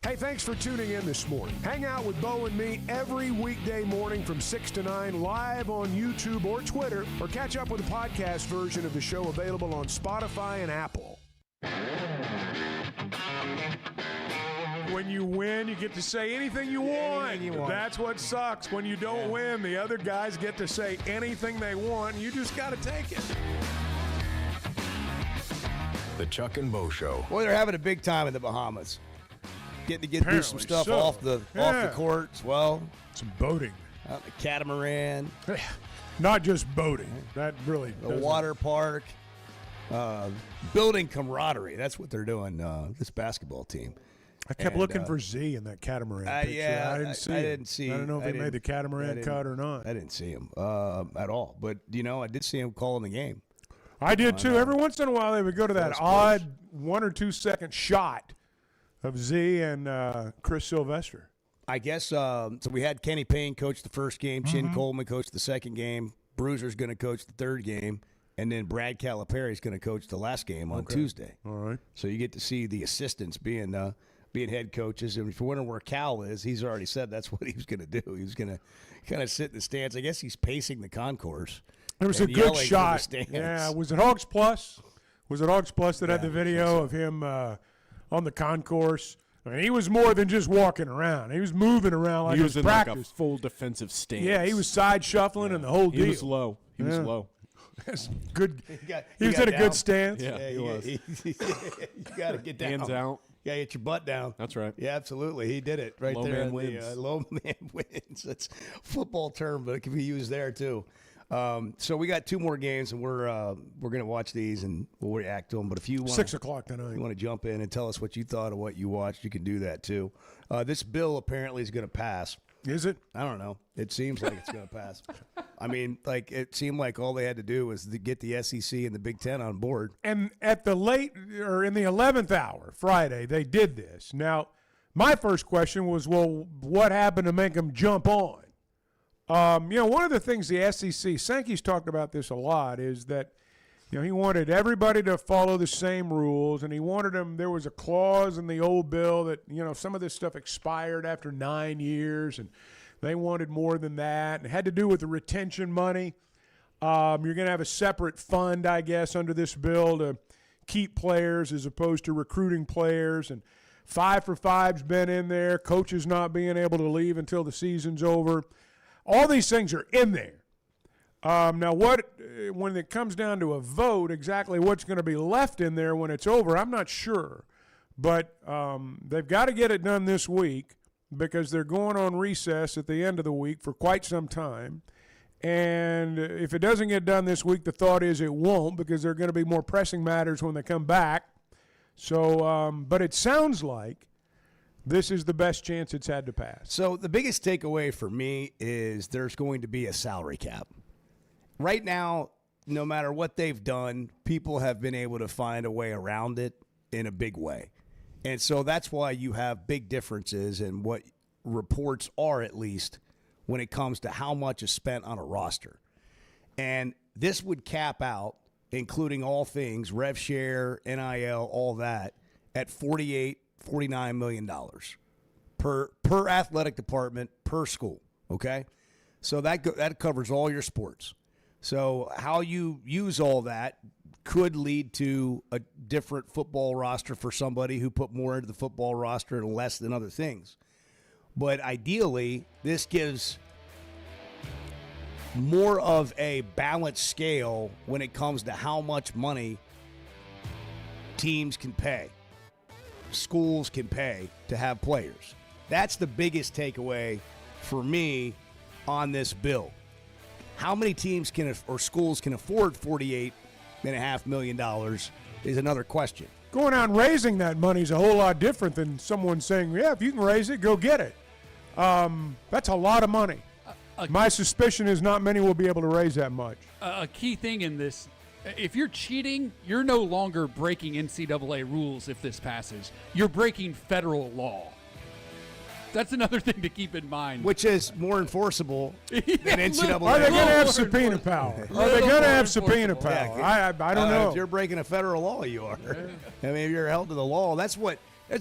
Hey, thanks for tuning in this morning. Hang out with Bo and me every weekday morning from 6 to 9 live on YouTube or Twitter, or catch up with the podcast version of the show available on Spotify and Apple. When you win, you get to say anything you want. That's what sucks. When you don't win, the other guys get to say anything they want, and you just got to take it. The Chuck and Bo Show. Boy, they're having a big time in the Bahamas. Getting to do some stuff off the court as well. Some boating. Out the catamaran. Not just boating. That really the water park. Building camaraderie. That's what they're doing, this basketball team. I kept looking for Z in that catamaran picture. Yeah, I didn't see. I don't know if he made the catamaran cut or not. I didn't see him at all. But, I did see him calling the game. I did too. Every once in a while, they would go to that odd 1 or 2 second shot of Z and Chris Sylvester. I guess so. We had Kenny Payne coach the first game, Chin Coleman coach the second game, Bruiser's going to coach the third game, and then Brad Calipari's going to coach the last game on Tuesday. All right. So you get to see the assistants being head coaches. And if you're wondering where Cal is, he's already said that's what he was going to do. He was going to kind of sit in the stands. I guess he's pacing the concourse. There was a good shot. Yeah, was it Hogs Plus? Was it Hogs Plus that had the video of him on the concourse? I mean, he was more than just walking around. He was moving around like he was in practice. like a full defensive stance. Yeah, he was side shuffling and the whole deal. He was low. He was low. That's good. He was in a good stance. Yeah, he was. You got to get down. Hands out. Yeah, get your butt down. That's right. Yeah, absolutely. He did it right low there. Man wins. Low man wins. That's a football term, but it can be used there too. So we got 2 more games, and we're going to watch these, and we'll react to them. But if you want 6 o'clock tonight, you want to jump in and tell us what you thought of what you watched, you can do that too. This bill apparently is going to pass. Is it? I don't know. It seems like it's going to pass. I mean, like it seemed like all they had to do was to get the SEC and the Big Ten on board. And at the in the 11th hour, Friday, they did this. Now, my first question was, well, what happened to make them jump on? One of the things the SEC, Sankey's talked about this a lot, is that he wanted everybody to follow the same rules, and he wanted them. There was a clause in the old bill that some of this stuff expired after 9 years, and they wanted more than that. And it had to do with the retention money. You're going to have a separate fund, I guess, under this bill to keep players as opposed to recruiting players. And 5 for 5's been in there. Coaches not being able to leave until the season's over. All these things are in there. Now, when it comes down to a vote, exactly what's going to be left in there when it's over, I'm not sure. But they've got to get it done this week because they're going on recess at the end of the week for quite some time. And if it doesn't get done this week, the thought is it won't because there are going to be more pressing matters when they come back. So, but it sounds like this is the best chance it's had to pass. So the biggest takeaway for me is there's going to be a salary cap. Right now, no matter what they've done, people have been able to find a way around it in a big way. And so that's why you have big differences in what reports are, at least, when it comes to how much is spent on a roster. And this would cap out, including all things, rev share, NIL, all that, at $49 million per athletic department, per school, okay? So that covers all your sports. So how you use all that could lead to a different football roster for somebody who put more into the football roster and less than other things. But ideally, this gives more of a balanced scale when it comes to how much money teams can pay, schools can pay to have players. That's the biggest takeaway for me on this bill. How many teams or schools can afford $48.5 million is another question. Going out and raising that money is a whole lot different than someone saying, yeah, if you can raise it, go get it. That's a lot of money. My suspicion is not many will be able to raise that much. A key thing in this, if you're cheating, you're no longer breaking NCAA rules if this passes. You're breaking federal law. That's another thing to keep in mind. Which is more enforceable than NCAA. Are they going to have subpoena power? Are they going to have subpoena power? Yeah, I don't know. If you're breaking a federal law, you are. I mean, if you're held to the law, that's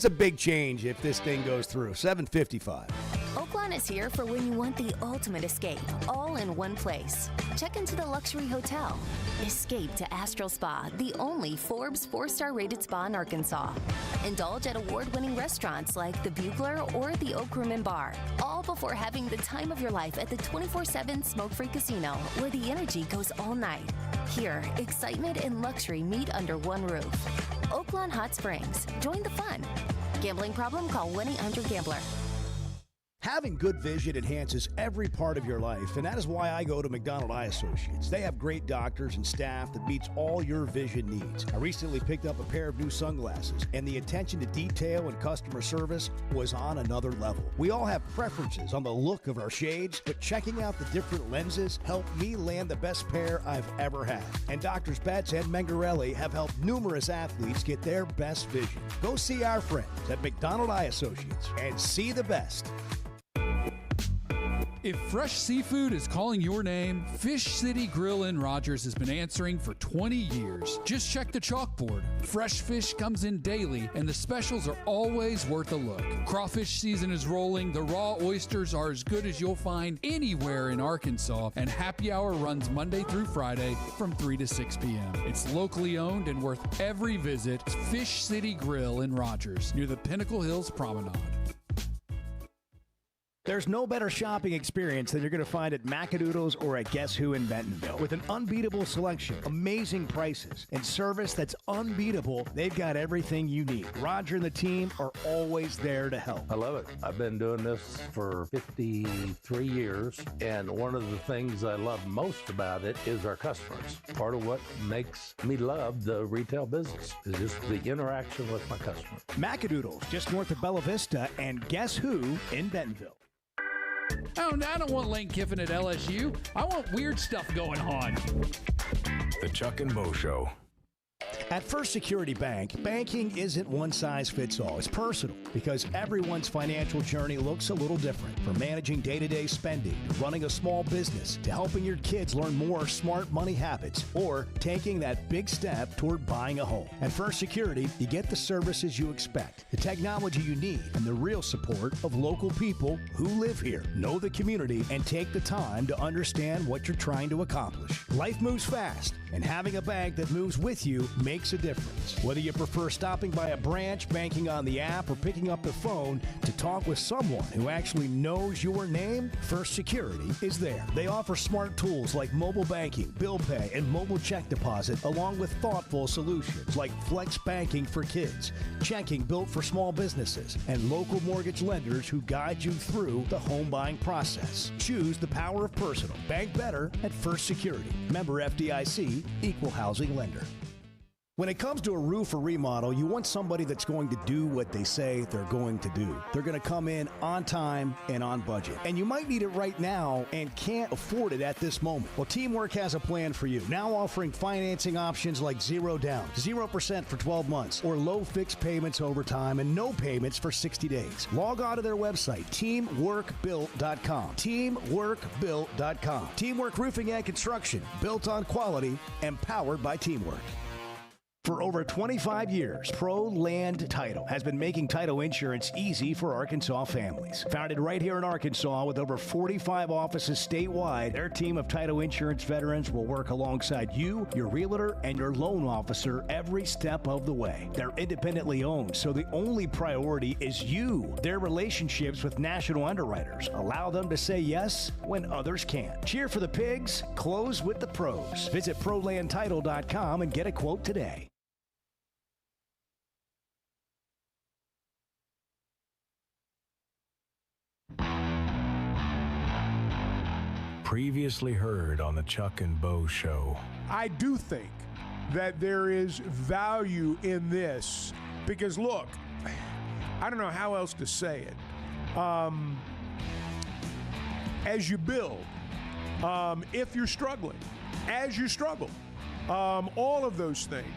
a big change if this thing goes through. 755. Oaklawn is here for when you want the ultimate escape, all in one place. Check into the luxury hotel. Escape to Astral Spa, the only Forbes 4-star rated spa in Arkansas. Indulge at award-winning restaurants like the Bugler or the Oak Room and Bar, all before having the time of your life at the 24/7 smoke-free casino, where the energy goes all night. Here, excitement and luxury meet under one roof. Oaklawn Hot Springs. Join the fun. Gambling problem? Call 1-800-GAMBLER. Having good vision enhances every part of your life, and that is why I go to McDonald Eye Associates. They have great doctors and staff that meets all your vision needs. I recently picked up a pair of new sunglasses, and the attention to detail and customer service was on another level. We all have preferences on the look of our shades, but checking out the different lenses helped me land the best pair I've ever had. And Drs. Betts and Mengarelli have helped numerous athletes get their best vision. Go see our friends at McDonald Eye Associates and see the best. If fresh seafood is calling your name, Fish City Grill in Rogers has been answering for 20 years. Just check the chalkboard. Fresh fish comes in daily, and the specials are always worth a look. Crawfish season is rolling. The raw oysters are as good as you'll find anywhere in Arkansas, and happy hour runs Monday through Friday from 3 to 6 p.m. It's locally owned and worth every visit. Fish City Grill in Rogers, near the Pinnacle Hills Promenade. There's no better shopping experience than you're going to find at Macadoodles or at Guess Who in Bentonville. With an unbeatable selection, amazing prices, and service that's unbeatable, they've got everything you need. Roger and the team are always there to help. I love it. I've been doing this for 53 years, and one of the things I love most about it is our customers. Part of what makes me love the retail business is just the interaction with my customers. Macadoodles, just north of Bella Vista, and Guess Who in Bentonville. Oh, I don't want Lane Kiffin at LSU. I want weird stuff going on. The Chuck and Bo Show. At First Security Bank, banking isn't one size fits all. It's personal because everyone's financial journey looks a little different. From managing day-to-day spending, to running a small business, to helping your kids learn more smart money habits, or taking that big step toward buying a home. At First Security, you get the services you expect, the technology you need, and the real support of local people who live here, know the community, and take the time to understand what you're trying to accomplish. Life moves fast, and having a bank that moves with you makes a difference. Whether you prefer stopping by a branch, banking on the app, or picking up the phone to talk with someone who actually knows your name, First Security is there. They offer smart tools like mobile banking, bill pay, and mobile check deposit, along with thoughtful solutions like flex banking for kids, checking built for small businesses, and local mortgage lenders who guide you through the home buying process. Choose the power of personal. Bank better at First Security. Member FDIC, Equal Housing Lender. When it comes to a roof or remodel, you want somebody that's going to do what they say they're going to do. They're going to come in on time and on budget. And you might need it right now and can't afford it at this moment. Well, Teamwork has a plan for you, now offering financing options like 0 down, 0% for 12 months, or low fixed payments over time and no payments for 60 days. Log on to their website, teamworkbuilt.com. Teamworkbuilt.com. Teamwork Roofing and Construction, built on quality and powered by Teamwork. For over 25 years, Pro Land Title has been making title insurance easy for Arkansas families. Founded right here in Arkansas with over 45 offices statewide, their team of title insurance veterans will work alongside you, your realtor, and your loan officer every step of the way. They're independently owned, so the only priority is you. Their relationships with national underwriters allow them to say yes when others can't. Cheer for the pigs, close with the pros. Visit ProLandTitle.com and get a quote today. Previously heard on the Chuck and Bo Show. I do think that there is value in this because, look, I don't know how else to say it. As you build, if you're struggling, as you struggle, all of those things.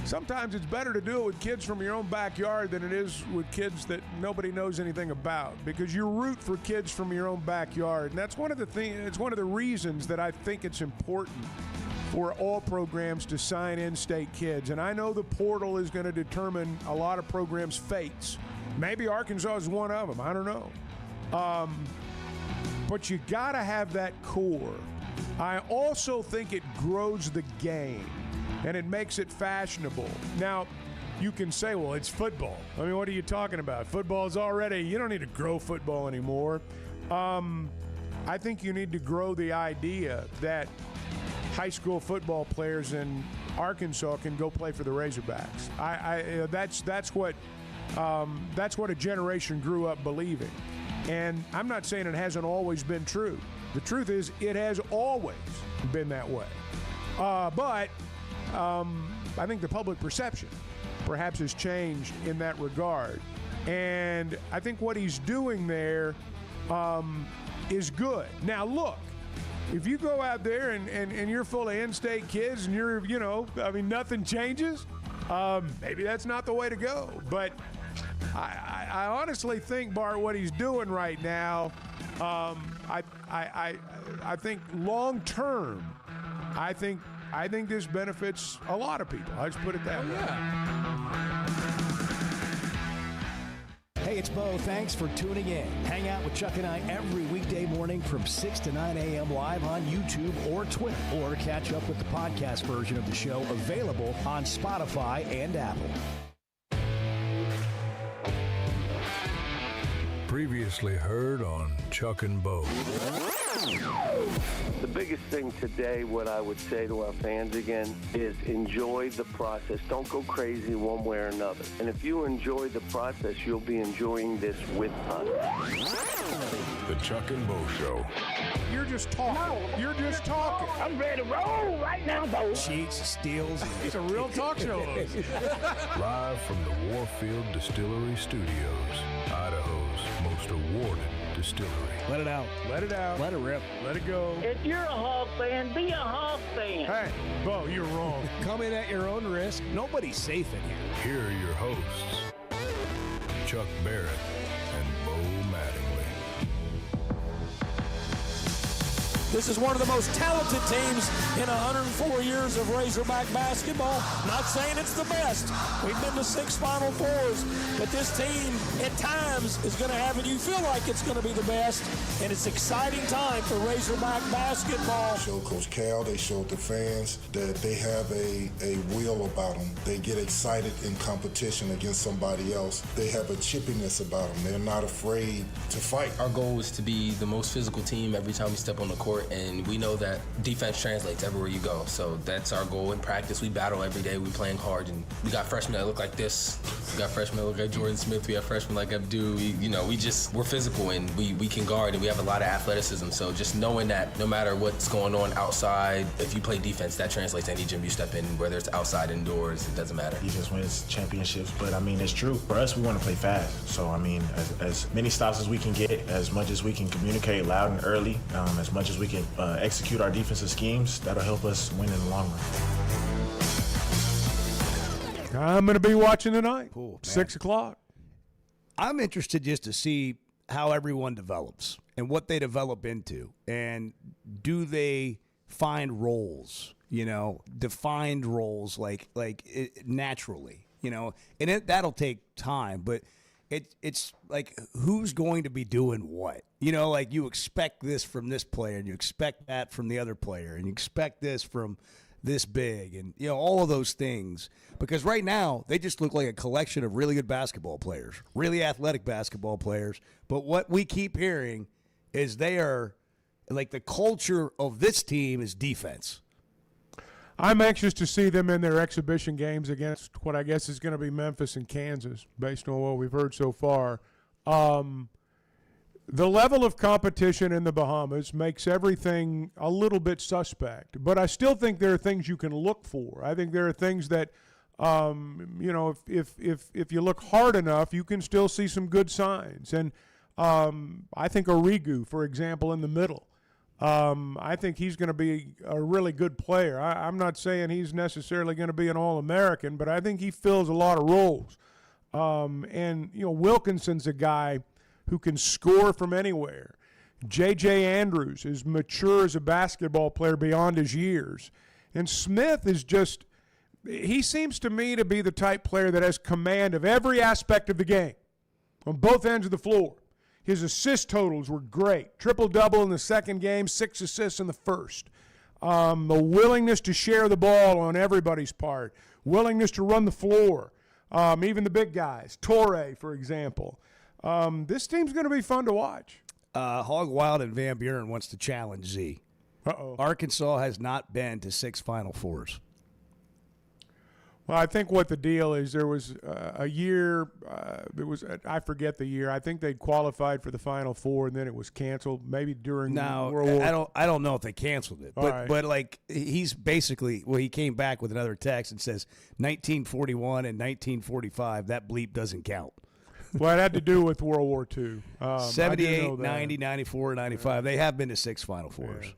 Sometimes it's better to do it with kids from your own backyard than it is with kids that nobody knows anything about, because you root for kids from your own backyard. And that's one of the things, it's one of the reasons that I think it's important for all programs to sign in-state kids. And I know the portal is going to determine a lot of programs' fates. Maybe Arkansas is one of them. I don't know. But you got to have that core. I also think it grows the game. And it makes it fashionable. Now, you can say, well, it's football. I mean, what are you talking about? Football is already, you don't need to grow football anymore. I think you need to grow the idea that high school football players in Arkansas can go play for the Razorbacks. That's what a generation grew up believing. And I'm not saying it hasn't always been true. The truth is, it has always been that way. But I think the public perception perhaps has changed in that regard. And I think what he's doing there is good. Now, look, if you go out there and you're full of in-state kids and you're, nothing changes, maybe that's not the way to go. But I honestly think, Bart, what he's doing right now, I think long term, I think this benefits a lot of people. I just put it that way. Yeah. Hey, it's Bo. Thanks for tuning in. Hang out with Chuck and I every weekday morning from 6 to 9 a.m. live on YouTube or Twitter. Or catch up with the podcast version of the show available on Spotify and Apple. Previously heard on Chuck and Bo. The biggest thing today, what I would say to our fans again, is enjoy the process. Don't go crazy one way or another. And if you enjoy the process, you'll be enjoying this with us. The Chuck and Bo Show. You're just talking. You're just talking. I'm ready to roll right now, Bo. Cheats, steals. He's a real talk show host. Live from the Warfield Distillery Studios, Idaho's most most awarded distillery. Let it out. Let it out. Let it rip. Let it go. If you're a Hog fan, be a Hog fan. Hey, Bo, you're wrong. Come in at your own risk. Nobody's safe in here. Here are your hosts, Chuck Barrett and Bo Mattingly. This is one of the most talented teams in 104 years of Razorback basketball. Not saying it's the best. We've been to 6 Final Fours, but this team at times is going to have it. You feel like it's going to be the best, and it's exciting time for Razorback basketball. Showed Coach Cal, they showed the fans that they have a will about them. They get excited in competition against somebody else. They have a chippiness about them. They're not afraid to fight. Our goal is to be the most physical team every time we step on the court. And we know that defense translates everywhere you go. So that's our goal in practice. We battle every day. We're playing hard. And we got freshmen that look like this. We got freshmen that look like Jordan Smith. We have freshmen like Abdu. We're physical and we can guard and we have a lot of athleticism. So just knowing that no matter what's going on outside, if you play defense, that translates to any gym you step in, whether it's outside, indoors, it doesn't matter. Defense wins championships, but I mean, it's true. For us, we want to play fast. So I mean, as many stops as we can get, as much as we can communicate loud and early, as much as we can execute our defensive schemes, that'll help us win in the long run. I'm going to be watching tonight, 6 o'clock. I'm interested just to see how everyone develops and what they develop into. And do they find roles, defined roles naturally, and that'll take time, but it's like who's going to be doing what? You expect this from this player, and you expect that from the other player, and you expect this from this big, and all of those things. Because right now they just look like a collection of really good basketball players, really athletic basketball players. But what we keep hearing is they are like the culture of this team is defense. I'm anxious to see them in their exhibition games against what I guess is going to be Memphis and Kansas, based on what we've heard so far. The level of competition in the Bahamas makes everything a little bit suspect, but I still think there are things you can look for. I think there are things that, if you look hard enough, you can still see some good signs. And I think Origu, for example, in the middle, I think he's going to be a really good player. I'm not saying he's necessarily going to be an All-American, but I think he fills a lot of roles. Wilkinson's a guy who can score from anywhere. J.J. Andrews is mature as a basketball player beyond his years. And Smith is he seems to me to be the type player that has command of every aspect of the game on both ends of the floor. His assist totals were great. Triple-double in the second game, 6 assists in the first. The willingness to share the ball on everybody's part. Willingness to run the floor. Even the big guys. Torrey, for example. This team's going to be fun to watch. Hog Wild and Van Buren wants to challenge Z. Uh-oh. Arkansas has not been to 6 Final Fours. Well, I think what the deal is, there was a year, I forget the year. I think they'd qualified for the Final Four, and then it was canceled, maybe during World War. I don't know if they canceled it, but like he's basically, he came back with another text and says 1941 and 1945, that bleep doesn't count. Well, it had to do with World War II. 78, 90, 94, 95. Yeah. They have been to 6 Final Fours. Yeah.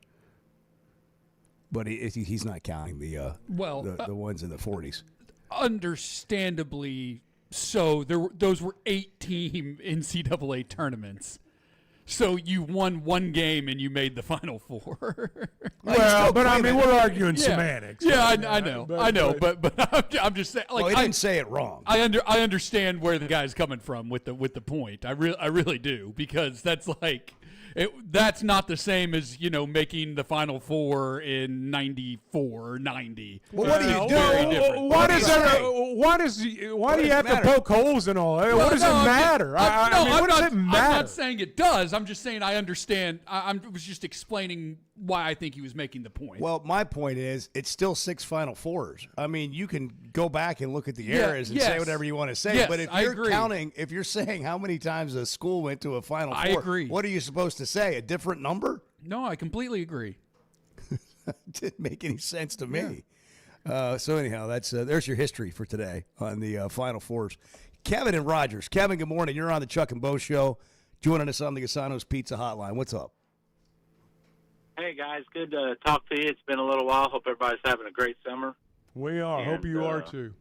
But he's not counting the ones in the 40s. Understandably so. Those were 8-team NCAA tournaments. So you won one game and you made the Final Four. Well, but I mean, we're arguing semantics. Yeah, I know, but I'm just saying. Like, he didn't say it wrong. I understand where the guy's coming from with the point. I really do, because that's like. That's not the same as, making the Final Four in 94 or 90. Well, what do you do? Very different. Why do you have to poke holes in all that? What does it matter? What does it matter? I'm not saying it does. I'm just saying I understand. I was just explaining why I think he was making the point. Well, my point is it's still 6 Final Fours. I mean, you can go back and look at the eras and say whatever you want to say. Yes, but if you're saying how many times a school went to a Final Four, I agree. What are you supposed to say? A different number? No, I completely agree. Didn't make any sense to me. Yeah. So anyhow, there's your history for today on the Final Fours. Kevin and Rogers. Kevin, good morning. You're on the Chuck and Bo Show. joining us on the Gasano's Pizza Hotline. What's up? Hey, guys. Good to talk to you. It's been a little while. Hope everybody's having a great summer. We are. Hope you are, too.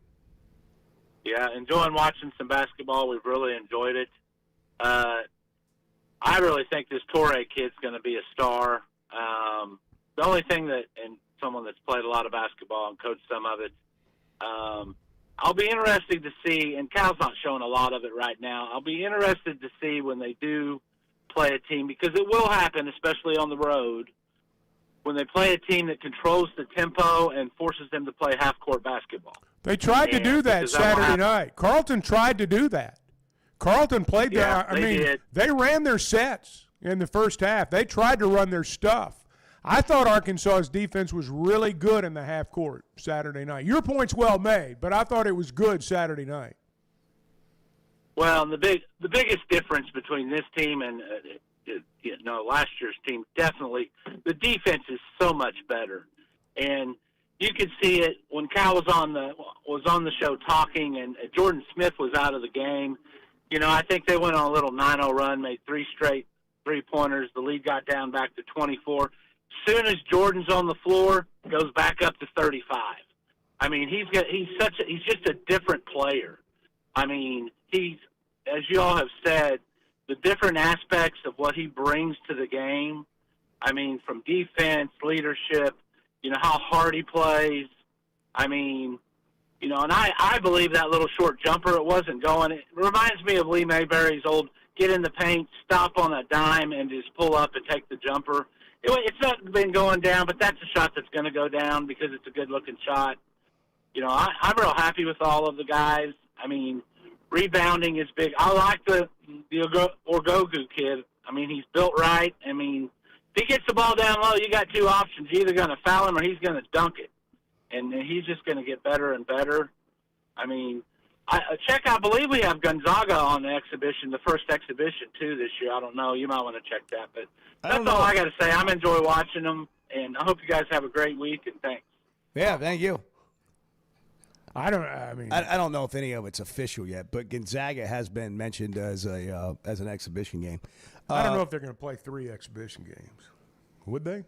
Yeah, enjoying watching some basketball. We've really enjoyed it. I really think this Torrey kid's going to be a star. The only thing that, and someone that's played a lot of basketball and coached some of it, I'll be interested to see, and Cal's not showing a lot of it right now, I'll be interested to see when they do play a team, because it will happen, especially on the road, when they play a team that controls the tempo and forces them to play half-court basketball. They tried to do that Saturday night. Carlton tried to do that. Carlton played that. I mean, they ran their sets in the first half. They tried to run their stuff. I thought Arkansas's defense was really good in the half court Saturday night. Your point's well made, but I thought it was good Saturday night. Well, the biggest difference between this team and last year's team, definitely the defense is so much better, and you could see it when Cal was on the show talking, and Jordan Smith was out of the game. I think they went on a little 9-0 run, made 3 straight three-pointers. The lead got down back to 24. Soon as Jordan's on the floor, goes back up to 35. I mean, he's just a different player. I mean, he's, as you all have said, the different aspects of what he brings to the game. I mean, from defense, leadership, how hard he plays. I mean, and I believe that little short jumper, it wasn't going. It reminds me of Lee Mayberry's old get in the paint, stop on a dime, and just pull up and take the jumper. It's not been going down, but that's a shot that's going to go down because it's a good-looking shot. I'm real happy with all of the guys. I mean, rebounding is big. I like the Orgogu kid. I mean, he's built right. I mean, if he gets the ball down low, you got 2 options. You're either going to foul him or he's going to dunk it. And he's just going to get better and better. I mean, I believe we have Gonzaga on the exhibition, the first exhibition, too, this year. I don't know. You might want to check that. But that's all I got to say. I'm enjoying watching them, and I hope you guys have a great week, and thanks. Yeah, thank you. I don't know if any of it's official yet, but Gonzaga has been mentioned as an exhibition game. I don't know if they're going to play 3 exhibition games. Would they?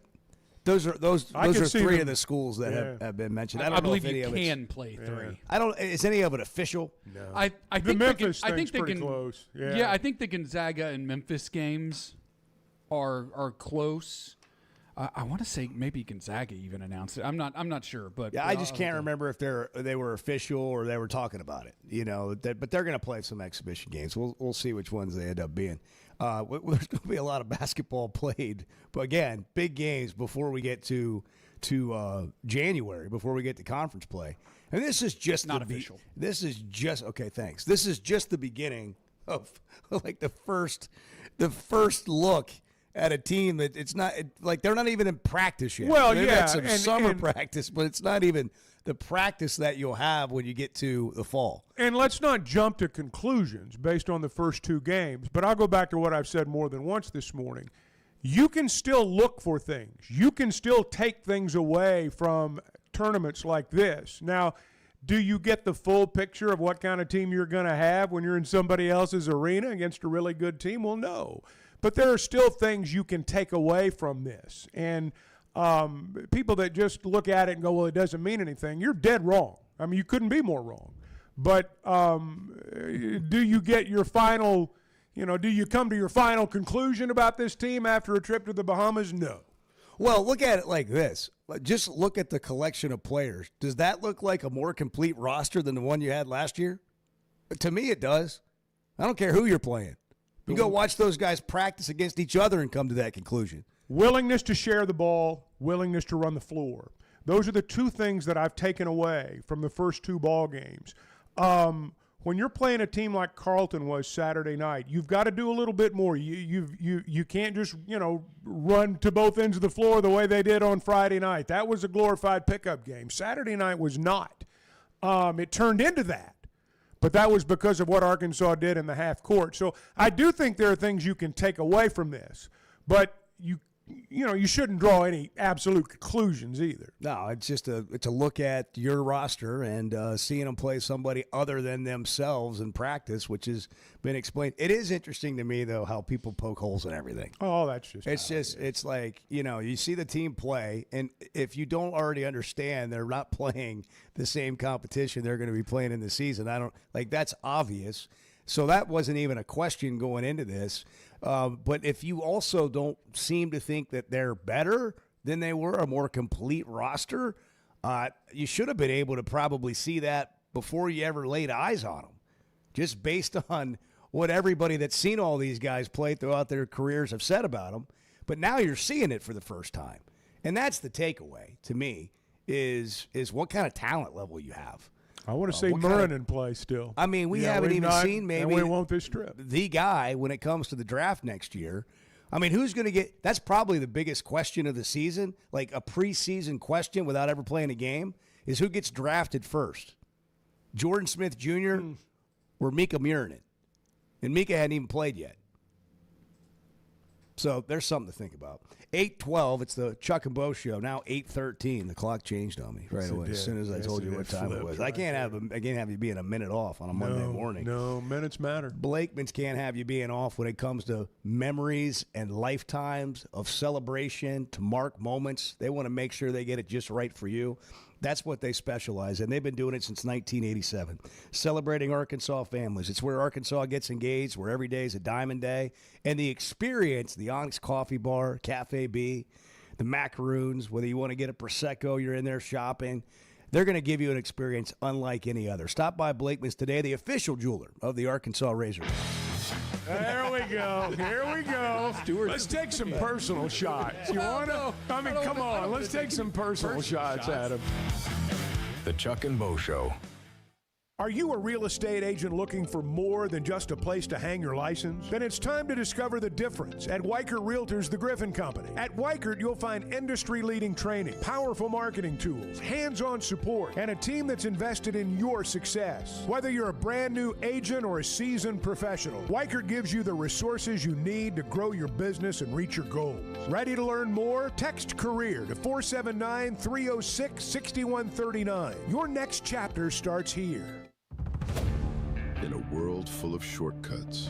Those are 3 of the schools that have been mentioned. I believe you can play 3. I don't. Is any of it official? No. I think the Memphis thing's pretty close. Yeah, I think the Gonzaga and Memphis games are close. I want to say maybe Gonzaga even announced it. I'm not sure, but I just can't remember if they were official or they were talking about it. But they're going to play some exhibition games. We'll see which ones they end up being. There's going to be a lot of basketball played, but again, big games before we get to January, before we get to conference play. And this is just not official. This is just okay. Thanks. This is just the beginning of like the first look at a team that it's not like they're not even in practice yet. Well, They've yeah, had some summer practice, but it's not even the practice that you'll have when you get to the fall. And let's not jump to conclusions based on the first 2 games, but I'll go back to what I've said more than once this morning. You can still look for things. You can still take things away from tournaments like this. Now, do you get the full picture of what kind of team you're going to have when you're in somebody else's arena against a really good team? Well, no. But there are still things you can take away from this. And people that just look at it and go, well, it doesn't mean anything, you're dead wrong. I mean, you couldn't be more wrong. But do you get your final, do you come to your final conclusion about this team after a trip to the Bahamas? No. Well, look at it like this. Just look at the collection of players. Does that look like a more complete roster than the one you had last year? To me, it does. I don't care who you're playing. You go watch those guys practice against each other and come to that conclusion. Willingness to share the ball, willingness to run the floor. Those are the 2 things that I've taken away from the first 2 ball games. When you're playing a team like Carlton was Saturday night, you've got to do a little bit more. You can't just run to both ends of the floor the way they did on Friday night. That was a glorified pickup game. Saturday night was not. It turned into that. But that was because of what Arkansas did in the half court. So I do think there are things you can take away from this. But you shouldn't draw any absolute conclusions either. No, it's just it's a look at your roster and seeing them play somebody other than themselves in practice, which has been explained. It is interesting to me, though, how people poke holes in everything. Oh, that's just it's like, you see the team play, and if you don't already understand they're not playing the same competition they're going to be playing in the season, that's obvious. So that wasn't even a question going into this. But if you also don't seem to think that they're better than they were, a more complete roster, you should have been able to probably see that before you ever laid eyes on them, just based on what everybody that's seen all these guys play throughout their careers have said about them. But now you're seeing it for the first time. And that's the takeaway to me is what kind of talent level you have. I want to see Murren in play still. I mean, we haven't even seen maybe and we won't this trip. The guy when it comes to the draft next year. I mean, who's going to get – that's probably the biggest question of the season, like a preseason question without ever playing a game, is who gets drafted first, Jordan Smith Jr. or Mika Murinen? And Mika hadn't even played yet. So there's something to think about. 8:12, it's the Chuck and Bo Show. Now 8:13, the clock changed on me right away. As soon as I told you what time it was. I can't have you being a minute off on a Monday morning. No, minutes matter. Blakeman's can't have you being off when it comes to memories and lifetimes of celebration to mark moments. They want to make sure they get it just right for you. That's what they specialize in. They've been doing it since 1987, celebrating Arkansas families. It's where Arkansas gets engaged, where every day is a diamond day. And the experience, the Onyx Coffee Bar, Cafe B, the macaroons, whether you want to get a Prosecco, you're in there shopping, they're going to give you an experience unlike any other. Stop by Blakeman's today, the official jeweler of the Arkansas Razorbacks. There we go. Here we go. Let's take some personal shots. You want to? I mean, come on. Let's take some personal shots at him. The Chuck and Bo Show. Are you a real estate agent looking for more than just a place to hang your license? Then it's time to discover the difference at Weichert Realtors, the Griffin Company. At Weichert, you'll find industry-leading training, powerful marketing tools, hands-on support, and a team that's invested in your success. Whether you're a brand new agent or a seasoned professional, Weichert gives you the resources you need to grow your business and reach your goals. Ready to learn more? Text CAREER to 479-306-6139. Your next chapter starts here. In a world full of shortcuts,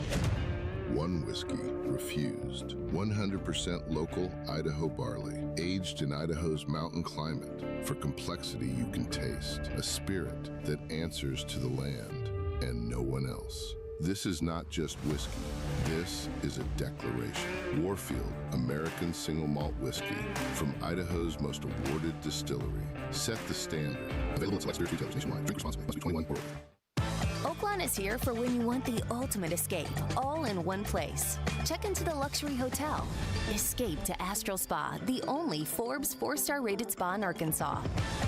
one whiskey refused. 100% local Idaho barley, aged in Idaho's mountain climate. For complexity you can taste, a spirit that answers to the land and no one else. This is not just whiskey. This is a declaration. Warfield, American single malt whiskey from Idaho's most awarded distillery. Set the standard. Available at select spirits retailers nationwide. Drink responsibly. Must be 21 or older. Oaklawn is here for when you want the ultimate escape, all in one place. Check into the luxury hotel. Escape to Astral Spa, the only Forbes 4-star rated spa in Arkansas.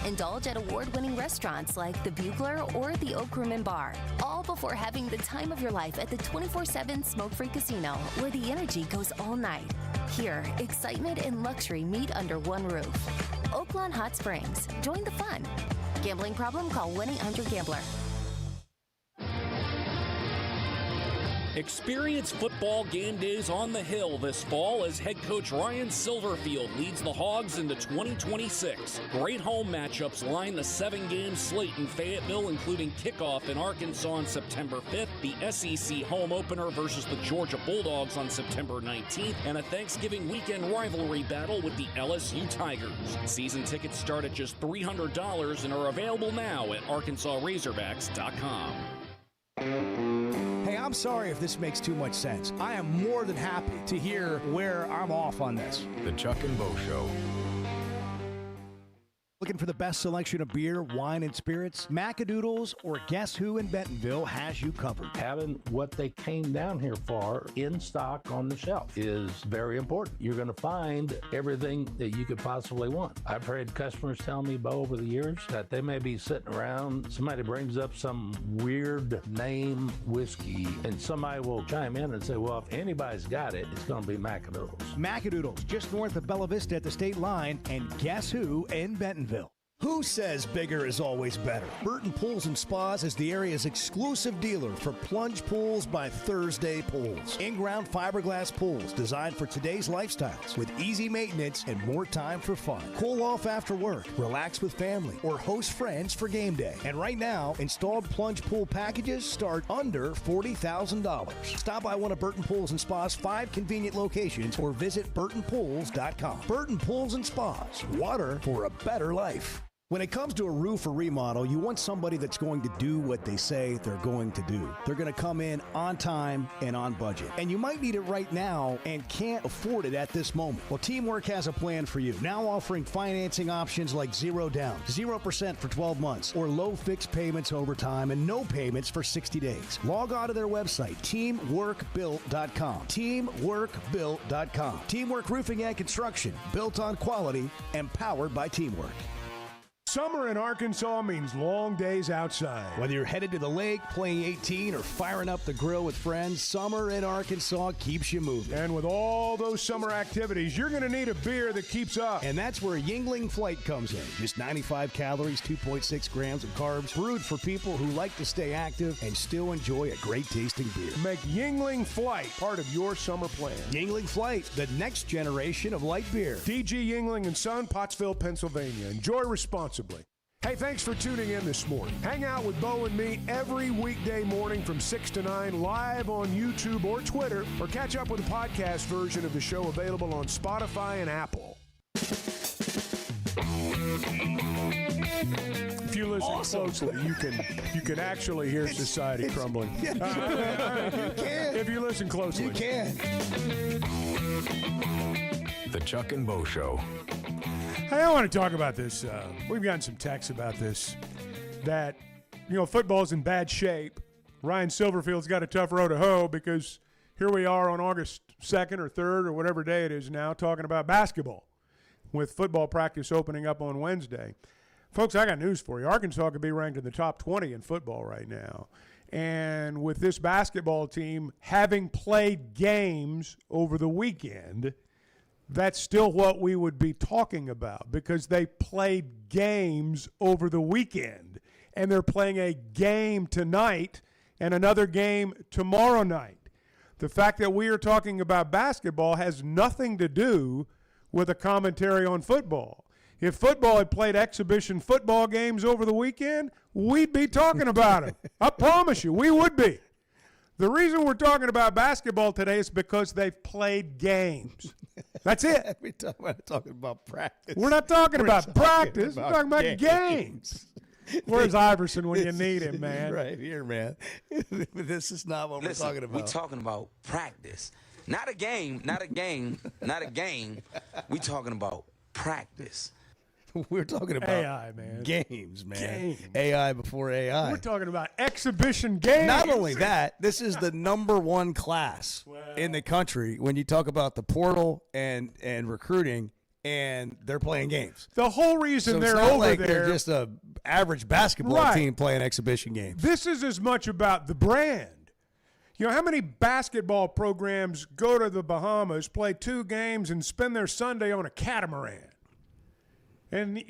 Indulge at award-winning restaurants like the Bugler or the Oak Room and Bar, all before having the time of your life at the 24/7 smoke-free casino, where the energy goes all night. Here, excitement and luxury meet under one roof. Oaklawn Hot Springs. Join the fun. Gambling problem? Call 1-800-GAMBLER. Experience football game days on the Hill this fall as head coach Ryan Silverfield leads the Hogs into 2026. Great home matchups line the 7-game slate in Fayetteville, including kickoff in Arkansas on September 5th, the SEC home opener versus the Georgia Bulldogs on September 19th, and a Thanksgiving weekend rivalry battle with the LSU Tigers. Season tickets start at just $300 and are available now at ArkansasRazorbacks.com. Hey, I'm sorry if this makes too much sense. I am more than happy to hear where I'm off on this. The Chuck and Bo Show. Looking for the best selection of beer, wine, and spirits? Macadoodles or Guess Who in Bentonville has you covered. Having what they came down here for in stock on the shelf is very important. You're going to find everything that you could possibly want. I've heard customers tell me, Bo, over the years that they may be sitting around, somebody brings up some weird name whiskey, and somebody will chime in and say, well, if anybody's got it, it's going to be Macadoodles. Macadoodles, just north of Bella Vista at the state line, and Guess Who in Bentonville. Who says bigger is always better? Burton Pools and Spas is the area's exclusive dealer for plunge pools by Thursday Pools. In-ground fiberglass pools designed for today's lifestyles with easy maintenance and more time for fun. Cool off after work, relax with family, or host friends for game day. And right now, installed plunge pool packages start under $40,000. Stop by one of Burton Pools and Spas' 5 convenient locations or visit burtonpools.com. Burton Pools and Spas, water for a better life. When it comes to a roof or remodel, you want somebody that's going to do what they say they're going to do. They're going to come in on time and on budget. And you might need it right now and can't afford it at this moment. Well, Teamwork has a plan for you. Now offering financing options like 0 down, 0% for 12 months, or low fixed payments over time and no payments for 60 days. Log on to their website, teamworkbuilt.com. Teamworkbuilt.com. Teamwork Roofing and Construction, built on quality and powered by Teamwork. Summer in Arkansas means long days outside. Whether you're headed to the lake, playing 18, or firing up the grill with friends, summer in Arkansas keeps you moving. And with all those summer activities, you're going to need a beer that keeps up. And that's where Yingling Flight comes in. Just 95 calories, 2.6 grams of carbs, brewed for people who like to stay active and still enjoy a great tasting beer. Make Yingling Flight part of your summer plan. Yingling Flight, the next generation of light beer. DG Yingling & Son, Pottsville, Pennsylvania. Enjoy responsibly. Hey, thanks for tuning in this morning. Hang out with Bo and me every weekday morning from 6 to 9 live on YouTube or Twitter, or catch up with the podcast version of the show available on Spotify and Apple. If you listen closely, you can actually hear society crumbling. You can. If you listen closely. You can. The Chuck and Bo Show. Hey, I want to talk about this. We've gotten some texts about this, that, football's in bad shape. Ryan Silverfield's got a tough road to hoe because here we are on August 2nd or 3rd or whatever day it is now talking about basketball with football practice opening up on Wednesday. Folks, I got news for you. Arkansas could be ranked in the top 20 in football right now. And with this basketball team having played games over the weekend, that's still what we would be talking about because they played games over the weekend, and they're playing a game tonight and another game tomorrow night. The fact that we are talking about basketball has nothing to do with a commentary on football. If football had played exhibition football games over the weekend, we'd be talking about them. I promise you, we would be. The reason we're talking about basketball today is because they've played games. That's it. We're talking about practice. We're not talking about practice. We're talking about games. Where's Iverson when you need him, man? Right here, man. This is not what we're talking about. We're talking about practice. Not a game, not a game, not a game. We're talking about practice. We're talking about AI, man. Games, man. Games. AI before AI. We're talking about exhibition games. Not only that, this is the number one class in the country when you talk about the portal and recruiting, and they're playing games. The whole reason they're it's not over like there. They're just a average basketball team playing exhibition games. This is as much about the brand. How many basketball programs go to the Bahamas, play 2 games, and spend their Sunday on a catamaran? And,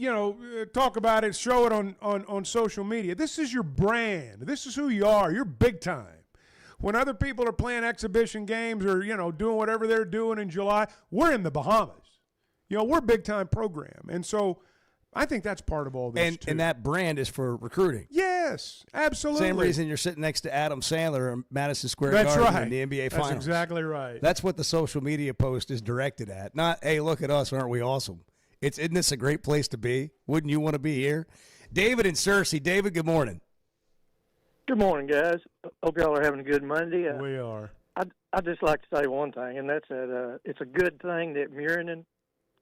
talk about it, show it on social media. This is your brand. This is who you are. You're big time. When other people are playing exhibition games or, doing whatever they're doing in July, we're in the Bahamas. We're a big time program. And so I think that's part of all this, too. And that brand is for recruiting. Yes, absolutely. Same reason you're sitting next to Adam Sandler in Madison Square That's Garden right. in the NBA Finals. That's exactly right. That's what the social media post is directed at. Not, hey, look at us, aren't we awesome? Isn't this a great place to be? Wouldn't you want to be here? David and Cersei. David, good morning. Good morning, guys. Hope y'all are having a good Monday. We are. I'd just like to say one thing, and that's that it's a good thing that Murinan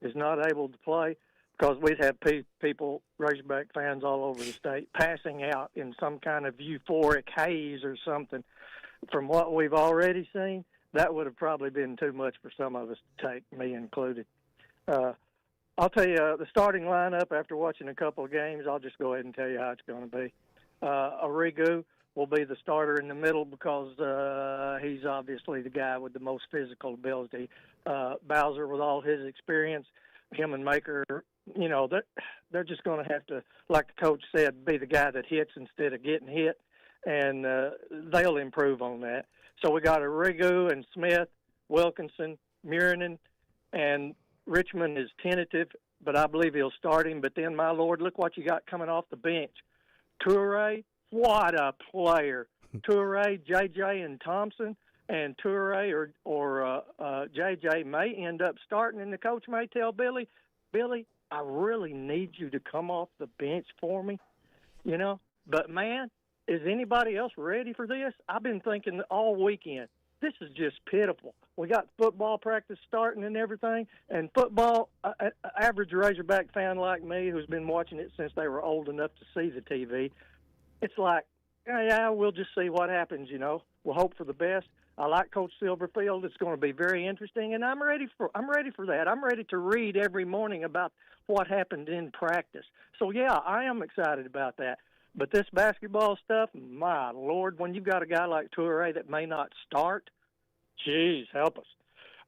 is not able to play because we'd have people, Razorback fans all over the state, passing out in some kind of euphoric haze or something. From what we've already seen, that would have probably been too much for some of us to take, me included. I'll tell you, the starting lineup, after watching a couple of games, I'll just go ahead and tell you how it's going to be. Arrigu will be the starter in the middle because he's obviously the guy with the most physical ability. Bowser, with all his experience, him and Maker you know, they're just going to have to, like the coach said, be the guy that hits instead of getting hit, and they'll improve on that. So we got Arrigo and Smith, Wilkinson, Murinen, and Richmond is tentative, but I believe he'll start him. But then, my Lord, look what you got coming off the bench. Toure, what a player. Toure, JJ, and Thompson. And Toure or JJ may end up starting, and the coach may tell Billy, I really need you to come off the bench for me, you know. But, man, is anybody else ready for this? I've been thinking all weekend, this is just pitiful. We got football practice starting and everything, and football, average Razorback fan like me who's been watching it since they were old enough to see the TV, it's like, yeah, we'll just see what happens, you know. We'll hope for the best. I like Coach Silverfield. It's going to be very interesting, and I'm ready for that. I'm ready to read every morning about what happened in practice. So, yeah, I am excited about that. But this basketball stuff, my Lord, when you've got a guy like Toure that may not start, geez, help us.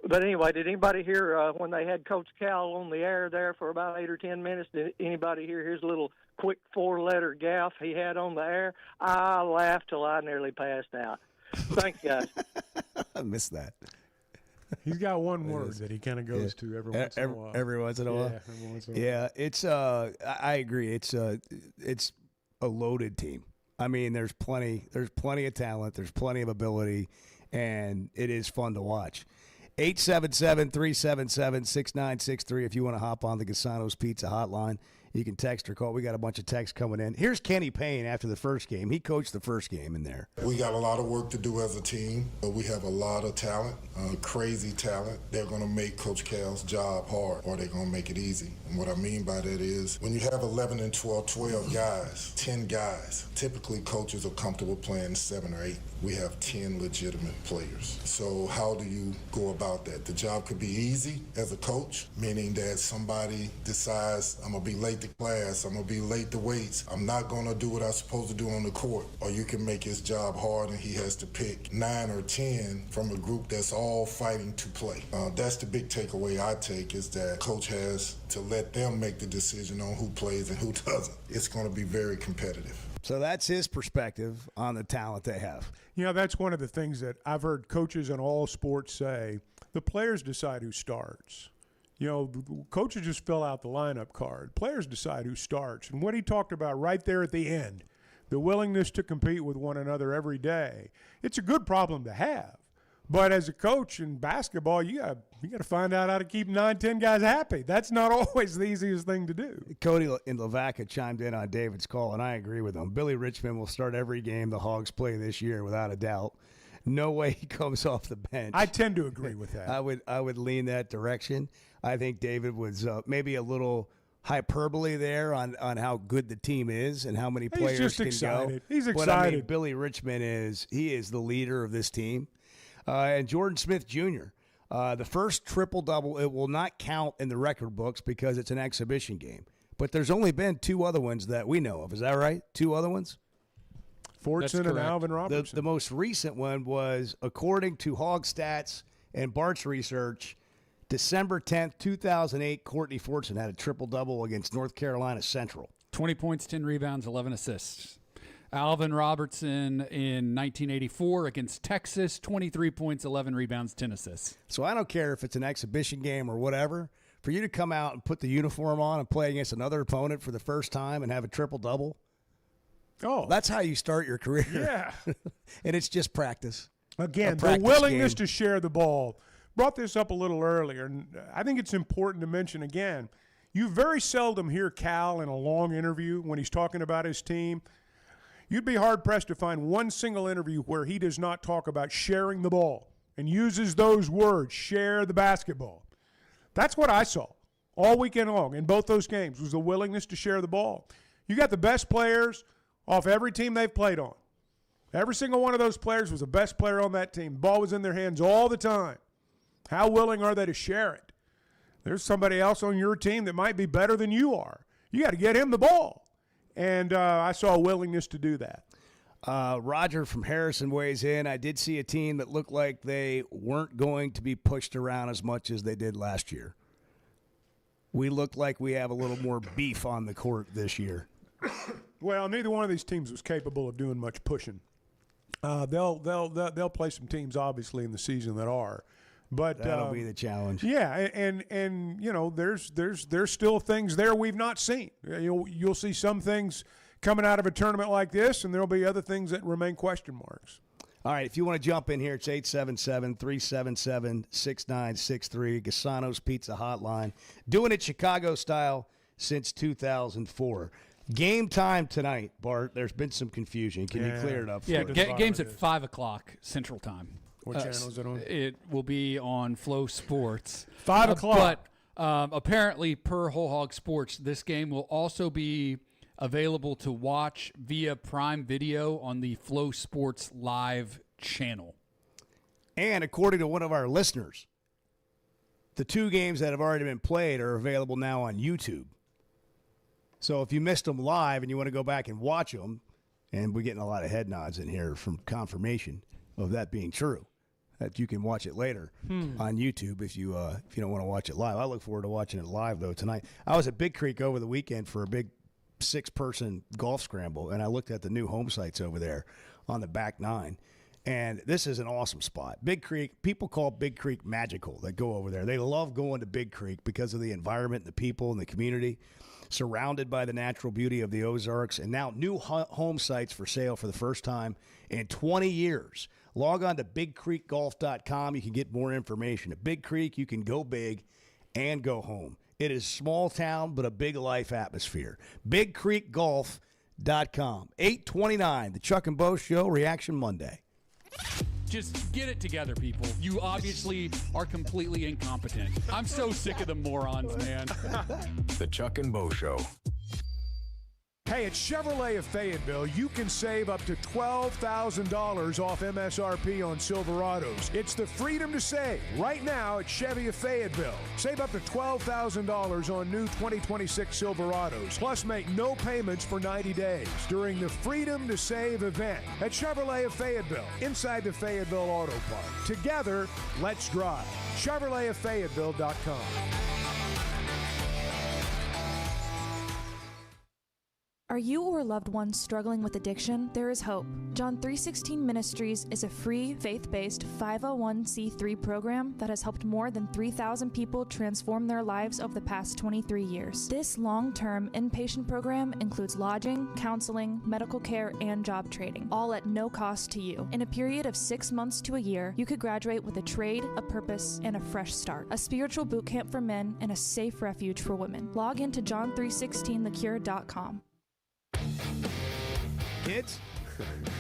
But anyway, did anybody hear when they had Coach Cal on the air there for about 8 or 10 minutes, did anybody hear his little quick 4-letter gaffe he had on the air? I laughed till I nearly passed out. Thanks, guys. I missed that. He's got one word that he kind of goes to every once in a while. Every once in a while. Yeah, every once in a while. Yeah, it's I agree. It's a loaded team. I mean, there's plenty of talent, there's plenty of ability, and it is fun to watch. 877-377-6963 if you want to hop on the Gasano's Pizza hotline. You can text or call. We got a bunch of texts coming in. Here's Kenny Payne after the first game. He coached the first game in there. We got a lot of work to do as a team, but we have a lot of talent, crazy talent. They're going to make Coach Cal's job hard, or they're going to make it easy. And what I mean by that is when you have 11 and 12 guys, 10 guys, typically coaches are comfortable playing 7 or 8. We have 10 legitimate players. So how do you go about that? The job could be easy as a coach, meaning that somebody decides, I'm going to be late to class, I'm going to be late to weights, I'm not going to do what I'm supposed to do on the court. Or you can make his job hard and he has to pick 9 or 10 from a group that's all fighting to play. That's the big takeaway I take, is that coach has to let them make the decision on who plays and who doesn't. It's going to be very competitive. So that's his perspective on the talent they have. You know, that's one of the things that I've heard coaches in all sports say. The players decide who starts. You know, coaches just fill out the lineup card. Players decide who starts. And what he talked about right there at the end, the willingness to compete with one another every day, it's a good problem to have. But as a coach in basketball, you got to find out how to keep 9, 10 guys happy. That's not always the easiest thing to do. Cody in Lavaca chimed in on David's call, and I agree with him. Billy Richmond will start every game the Hogs play this year without a doubt. No way he comes off the bench. I tend to agree with that. I would lean that direction. I think David was maybe a little hyperbole there on how good the team is and how many players He's just can excited. go. He's excited. But I mean, Billy Richmond is the leader of this team. And Jordan Smith Jr., the first triple-double, it will not count in the record books because it's an exhibition game. But there's only been 2 other ones that we know of. Is that right? 2 other ones? Fortson and Alvin Robertson. The most recent one was, according to Hog Stats and Bart's research, December 10th, 2008, Courtney Fortson had a triple-double against North Carolina Central. 20 points, 10 rebounds, 11 assists. Alvin Robertson in 1984 against Texas, 23 points, 11 rebounds, 10 assists. So I don't care if it's an exhibition game or whatever. For you to come out and put the uniform on and play against another opponent for the first time and have a triple-double, that's how you start your career. Yeah. And it's just practice. Again, the willingness to share the ball. Brought this up a little earlier, and I think it's important to mention again, you very seldom hear Cal in a long interview when he's talking about his team. You'd be hard-pressed to find one single interview where he does not talk about sharing the ball and uses those words, share the basketball. That's what I saw all weekend long in both those games, was the willingness to share the ball. You got the best players off every team they've played on. Every single one of those players was the best player on that team. The ball was in their hands all the time. How willing are they to share it? There's somebody else on your team that might be better than you are. You got to get him the ball. And I saw a willingness to do that. Roger from Harrison weighs in. I did see a team that looked like they weren't going to be pushed around as much as they did last year. we look like we have a little more beef on the court this year. Well, neither one of these teams was capable of doing much pushing. They'll play some teams obviously in the season that are, but that'll be the challenge. Yeah, and you know, there's still things there we've not seen. You'll see some things coming out of a tournament like this, and there'll be other things that remain question marks. All right, if you want to jump in here, it's 877-377-6963, Gasano's Pizza Hotline. Doing it Chicago style since 2004. Game time tonight, Bart. There's been some confusion. Can you clear it up for us? Game's at 5 o'clock Central Time. What channel is it on? It will be on Flow Sports. 5 o'clock. But apparently, per Whole Hog Sports, this game will also be available to watch via Prime Video on the Flow Sports Live channel. And according to one of our listeners, the 2 games that have already been played are available now on YouTube. So if you missed them live and you want to go back and watch them, and we're getting a lot of head nods in here from confirmation of that being true, that you can watch it later on YouTube if you don't want to watch it live. I look forward to watching it live, though, tonight. I was at Big Creek over the weekend for a big 6-person golf scramble, and I looked at the new home sites over there on the back 9, and this is an awesome spot. Big Creek, people call Big Creek magical that go over there. They love going to Big Creek because of the environment, the people, and the community, surrounded by the natural beauty of the Ozarks, and now new home sites for sale for the first time in 20 years. Log on to BigCreekGolf.com. You can get more information. At Big Creek, you can go big and go home. It is small town, but a big life atmosphere. BigCreekGolf.com. 8:29, the Chuck and Bo Show, Reaction Monday. Just get it together, people. You obviously are completely incompetent. I'm so sick of the morons, man. The Chuck and Bo Show. Hey, at Chevrolet of Fayetteville, you can save up to $12,000 off MSRP on Silverados. It's the freedom to save right now at Chevy of Fayetteville. Save up to $12,000 on new 2026 Silverados. Plus, make no payments for 90 days during the Freedom to Save event at Chevrolet of Fayetteville, inside the Fayetteville Auto Park. Together, let's drive. ChevroletofFayetteville.com. Are you or a loved one struggling with addiction? There is hope. John 3:16 Ministries is a free, faith-based 501c3 program that has helped more than 3,000 people transform their lives over the past 23 years. This long-term inpatient program includes lodging, counseling, medical care, and job training, all at no cost to you. In a period of 6 months to a year, you could graduate with a trade, a purpose, and a fresh start. A spiritual boot camp for men and a safe refuge for women. Log into john316thecure.com. Kids,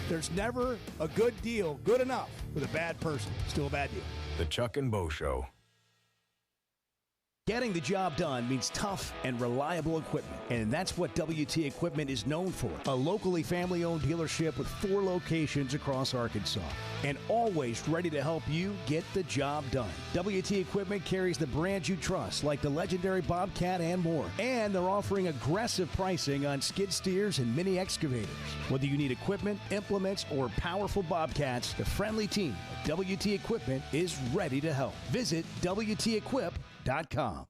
there's never a good deal good enough with a bad person. Still a bad deal. The Chuck and Bo Show. Getting the job done means tough and reliable equipment, and that's what WT Equipment is known for. A locally family-owned dealership with 4 locations across Arkansas, and always ready to help you get the job done. WT Equipment carries the brands you trust, like the legendary Bobcat and more, and they're offering aggressive pricing on skid steers and mini excavators. Whether you need equipment, implements, or powerful Bobcats, the friendly team at WT Equipment is ready to help. Visit WTEquip.com.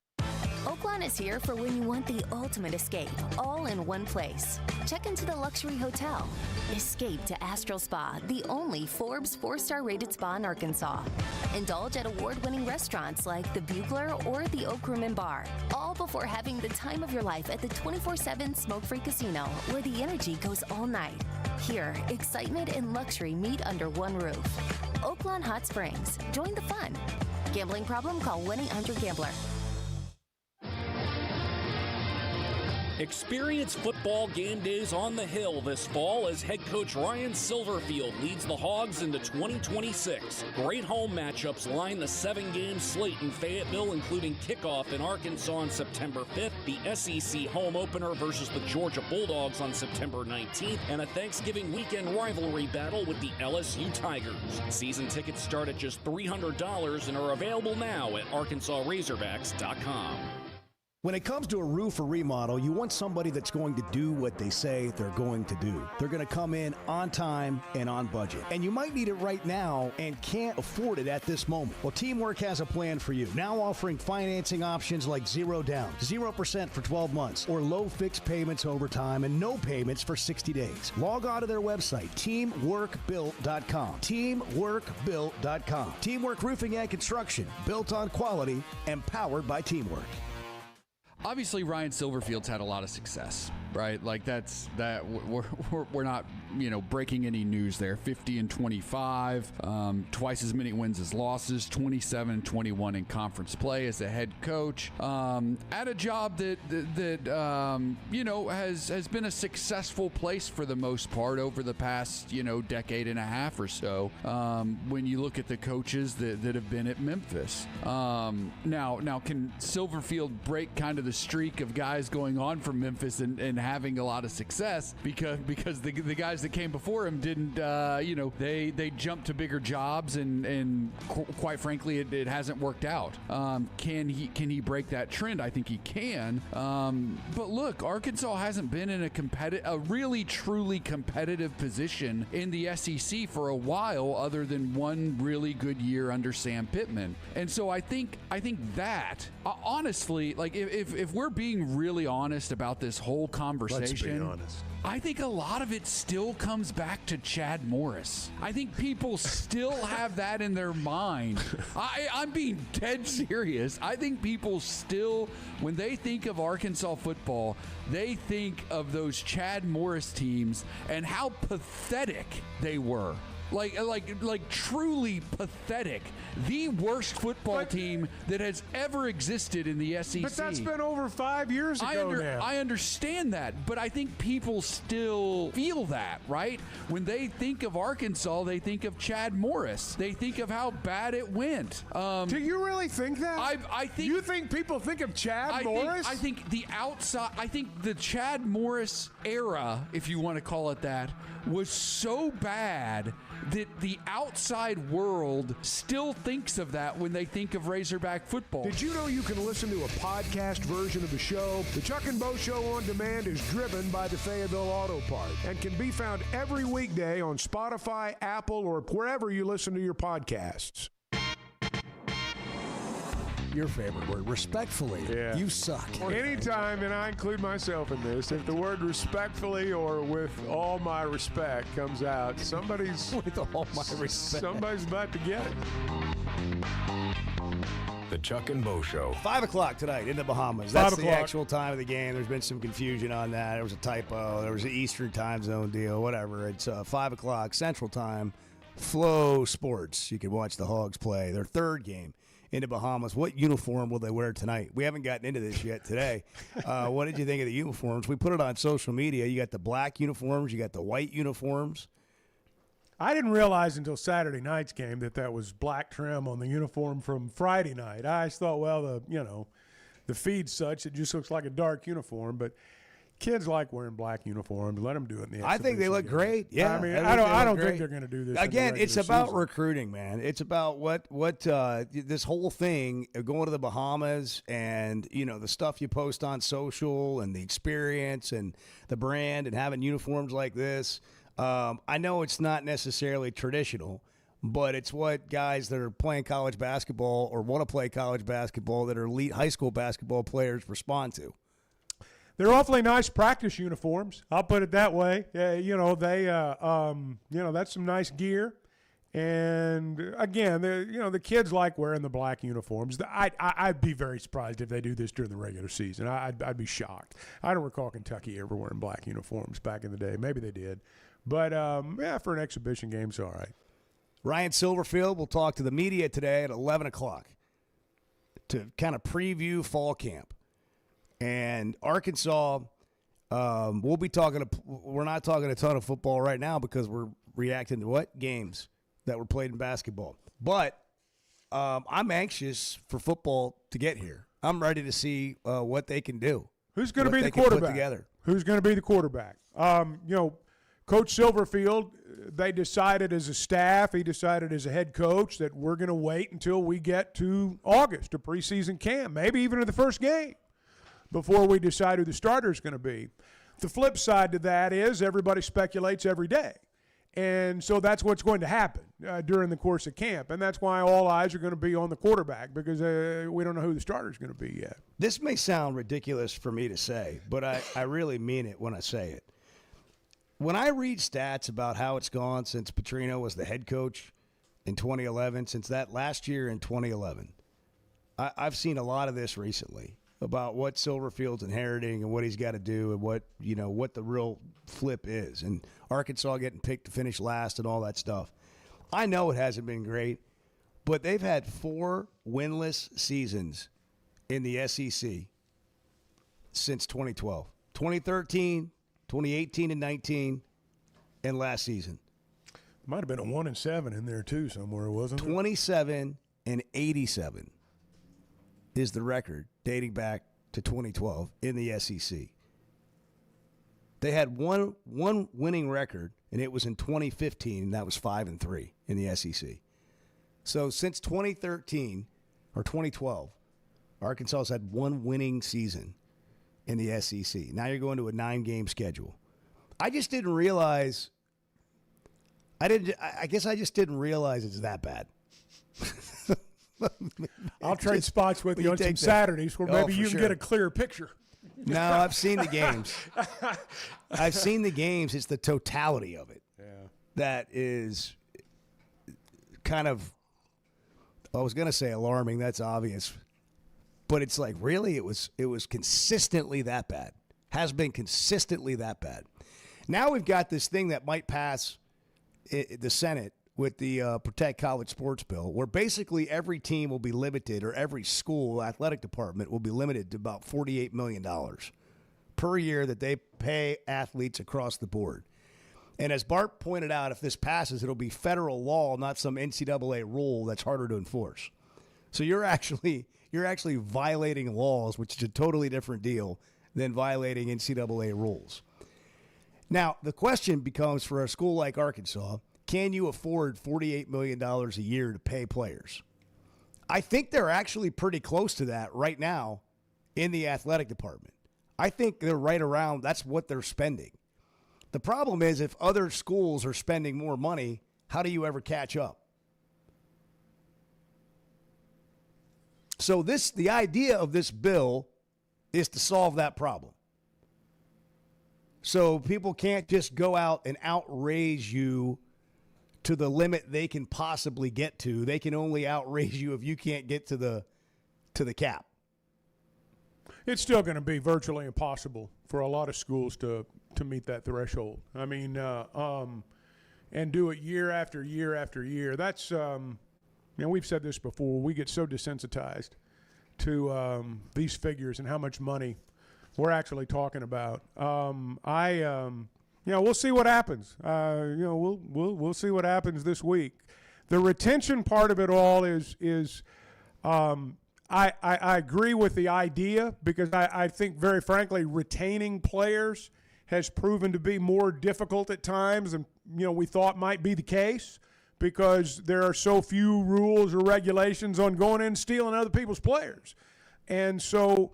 Oaklawn is here for when you want the ultimate escape, all in one place. Check into the luxury hotel. Escape to Astral Spa, the only Forbes 4-star rated spa in Arkansas. Indulge at award-winning restaurants like the Bugler or the Oak Room and Bar, all before having the time of your life at the 24/7 smoke-free casino, where the energy goes all night. Here, excitement and luxury meet under one roof. Oaklawn Hot Springs. Join the fun. Gambling problem? Call 1-800-GAMBLER. Experience football game days on the Hill this fall as head coach Ryan Silverfield leads the Hogs into 2026. Great home matchups line the 7-game slate in Fayetteville, including kickoff in Arkansas on September 5th, the SEC home opener versus the Georgia Bulldogs on September 19th, and a Thanksgiving weekend rivalry battle with the LSU Tigers. Season tickets start at just $300 and are available now at ArkansasRazorbacks.com. When it comes to a roof or remodel, you want somebody that's going to do what they say they're going to do. They're going to come in on time and on budget. And you might need it right now and can't afford it at this moment. Well, Teamwork has a plan for you. Now offering financing options like 0 down, 0% for 12 months, or low fixed payments over time and no payments for 60 days. Log on to their website, teamworkbuilt.com. Teamworkbuilt.com. Teamwork Roofing and Construction, built on quality and powered by Teamwork. Obviously, Ryan Silverfield's had a lot of success, right? Like we're not, breaking any news there. 50-25, twice as many wins as losses, 27-21 in conference play as a head coach, at a job that has been a successful place for the most part over the past decade and a half or so. When you look at the coaches that have been at Memphis, now can Silverfield break kind of the streak of guys going on from Memphis and having a lot of success because the guys that came before him didn't, they jumped to bigger jobs and quite frankly it hasn't worked out. Can he break that trend? I think he can. But look, Arkansas hasn't been in a really truly competitive position in the SEC for a while, other than one really good year under Sam Pittman. And so I think that honestly, like if we're being really honest about this whole conversation, let's be honest. I think a lot of it still comes back to Chad Morris. I think people still have that in their mind. I'm being dead serious. I think people still, when they think of Arkansas football, they think of those Chad Morris teams and how pathetic they were. Like truly pathetic. The worst football team that has ever existed in the SEC. But that's been over 5 years ago now. I understand that, but I think people still feel that, right? When they think of Arkansas, they think of Chad Morris. They think of how bad it went. Do you really think that? I think. You think people think of Chad Morris? I think the Chad Morris era, if you want to call it that, was so bad that the outside world still thinks of that when they think of Razorback football. Did you know you can listen to a podcast version of the show? The Chuck and Bo Show on Demand is driven by the Fayetteville Auto Part and can be found every weekday on Spotify, Apple, or wherever you listen to your podcasts. Your favorite word, respectfully. Yeah. You suck. Anytime, and I include myself in this, if the word respectfully or with all my respect comes out, somebody's with all my respect. Somebody's about to get it. The Chuck and Bo Show. 5 o'clock tonight in the Bahamas. That's the actual time of the game. There's been some confusion on that. There was a typo. There was an Eastern time zone deal, whatever. It's 5 o'clock Central Time. Flow Sports. You can watch the Hogs play their third game in the Bahamas. What uniform will they wear tonight? We haven't gotten into this yet today. What did you think of the uniforms? We put it on social media. You got the black uniforms. You got the white uniforms. I didn't realize until Saturday night's game that was black trim on the uniform from Friday night. I just thought, well, the feed's such, it just looks like a dark uniform. But kids like wearing black uniforms. Let them do it in the I think they look great. Yeah, I mean, I don't think they're going to do this. Again, it's about recruiting, man. It's about what this whole thing of going to the Bahamas and the stuff you post on social and the experience and the brand and having uniforms like this. I know it's not necessarily traditional, but it's what guys that are playing college basketball or want to play college basketball that are elite high school basketball players respond to. They're awfully nice practice uniforms. I'll put it that way. That's some nice gear. And again, the kids like wearing the black uniforms. I'd be very surprised if they do this during the regular season. I'd be shocked. I don't recall Kentucky ever wearing black uniforms back in the day. Maybe they did. But, for an exhibition game, it's all right. Ryan Silverfield will talk to the media today at 11 o'clock to kind of preview fall camp. And Arkansas, we'll be talking we're not talking a ton of football right now because we're reacting to what? Games that were played in basketball. But I'm anxious for football to get here. I'm ready to see what they can do. Who's going to be the quarterback? Who's going to be the quarterback? Coach Silverfield, they decided as a staff, he decided as a head coach that we're going to wait until we get to August, to preseason camp, maybe even to the first game. before we decide who the starter is going to be. The flip side to that is everybody speculates every day. And so that's what's going to happen during the course of camp. And that's why all eyes are going to be on the quarterback, because we don't know who the starter is going to be yet. This may sound ridiculous for me to say, but I really mean it when I say it. When I read stats about how it's gone since Petrino was the head coach in 2011, since that last year in 2011, I've seen a lot of this recently about what Silverfield's inheriting and what he's got to do and what the real flip is. And Arkansas getting picked to finish last and all that stuff. I know it hasn't been great, but they've had 4 winless seasons in the SEC since 2012. 2013, 2018 and 19, and last season. Might have been a 1-7 in there too somewhere, wasn't it? 27 and 87 is the record dating back to 2012 in the SEC. They had one winning record, and it was in 2015, and that was 5-3 in the SEC. So since 2013 or 2012, Arkansas has had 1 winning season in the SEC. Now you're going to a 9-game schedule. I just didn't realize. I guess I just didn't realize it's that bad. I'll trade spots with you on some Saturdays where maybe you can get a clear picture. No, I've seen the games. I've seen the games. It's the totality of it that is kind of, I was going to say alarming. That's obvious. But it's like, really? It was consistently that bad. Has been consistently that bad. Now we've got this thing that might pass the Senate with the Protect College Sports Bill, where basically every team will be limited, or every school athletic department will be limited to about $48 million per year that they pay athletes across the board. And as Bart pointed out, if this passes, it'll be federal law, not some NCAA rule that's harder to enforce. So you're actually violating laws, which is a totally different deal than violating NCAA rules. Now, the question becomes, for a school like Arkansas, can you afford $48 million a year to pay players? I think they're actually pretty close to that right now in the athletic department. I think they're right around, that's what they're spending. The problem is, if other schools are spending more money, how do you ever catch up? So the idea of this bill is to solve that problem. So people can't just go out and outraise you to the limit they can possibly get to. They can only outraise you if you can't get to the cap. It's still going to be virtually impossible for a lot of schools to meet that threshold. I mean, and do it year after year after year. That's, we've said this before. We get so desensitized to these figures and how much money we're actually talking about. We'll see what happens. We'll see what happens this week. The retention part of it all is I agree with the idea, because I think, very frankly, retaining players has proven to be more difficult at times than we thought might be the case, because there are so few rules or regulations on going in and stealing other people's players. And so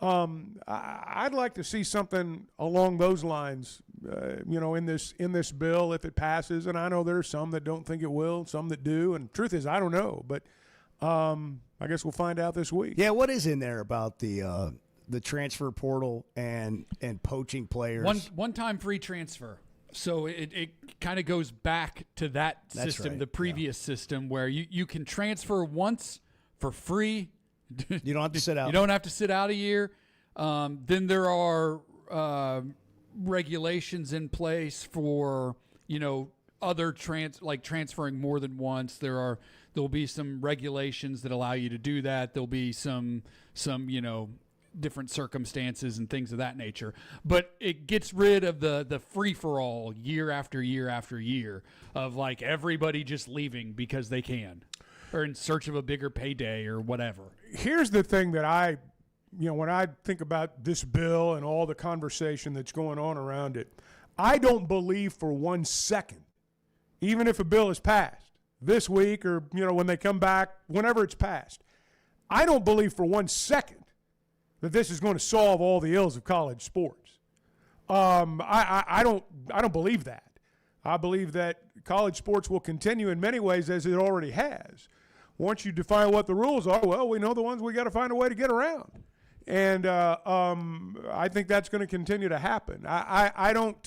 I'd like to see something along those lines, in this bill if it passes. And I know there are some that don't think it will, some that do. And truth is, I don't know. But I guess we'll find out this week. Yeah, what is in there about the transfer portal and poaching players? One-time free transfer. So it kind of goes back to that system, right. The previous system, where you can transfer once for free. You don't have to sit out. You don't have to sit out a year. Then there are regulations in place for other transferring more than once. There'll be some regulations that allow you to do that. There'll be some different circumstances and things of that nature. But it gets rid of the free-for-all year after year after year of everybody just leaving because they can, or in search of a bigger payday or whatever. Here's the thing that when I think about this bill and all the conversation that's going on around it, I don't believe for 1 second, even if a bill is passed this week or, when they come back, whenever it's passed, I don't believe for 1 second that this is going to solve all the ills of college sports. I don't believe that. I believe that college sports will continue in many ways as it already has. Once you define what the rules are, well, we know the ones we got to find a way to get around. And I think that's going to continue to happen. I don't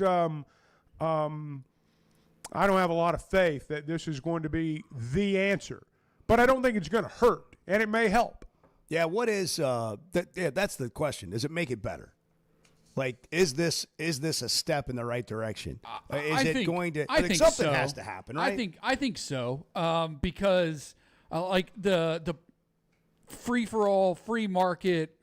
have a lot of faith that this is going to be the answer, but I don't think it's going to hurt, and it may help. Yeah, what is that's the question. Does it make it better? Like, is this a step in the right direction? I think something has to happen, right? I think so. Because like the free for all, free market,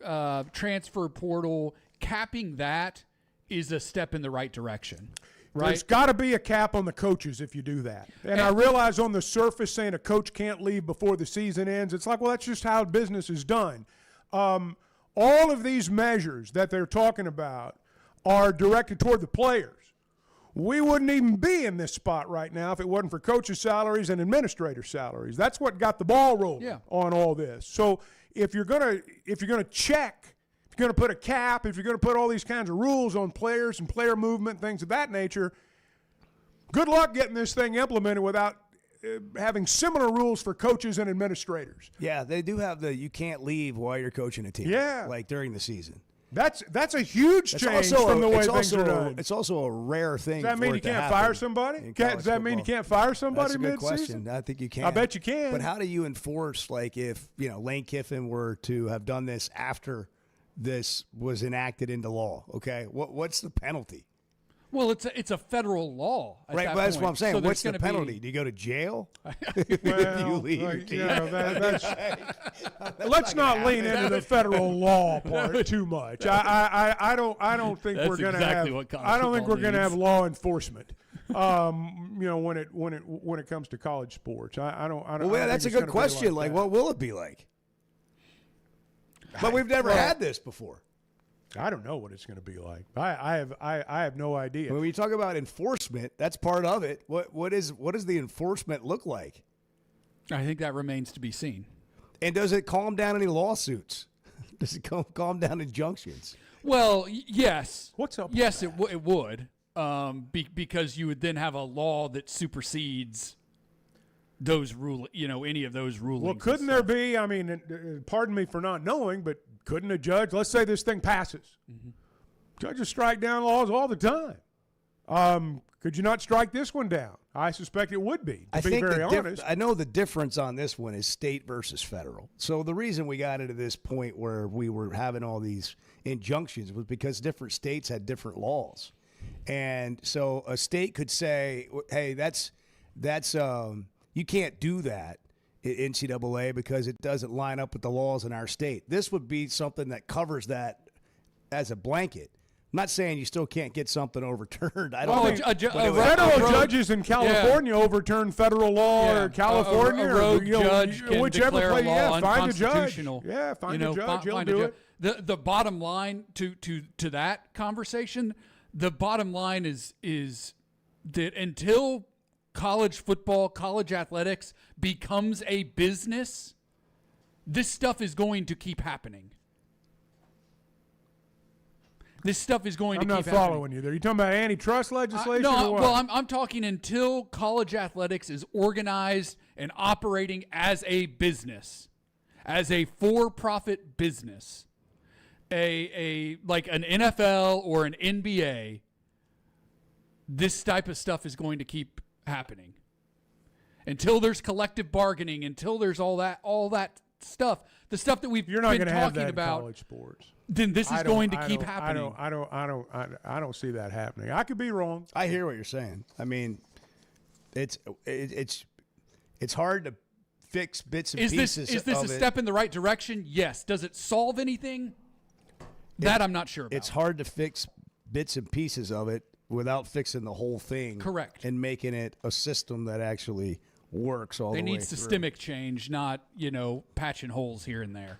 transfer portal, capping that is a step in the right direction. Right? There's got to be a cap on the coaches if you do that. And I realize on the surface saying a coach can't leave before the season ends, it's like, well, that's just how business is done. All of these measures that they're talking about are directed toward the players. We wouldn't even be in this spot right now if it wasn't for coaches' salaries and administrator salaries. That's what got the ball rolling on all this. So if you're gonna check, if you're gonna put a cap, if you're gonna put all these kinds of rules on players and player movement, things of that nature, good luck getting this thing implemented without having similar rules for coaches and administrators. Yeah, they do have you can't leave while you're coaching a team. Yeah. Like during the season. That's a huge change from the way things are done. It's also a rare thing. Does that mean you can't fire somebody? Does that mean you can't fire somebody mid-season? That's a good question. I think you can. I bet you can. But how do you enforce, like, if Lane Kiffin were to have done this after this was enacted into law? Okay, what's the penalty? Well, it's a federal law. Right, but that's what I'm saying. So what's the penalty? Do you go to jail if you leave your team? Let's not lean into the federal law part too much. I don't think we're going to have. I don't think we're going to have law enforcement. When it comes to college sports, I don't. Well, that's a good question. Like, what will it be like? But we've never had this before. I don't know what it's going to be like. I have no idea. When you talk about enforcement, that's part of it. What does the enforcement look like? I think that remains to be seen. And does it calm down any lawsuits? Does it calm down injunctions? Well, yes. What's up? Yes, it would, because you would then have a law that supersedes those any of those rulings. Well, couldn't there be? I mean, pardon me for not knowing, but couldn't a judge? Let's say this thing passes. Mm-hmm. Judges strike down laws all the time. Could you not strike this one down? I suspect it would be. To be very honest, I know the difference on this one is state versus federal. So the reason we got into this point where we were having all these injunctions was because different states had different laws, and so a state could say, "Hey, that's you can't do that in NCAA because it doesn't line up with the laws in our state." This would be something that covers that as a blanket. I'm not saying you still can't get something overturned. I don't think federal judges in California overturn federal law, or California, a rogue judge can whichever declare place. law Find a judge. unconstitutional. Yeah, find a judge. He'll do it. The bottom line to that conversation, the bottom line is that until college football, college athletics becomes a business, this stuff is going to keep happening. This stuff is going to keep happening. I'm not following you there. You talking about antitrust legislation? No, or what? well, I'm talking until college athletics is organized and operating as a business, as a for-profit business, like an NFL or an NBA. This type of stuff is going to keep happening until there's collective bargaining, until there's all that stuff, the stuff that we've been talking have that about. In college sports. Then this is going to keep happening. I don't see that happening. I could be wrong. I hear what you're saying. I mean, it's hard to fix bits and pieces. Is this a step in the right direction? Yes. Does it solve anything? That I'm not sure about. It's hard to fix bits and pieces of it without fixing the whole thing. Correct. And making it a system that actually works all the way through. They need systemic change, not, patching holes here and there.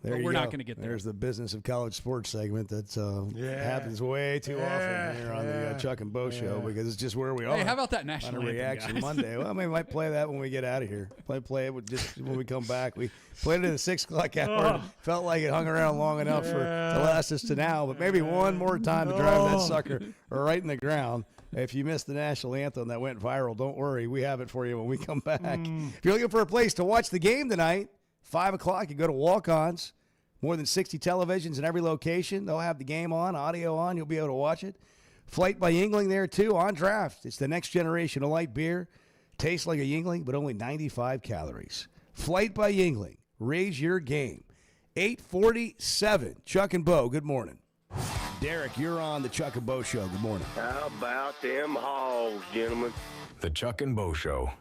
There but you we're go. not going to get there. There's the business of college sports segment that happens way too often here on the Chuck and Bo show because it's just where we are. Hey, how about that national on a anthem, reaction guys? Monday? Well, we might play that when we get out of here. Play it just when we come back. We played it in the 6 o'clock hour. Felt like it hung around long enough to last us to now, but maybe one more time to drive that sucker right in the ground. If you missed the national anthem that went viral, don't worry. We have it for you when we come back. If you're looking for a place to watch the game tonight, 5 o'clock, you go to Walk-Ons. More than 60 televisions in every location. They'll have the game on, audio on. You'll be able to watch it. Flight by Yuengling there, too, on draft. It's the next generation of light beer. Tastes like a Yuengling, but only 95 calories. Flight by Yuengling. Raise your game. 8:47. Chuck and Bo, good morning. Derek, you're on the Chuck and Bo Show. Good morning. How about them hogs, gentlemen? The Chuck and Bo Show.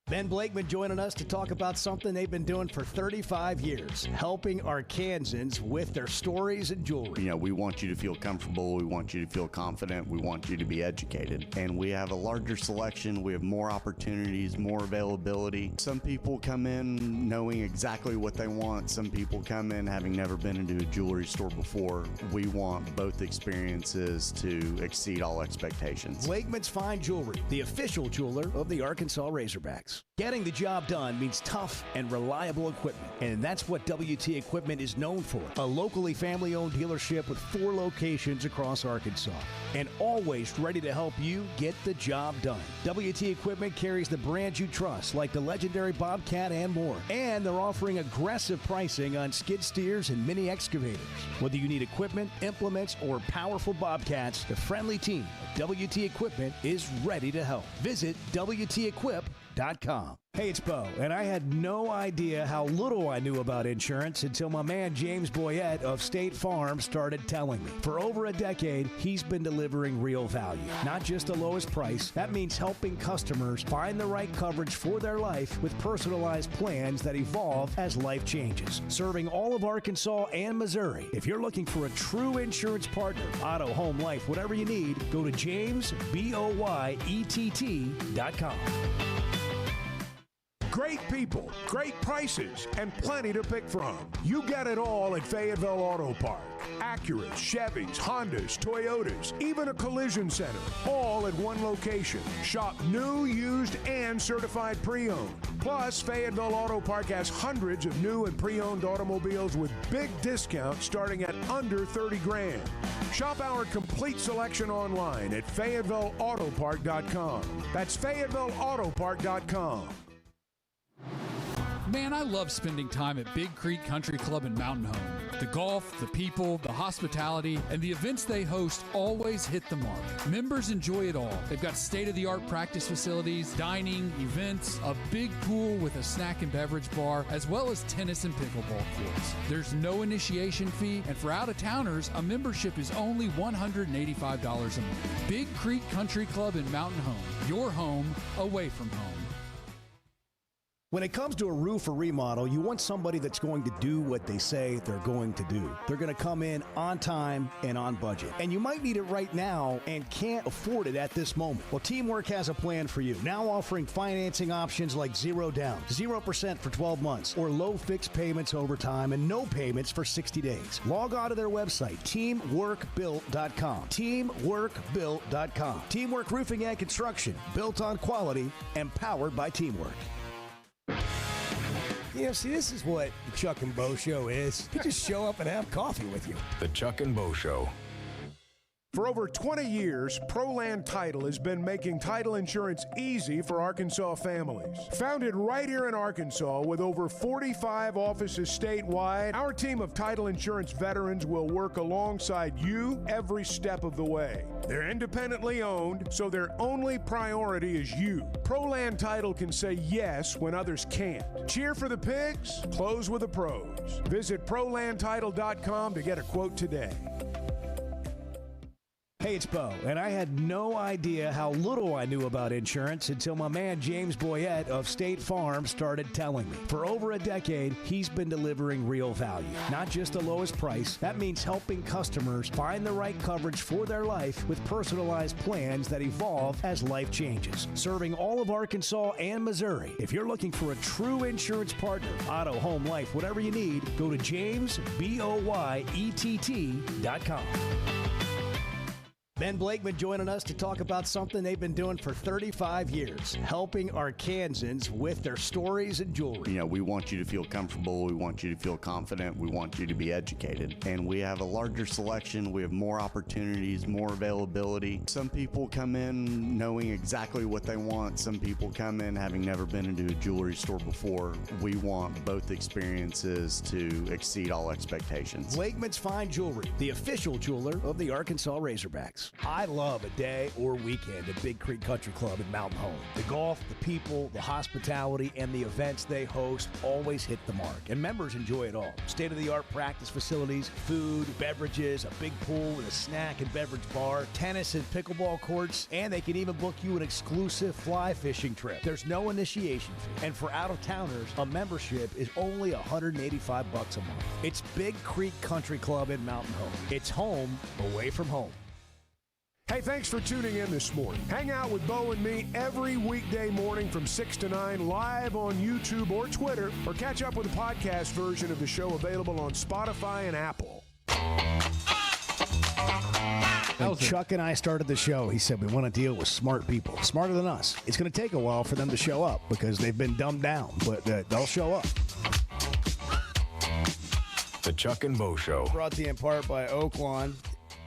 Ben Blakeman joining us to talk about something they've been doing for 35 years, helping Arkansans with their stories and jewelry. You know, we want you to feel comfortable. We want you to feel confident. We want you to be educated. And we have a larger selection. We have more opportunities, more availability. Some people come in knowing exactly what they want. Some people come in having never been into a jewelry store before. We want both experiences to exceed all expectations. Blakeman's Fine Jewelry, the official jeweler of the Arkansas Razorbacks. Getting the job done means tough and reliable equipment, and that's what WT Equipment is known for. A locally family-owned dealership with 4 locations across Arkansas, and always ready to help you get the job done. WT Equipment carries the brands you trust, like the legendary Bobcat and more, and they're offering aggressive pricing on skid steers and mini excavators. Whether you need equipment, implements, or powerful Bobcats, the friendly team at WT Equipment is ready to help. Visit WTEquip.com. Hey, it's Bo, and I had no idea how little I knew about insurance until my man James Boyette of State Farm started telling me. For over a decade, he's been delivering real value, not just the lowest price. That means helping customers find the right coverage for their life with personalized plans that evolve as life changes. Serving all of Arkansas and Missouri. If you're looking for a true insurance partner, auto, home, life, whatever you need, go to JamesBoyett.com. Great people, great prices, and plenty to pick from. You get it all at Fayetteville Auto Park. Acuras, Chevys, Hondas, Toyotas, even a collision center, all at one location. Shop new, used, and certified pre-owned. Plus, Fayetteville Auto Park has hundreds of new and pre-owned automobiles with big discounts starting at under $30,000. Shop our complete selection online at FayettevilleAutopark.com. That's FayettevilleAutopark.com. Man, I love spending time at Big Creek Country Club in Mountain Home. The golf, the people, the hospitality, and the events they host always hit the mark. Members enjoy it all. They've got state-of-the-art practice facilities, dining, events, a big pool with a snack and beverage bar, as well as tennis and pickleball courts. There's no initiation fee, and for out-of-towners, a membership is only $185 a month. Big Creek Country Club in Mountain Home. Your home away from home. When it comes to a roof or remodel, you want somebody that's going to do what they say they're going to do. They're going to come in on time and on budget. And you might need it right now and can't afford it at this moment. Well, Teamwork has a plan for you. Now offering financing options like 0 down, 0% for 12 months, or low fixed payments over time and no payments for 60 days. Log on to their website, teamworkbuilt.com. Teamworkbuilt.com. Teamwork Roofing and Construction, built on quality and powered by Teamwork. You know, see, this is what the Chuck and Bo Show is. You just show up and have coffee with you. The Chuck and Bo Show. For over 20 years, ProLand Title has been making title insurance easy for Arkansas families. Founded right here in Arkansas with over 45 offices statewide, our team of title insurance veterans will work alongside you every step of the way. They're independently owned, so their only priority is you. ProLand Title can say yes when others can't. Cheer for the pigs, close with the pros. Visit ProLandTitle.com to get a quote today. Hey, it's Bo, and I had no idea how little I knew about insurance until my man James Boyette of State Farm started telling me. For over a decade, he's been delivering real value, not just the lowest price. That means helping customers find the right coverage for their life with personalized plans that evolve as life changes. Serving all of Arkansas and Missouri. If you're looking for a true insurance partner, auto, home, life, whatever you need, go to JamesBoyett.com. Ben Blakeman joining us to talk about something they've been doing for 35 years, helping Arkansans with their stories and jewelry. You know, we want you to feel comfortable. We want you to feel confident. We want you to be educated. And we have a larger selection. We have more opportunities, more availability. Some people come in knowing exactly what they want. Some people come in having never been into a jewelry store before. We want both experiences to exceed all expectations. Blakeman's Fine Jewelry, the official jeweler of the Arkansas Razorbacks. I love a day or weekend at Big Creek Country Club in Mountain Home. The golf, the people, the hospitality, and the events they host always hit the mark, and members enjoy it all. State-of-the-art practice facilities, food, beverages, a big pool with a snack and beverage bar, tennis and pickleball courts, and they can even book you an exclusive fly fishing trip. There's no initiation fee, and for out-of-towners, a membership is only $185 a month. It's Big Creek Country Club in Mountain Home. It's home away from home. Hey, thanks for tuning in this morning. Hang out with Bo and me every weekday morning from 6 to 9 live on YouTube or Twitter, or catch up with the podcast version of the show available on Spotify and Apple. When Chuck and I started the show, he said we want to deal with smart people, smarter than us. It's going to take a while for them to show up because they've been dumbed down, but they'll show up. The Chuck and Bo Show. Brought to you in part by Oaklawn.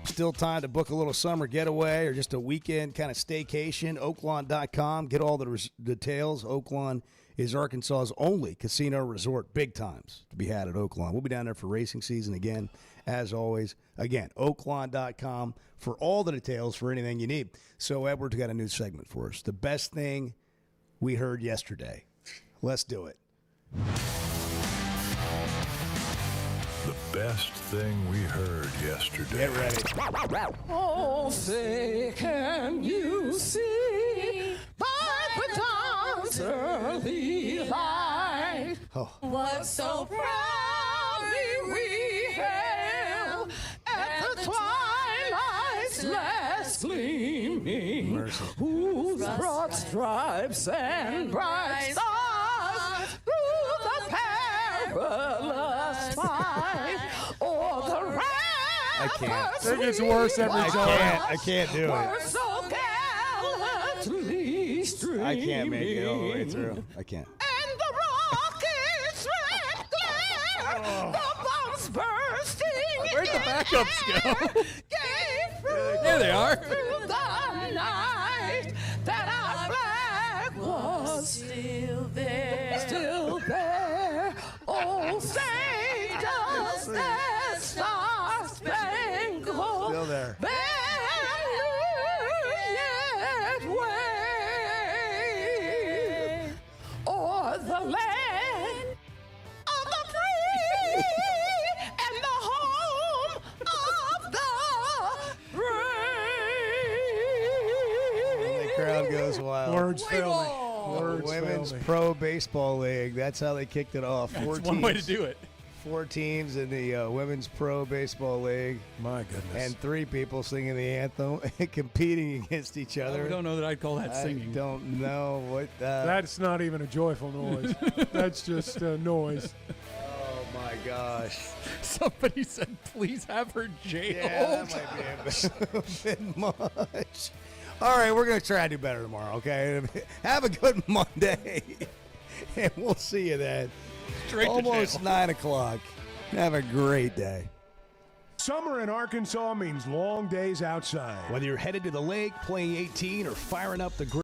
Still time to book a little summer getaway or just a weekend kind of staycation. Oaklawn.com. Get all the details. Oaklawn is Arkansas's only casino resort. Big times to be had at Oaklawn. We'll be down there for racing season again, as always. Again, Oaklawn.com for all the details for anything you need. So, Edward's got a new segment for us. The best thing we heard yesterday. Let's do it. The best thing we heard yesterday. Get ready. Oh, say, can you see by the dawn's early light what so proudly we hailed at the twilight's last gleaming, whose broad stripes and bright stars through the perilous fight o'er the I can't. It gets worse every time. I can't do it. so gallantly streaming. I can't make it all the way through. I can't. And the rocket's red glare, the bombs bursting. Where'd the backups go? There they are. Through the night, that our flag was still there. Still there. Oh, say does that star-spangled Still there. banner yet wave o'er the land of the free and the home of the brave. The crowd goes wild. Words fail me. Words Women's fail me. Pro Baseball League. That's how they kicked it off. That's one way to do it. 4 teams in the Women's Pro Baseball League. My goodness. And 3 people singing the anthem and competing against each other. I don't know that I'd call that singing. I don't know what That's not even a joyful noise. That's just a noise. Oh, my gosh. Somebody said, please have her jailed. Yeah, that might be a bit much. All right, we're going to try to do better tomorrow, okay? Have a good Monday. And we'll see you then. Straight to Almost jail. 9 o'clock. Have a great day. Summer in Arkansas means long days outside. Whether you're headed to the lake, playing 18, or firing up the grill.